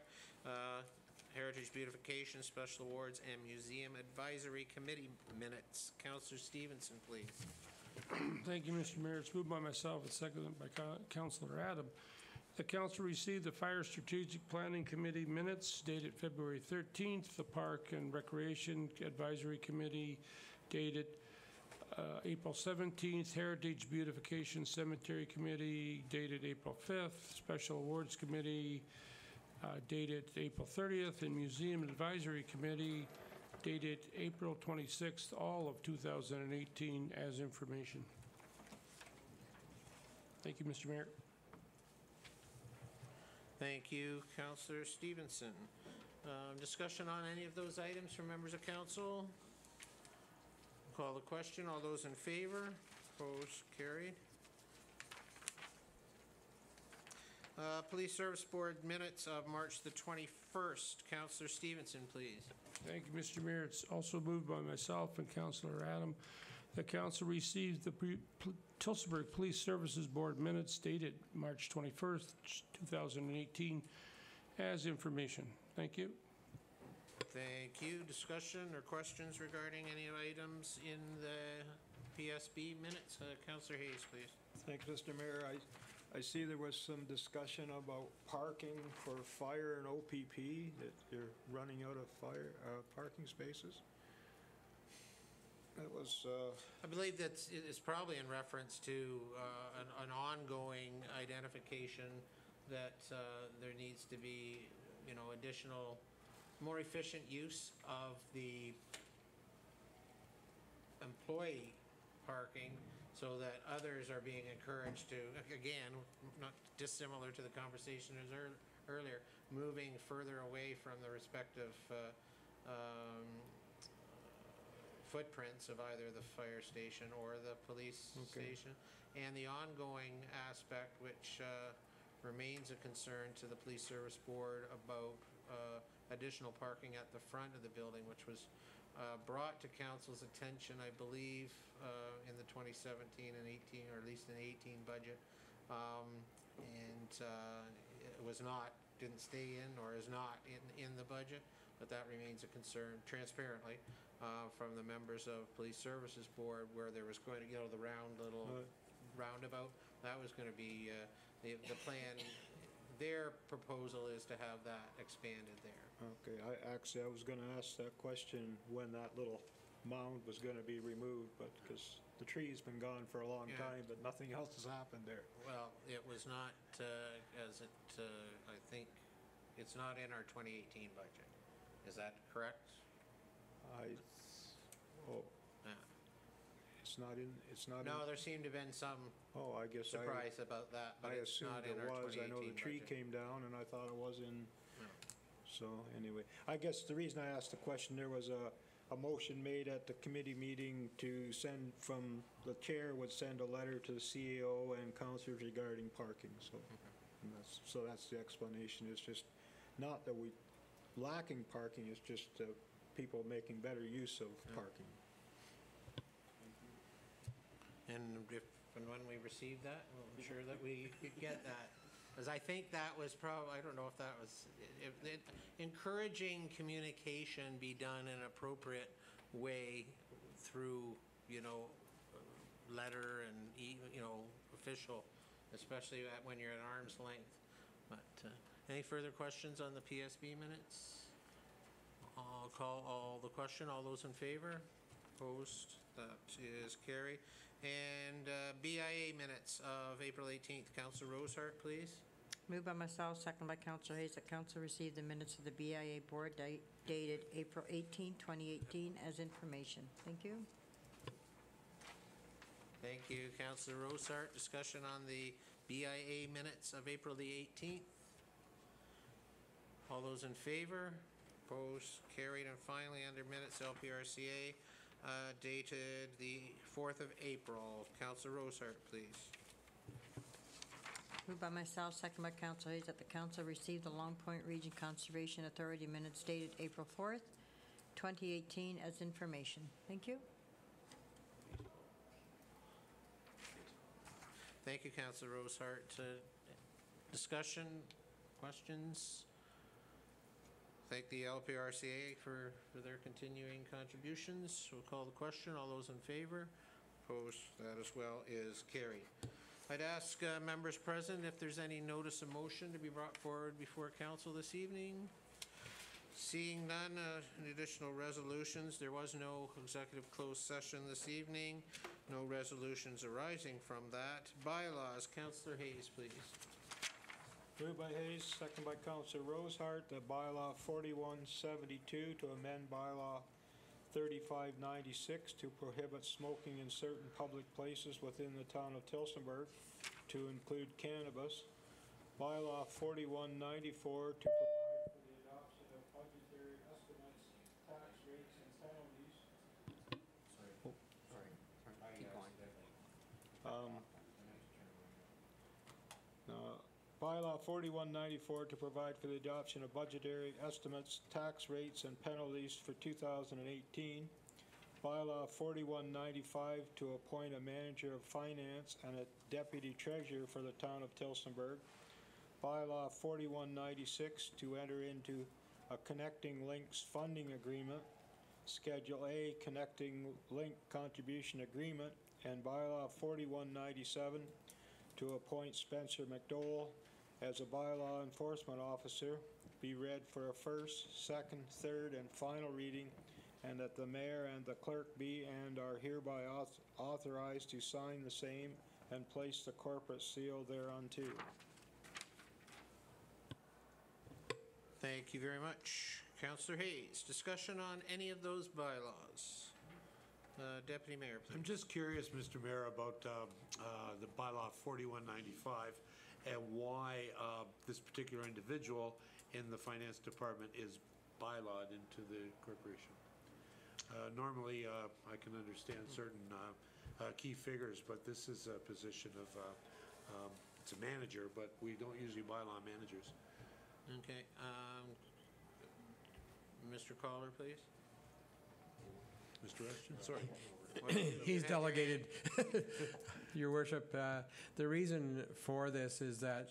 Heritage Beautification, Special Awards, and Museum Advisory Committee minutes. Councillor Stevenson, please. Thank you, Mr. Mayor. It's moved by myself and seconded by Councillor Adam. The council received the Fire Strategic Planning Committee minutes dated February 13th, the Park and Recreation Advisory Committee dated April 17th, Heritage Beautification Cemetery Committee dated April 5th, Special Awards Committee dated April 30th, and Museum Advisory Committee dated April 26th, all of 2018 as information. Thank you, Mr. Mayor. Thank you, Councillor Stevenson. Discussion on any of those items from members of council? Call the question. All those in favor? Opposed? Carried. Police Service Board minutes of March the 21st. Councillor Stevenson, please. Thank you, Mr. Mayor. It's also moved by myself and Councillor Adam. The council received the Tillsonburg Police Services Board minutes dated March 21st, 2018 as information. Thank you. Thank you. Discussion or questions regarding any items in the PSB minutes? Councillor Hayes, please. Thank you, Mr. Mayor. I see there was some discussion about parking for fire and OPP, that you're running out of parking spaces. That was... I believe that it's probably in reference to an ongoing identification that there needs to be, additional, more efficient use of the employee parking so that others are being encouraged to, again, not dissimilar to the conversation as earlier, moving further away from the respective footprints of either the fire station or the police station, and the ongoing aspect which remains a concern to the Police Service Board about additional parking at the front of the building, which was brought to council's attention, I believe, in the 2017 and 18, or at least in the 18 budget, and it was not, didn't stay in, or is not in the budget, but that remains a concern transparently from the members of Police Services Board, where there was going to, the round little roundabout, that was going to be the plan. Their proposal is to have that expanded there. Okay, I was going to ask that question when that little mound was going to be removed, but because the tree's been gone for a long time, but nothing else has happened there. Well, it was not, I think, it's not in our 2018 budget. Is that correct? It's not. No, there seemed to have been some surprise about that, but it's not in our 2018 budget. I assumed it was. I know the tree came down, and I thought it was in So anyway, I guess the reason I asked the question, there was a motion made at the committee meeting to send from, the chair would send a letter to the CEO and councilors regarding parking, so. And that's the explanation. It's just not that we lacking parking, it's just people making better use of parking. And if and when we receive that, we'll ensure that we get that. Because I think that was I don't know if that was, encouraging communication be done in an appropriate way through, letter and, official, especially when you're at arm's length. But any further questions on the PSB minutes? I'll call the question. All those in favor? Opposed? That is carried. And BIA minutes of April 18th. Councillor Rosehart, please. Moved by myself, second by Councillor Hayes, that council receive the minutes of the BIA board dated April 18, 2018 as information. Thank you. Thank you, Councillor Rosehart. Discussion on the BIA minutes of April the 18th. All those in favor? Opposed? Carried. And finally, under minutes, LPRCA, dated the 4th of April. Councillor Rosehart, please. Moved by myself, second by Councillor Hayes, that the council receive the Long Point Region Conservation Authority minutes dated April 4th, 2018 as information. Thank you. Thank you, Councillor Rosehart. Discussion, questions? Thank the LPRCA for their continuing contributions. We'll call the question. All those in favor? Opposed? That as well is carried. I'd ask members present if there's any notice of motion to be brought forward before council this evening. Seeing none, any additional resolutions. There was no executive closed session this evening. No resolutions arising from that. Bylaws. Councillor Hayes, please. Moved by Hayes, second by Councillor Rosehart, that bylaw 4172 to amend bylaw 3596 to prohibit smoking in certain public places within the town of Tillsonburg to include cannabis. Bylaw 4194 to provide for the adoption of budgetary estimates, tax rates, and penalties. Keep going. Bylaw 4194 to provide for the adoption of budgetary estimates, tax rates, and penalties for 2018. Bylaw 4195 to appoint a manager of finance and a deputy treasurer for the town of Tillsonburg. Bylaw 4196 to enter into a Connecting Links funding agreement. Schedule A, Connecting Link contribution agreement. And bylaw 4197 to appoint Spencer McDowell as a bylaw enforcement officer, be read for a first, second, third, and final reading, and that the mayor and the clerk be and are hereby authorized to sign the same and place the corporate seal thereunto. Thank you very much. Councillor Hayes, discussion on any of those bylaws. Deputy Mayor, please. I'm just curious, Mr. Mayor, about the bylaw 4195 and why this particular individual in the finance department is bylawed into the corporation. Normally, I can understand certain key figures, but this is a position of, it's a manager, but we don't usually bylaw managers. Okay. Mr. Caller, please. Mr. Ashton, sorry. He's delegated. Your Worship, the reason for this is that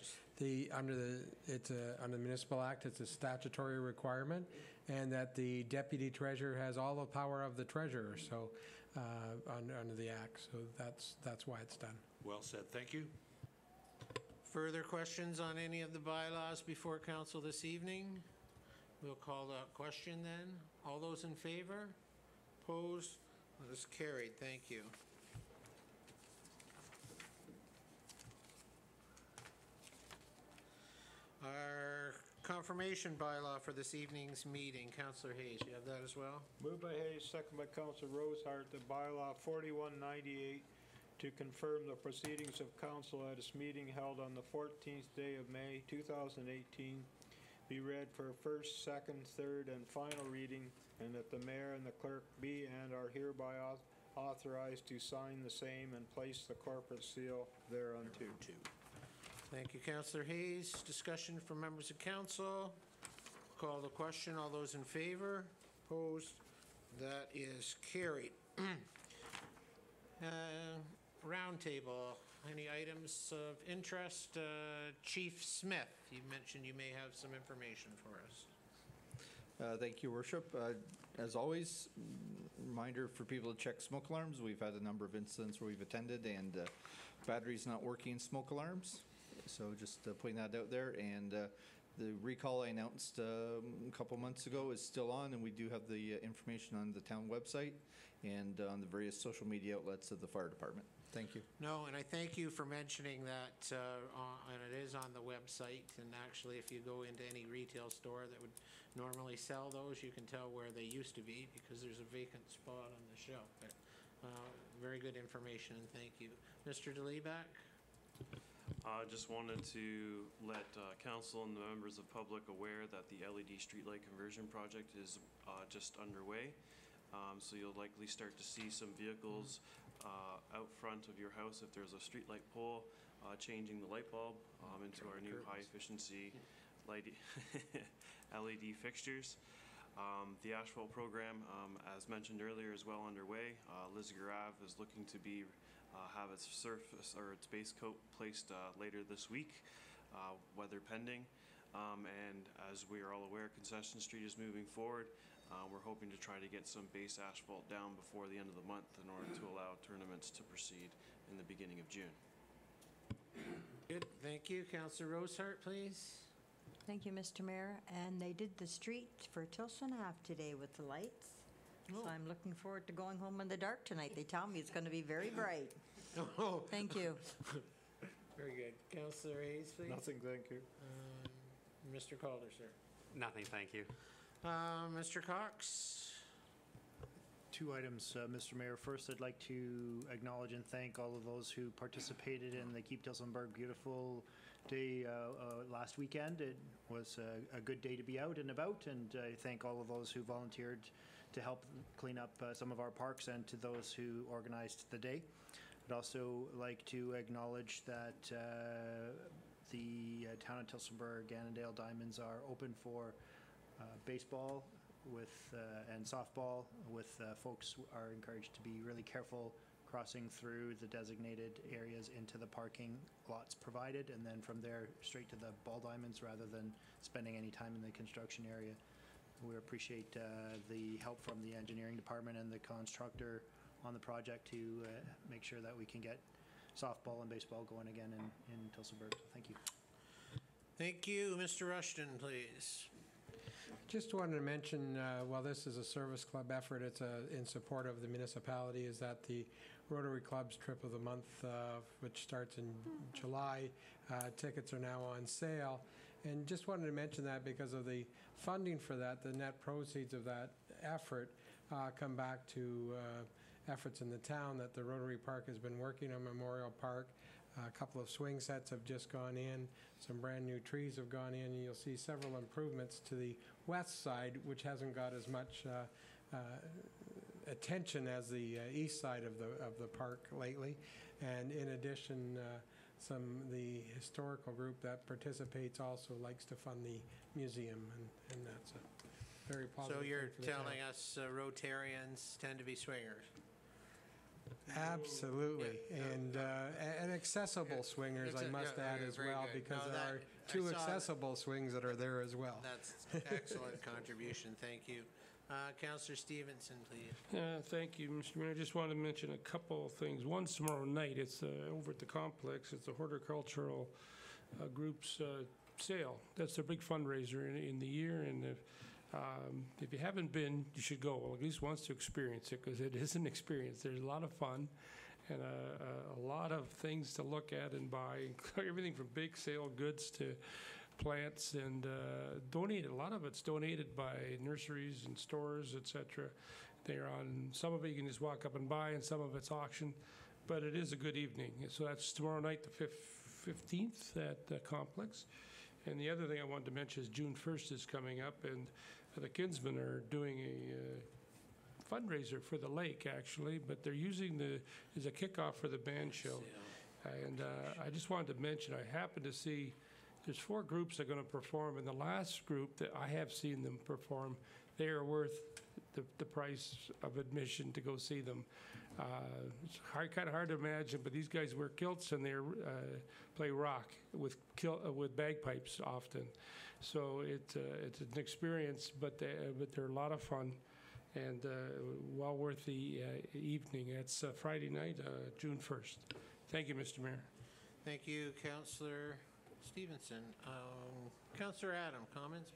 under the Municipal Act, it's a statutory requirement, and that the deputy treasurer has all the power of the treasurer. So under the Act, so that's why it's done. Well said. Thank you. Further questions on any of the bylaws before council this evening? We'll call that question then. All those in favor? Opposed? That is carried. Thank you. Our confirmation bylaw for this evening's meeting. Councillor Hayes, you have that as well? Moved by Hayes, second by Councillor Rosehart, that bylaw 4198 to confirm the proceedings of council at its meeting held on the 14th day of May 2018 be read for first, second, third, and final reading, and that the mayor and the clerk be and are hereby authorized to sign the same and place the corporate seal thereunto. Thank you, Councillor Hayes. Discussion from members of council. Call the question. All those in favor? Opposed? That is carried. Roundtable. Any items of interest? Chief Smith, you mentioned you may have some information for us. Thank you, Worship. As always, reminder for people to check smoke alarms. We've had a number of incidents where we've attended and batteries not working in smoke alarms. So just putting that out there. And the recall I announced a couple months ago is still on, and we do have the information on the town website and on the various social media outlets of the fire department. Thank you. No, and I thank you for mentioning that, and it is on the website. And actually, if you go into any retail store that would normally sell those, you can tell where they used to be because there's a vacant spot on the shelf. But, very good information, and thank you. Mr. DeLeback? I just wanted to let council and the members of public aware that the LED streetlight conversion project is just underway. So you'll likely start to see some vehicles out front of your house if there's a streetlight pole, changing the light bulb into our new high-efficiency LED fixtures. The asphalt program, as mentioned earlier, is well underway. Lisgar Ave is looking to be have its surface or its base coat placed later this week, weather pending. And as we are all aware, Concession Street is moving forward. We're hoping to try to get some base asphalt down before the end of the month in order to allow tournaments to proceed in the beginning of June. Good, thank you. Councillor Rosehart, please. Thank you, Mr. Mayor. And they did the street for Tilson Ave today with the lights. So I'm looking forward to going home in the dark tonight. They tell me it's going to be very bright. Oh. Thank you. Very good. Councillor Hayes, please. Nothing, thank you. Mr. Calder, sir. Nothing, thank you. Mr. Cox? Two items, Mr. Mayor. First, I'd like to acknowledge and thank all of those who participated in the Keep Tillsonburg Beautiful Day last weekend. It was a good day to be out and about, and I thank all of those who volunteered to help clean up some of our parks and to those who organized the day. I'd also like to acknowledge that the town of Tillsonburg Annandale Diamonds are open for baseball and softball with folks are encouraged to be really careful crossing through the designated areas into the parking lots provided, and then from there straight to the ball diamonds rather than spending any time in the construction area. We appreciate the help from the engineering department and the constructor on the project to make sure that we can get softball and baseball going again in Tillsonburg. Thank you. Thank you. Mr. Rushton, please. Just wanted to mention, while this is a service club effort, it's in support of the municipality, is that the Rotary Club's Trip of the Month, which starts in July, tickets are now on sale. And just wanted to mention that because of the funding for that, the net proceeds of that effort come back to efforts in the town that the Rotary Park has been working on Memorial Park. A couple of swing sets have just gone in. Some brand new trees have gone in. And you'll see several improvements to the west side, which hasn't got as much attention as the east side of the park lately. And in addition, the historical group that participates also likes to fund the museum, and that's a very positive. So you're thing for the telling town. us Rotarians tend to be swingers? Absolutely, Yeah. and accessible swingers, I must add as very well, good. because No, there that- are I two saw that. accessible swings that are there as well. That's excellent contribution. Thank you. Councillor Stevenson, please. Thank you, Mr. Mayor. I just wanted to mention a couple of things. One's tomorrow night. It's over at the complex. It's a horticultural group's sale. That's their big fundraiser in the year, and if you haven't been, you should go, at least once to experience it, because it is an experience. There's a lot of fun and a lot of things to look at and buy, everything from bake sale goods to plants, and donated. A lot of it's donated by nurseries and stores, etc. They're on, some of it you can just walk up and buy, and some of it's auction, but it is a good evening. So that's tomorrow night, the 15th at the complex. And the other thing I wanted to mention is June 1st is coming up, and the Kinsmen are doing a fundraiser for the lake, actually, but they're using as a kickoff for the band show. And I just wanted to mention, I happened to see there's 4 groups that are going to perform, and the last group that I have seen them perform, they are worth the price of admission to go see them. It's kind of hard to imagine, but these guys wear kilts and they play rock with bagpipes often. So it's an experience, but they're a lot of fun and well worth the evening. It's Friday night, June 1st. Thank you, Mr. Mayor. Thank you, Councillor Stevenson. Councillor Adam, comments?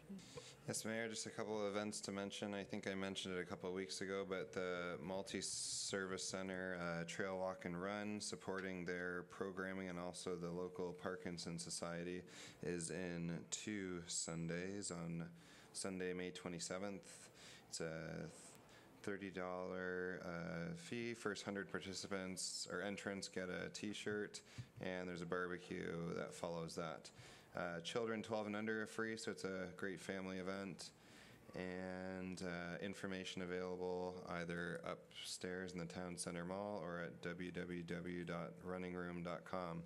Yes, Mayor, just a couple of events to mention. I think I mentioned it a couple of weeks ago, but the Multi-Service Center Trail Walk and Run, supporting their programming and also the local Parkinson Society, is in 2 Sundays. On Sunday, May 27th, it's a $30 fee. First 100 participants or entrants get a t-shirt, and there's a barbecue that follows that. Children 12 and under are free, so it's a great family event. And information available either upstairs in the Town Center Mall or at www.runningroom.com.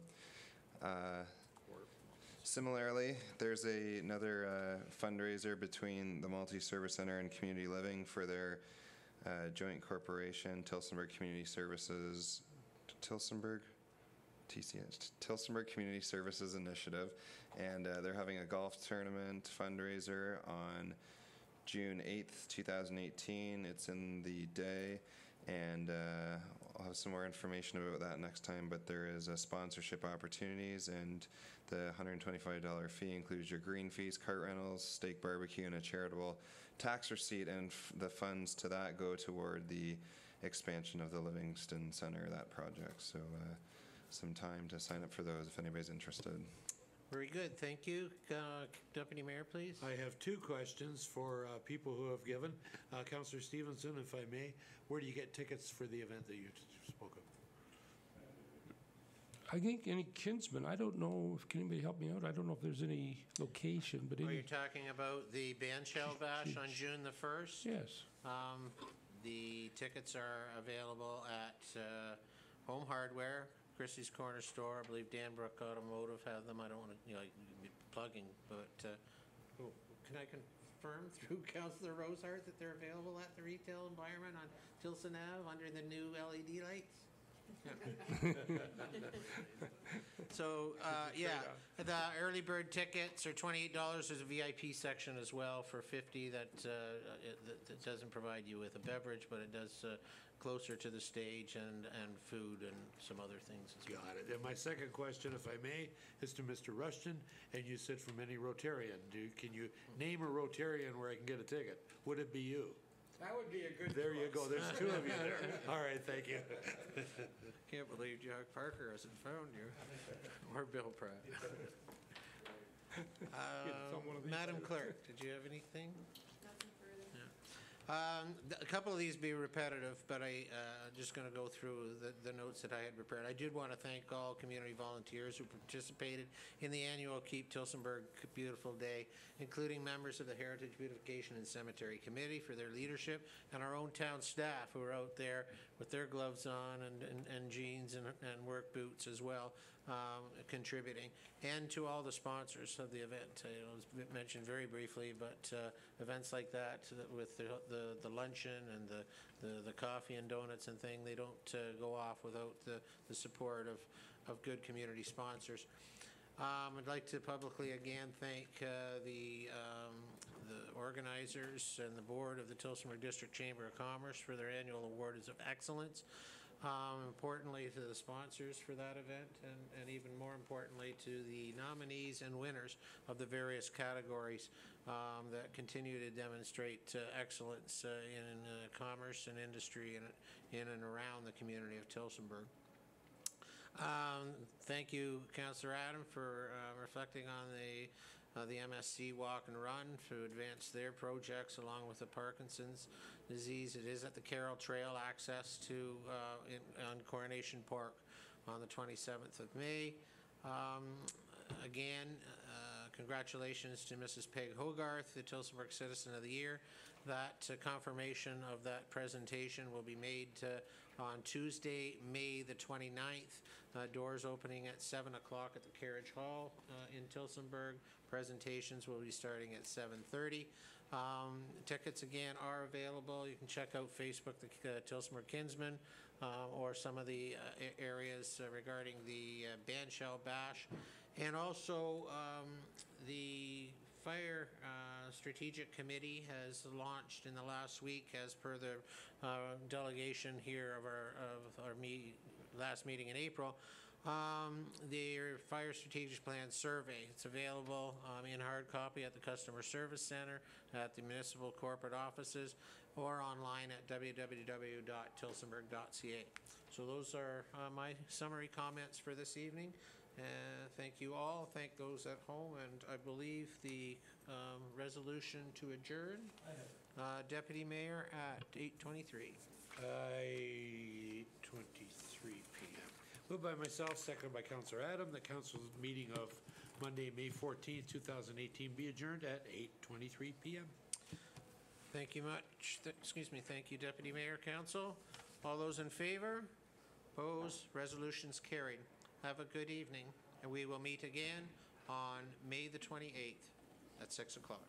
Similarly, there's another fundraiser between the Multi-Service Center and Community Living for their joint corporation, Tillsonburg Community Services, Tillsonburg Community Services Initiative, and they're having a golf tournament fundraiser on June 8th, 2018. It's in the day, and I'll have some more information about that next time, but there is sponsorship opportunities, and the $125 fee includes your green fees, cart rentals, steak barbecue, and a charitable tax receipt, and the funds to that go toward the expansion of the Livingston Center, that project. So some time to sign up for those if anybody's interested. Very good, thank you. Deputy Mayor, please. I have 2 questions for people who have given. Councillor Stevenson, if I may, where do you get tickets for the event that you spoke of? I think any Kinsmen, I don't know, can anybody help me out? I don't know if there's any location, but You're talking about the band shell bash on June the 1st? Yes. The tickets are available at Home Hardware, Christie's Corner Store. I believe Danbrook Automotive have them. I don't want to be plugging, but can I confirm through Councillor Rosehart that they're available at the retail environment on Tilson Ave under the new LED lights? So, yeah, the early bird tickets are $28. There's a VIP section as well for $50 that doesn't provide you with a beverage, but it does closer to the stage and food and some other things as well. Got it. And my second question, if I may, is to Mr. Rushton, and you said from any Rotarian. Can you name a Rotarian where I can get a ticket? Would it be you? That would be a good There you go. There's 2 of you there. All right, thank you. Can't believe Jack Parker hasn't found you. Or Bill Pratt. Madam Clerk, did you have anything? Nothing further. A couple of these be repetitive, but I'm just going to go through the notes that I had prepared. I did want to thank all community volunteers who participated in the annual Keep Tillsonburg Beautiful Day, including members of the Heritage Beautification and Cemetery Committee for their leadership, and our own town staff who are out there with their gloves on and jeans and work boots as well, contributing, and to all the sponsors of the event. It was mentioned very briefly, but events like that with the luncheon and the coffee and donuts and thing, they don't go off without the support of good community sponsors. I'd like to publicly again thank the organizers and the board of the Tillsonburg District Chamber of Commerce for their annual awards of excellence. Importantly to the sponsors for that event, and even more importantly to the nominees and winners of the various categories that continue to demonstrate excellence in commerce and industry in and around the community of Tillsonburg. Thank you, Councillor Adam, for reflecting on the MSC Walk and Run to advance their projects along with the Parkinson's disease. It is at the Carroll Trail access to on Coronation Park on the 27th of May. Again, congratulations to Mrs. Peg Hogarth, the Tillsonburg Citizen of the Year. That confirmation of that presentation will be made on Tuesday, May the 29th. Doors opening at 7 o'clock at the Carriage Hall in Tillsonburg. Presentations will be starting at 7:30. Tickets, again, are available. You can check out Facebook, the Tillsonburg Kinsmen, or some of the areas regarding the Bandshell Bash. And also, the Fire Strategic Committee has launched in the last week, as per the delegation here of our last meeting in April, their Fire Strategic Plan Survey. It's available in hard copy at the Customer Service Center, at the municipal corporate offices, or online at www.tillsonburg.ca. So those are my summary comments for this evening. Thank you all. Thank those at home. And I believe the resolution to adjourn. Deputy Mayor at 8:23. 8:23 p.m. Moved by myself, seconded by Councillor Adam, the council's meeting of Monday, May 14th, 2018 be adjourned at 8:23 p.m. Thank you much. Thank you, Deputy Mayor, Council. All those in favor? Opposed? Resolution's carried. Have a good evening, and we will meet again on May the 28th at 6 o'clock.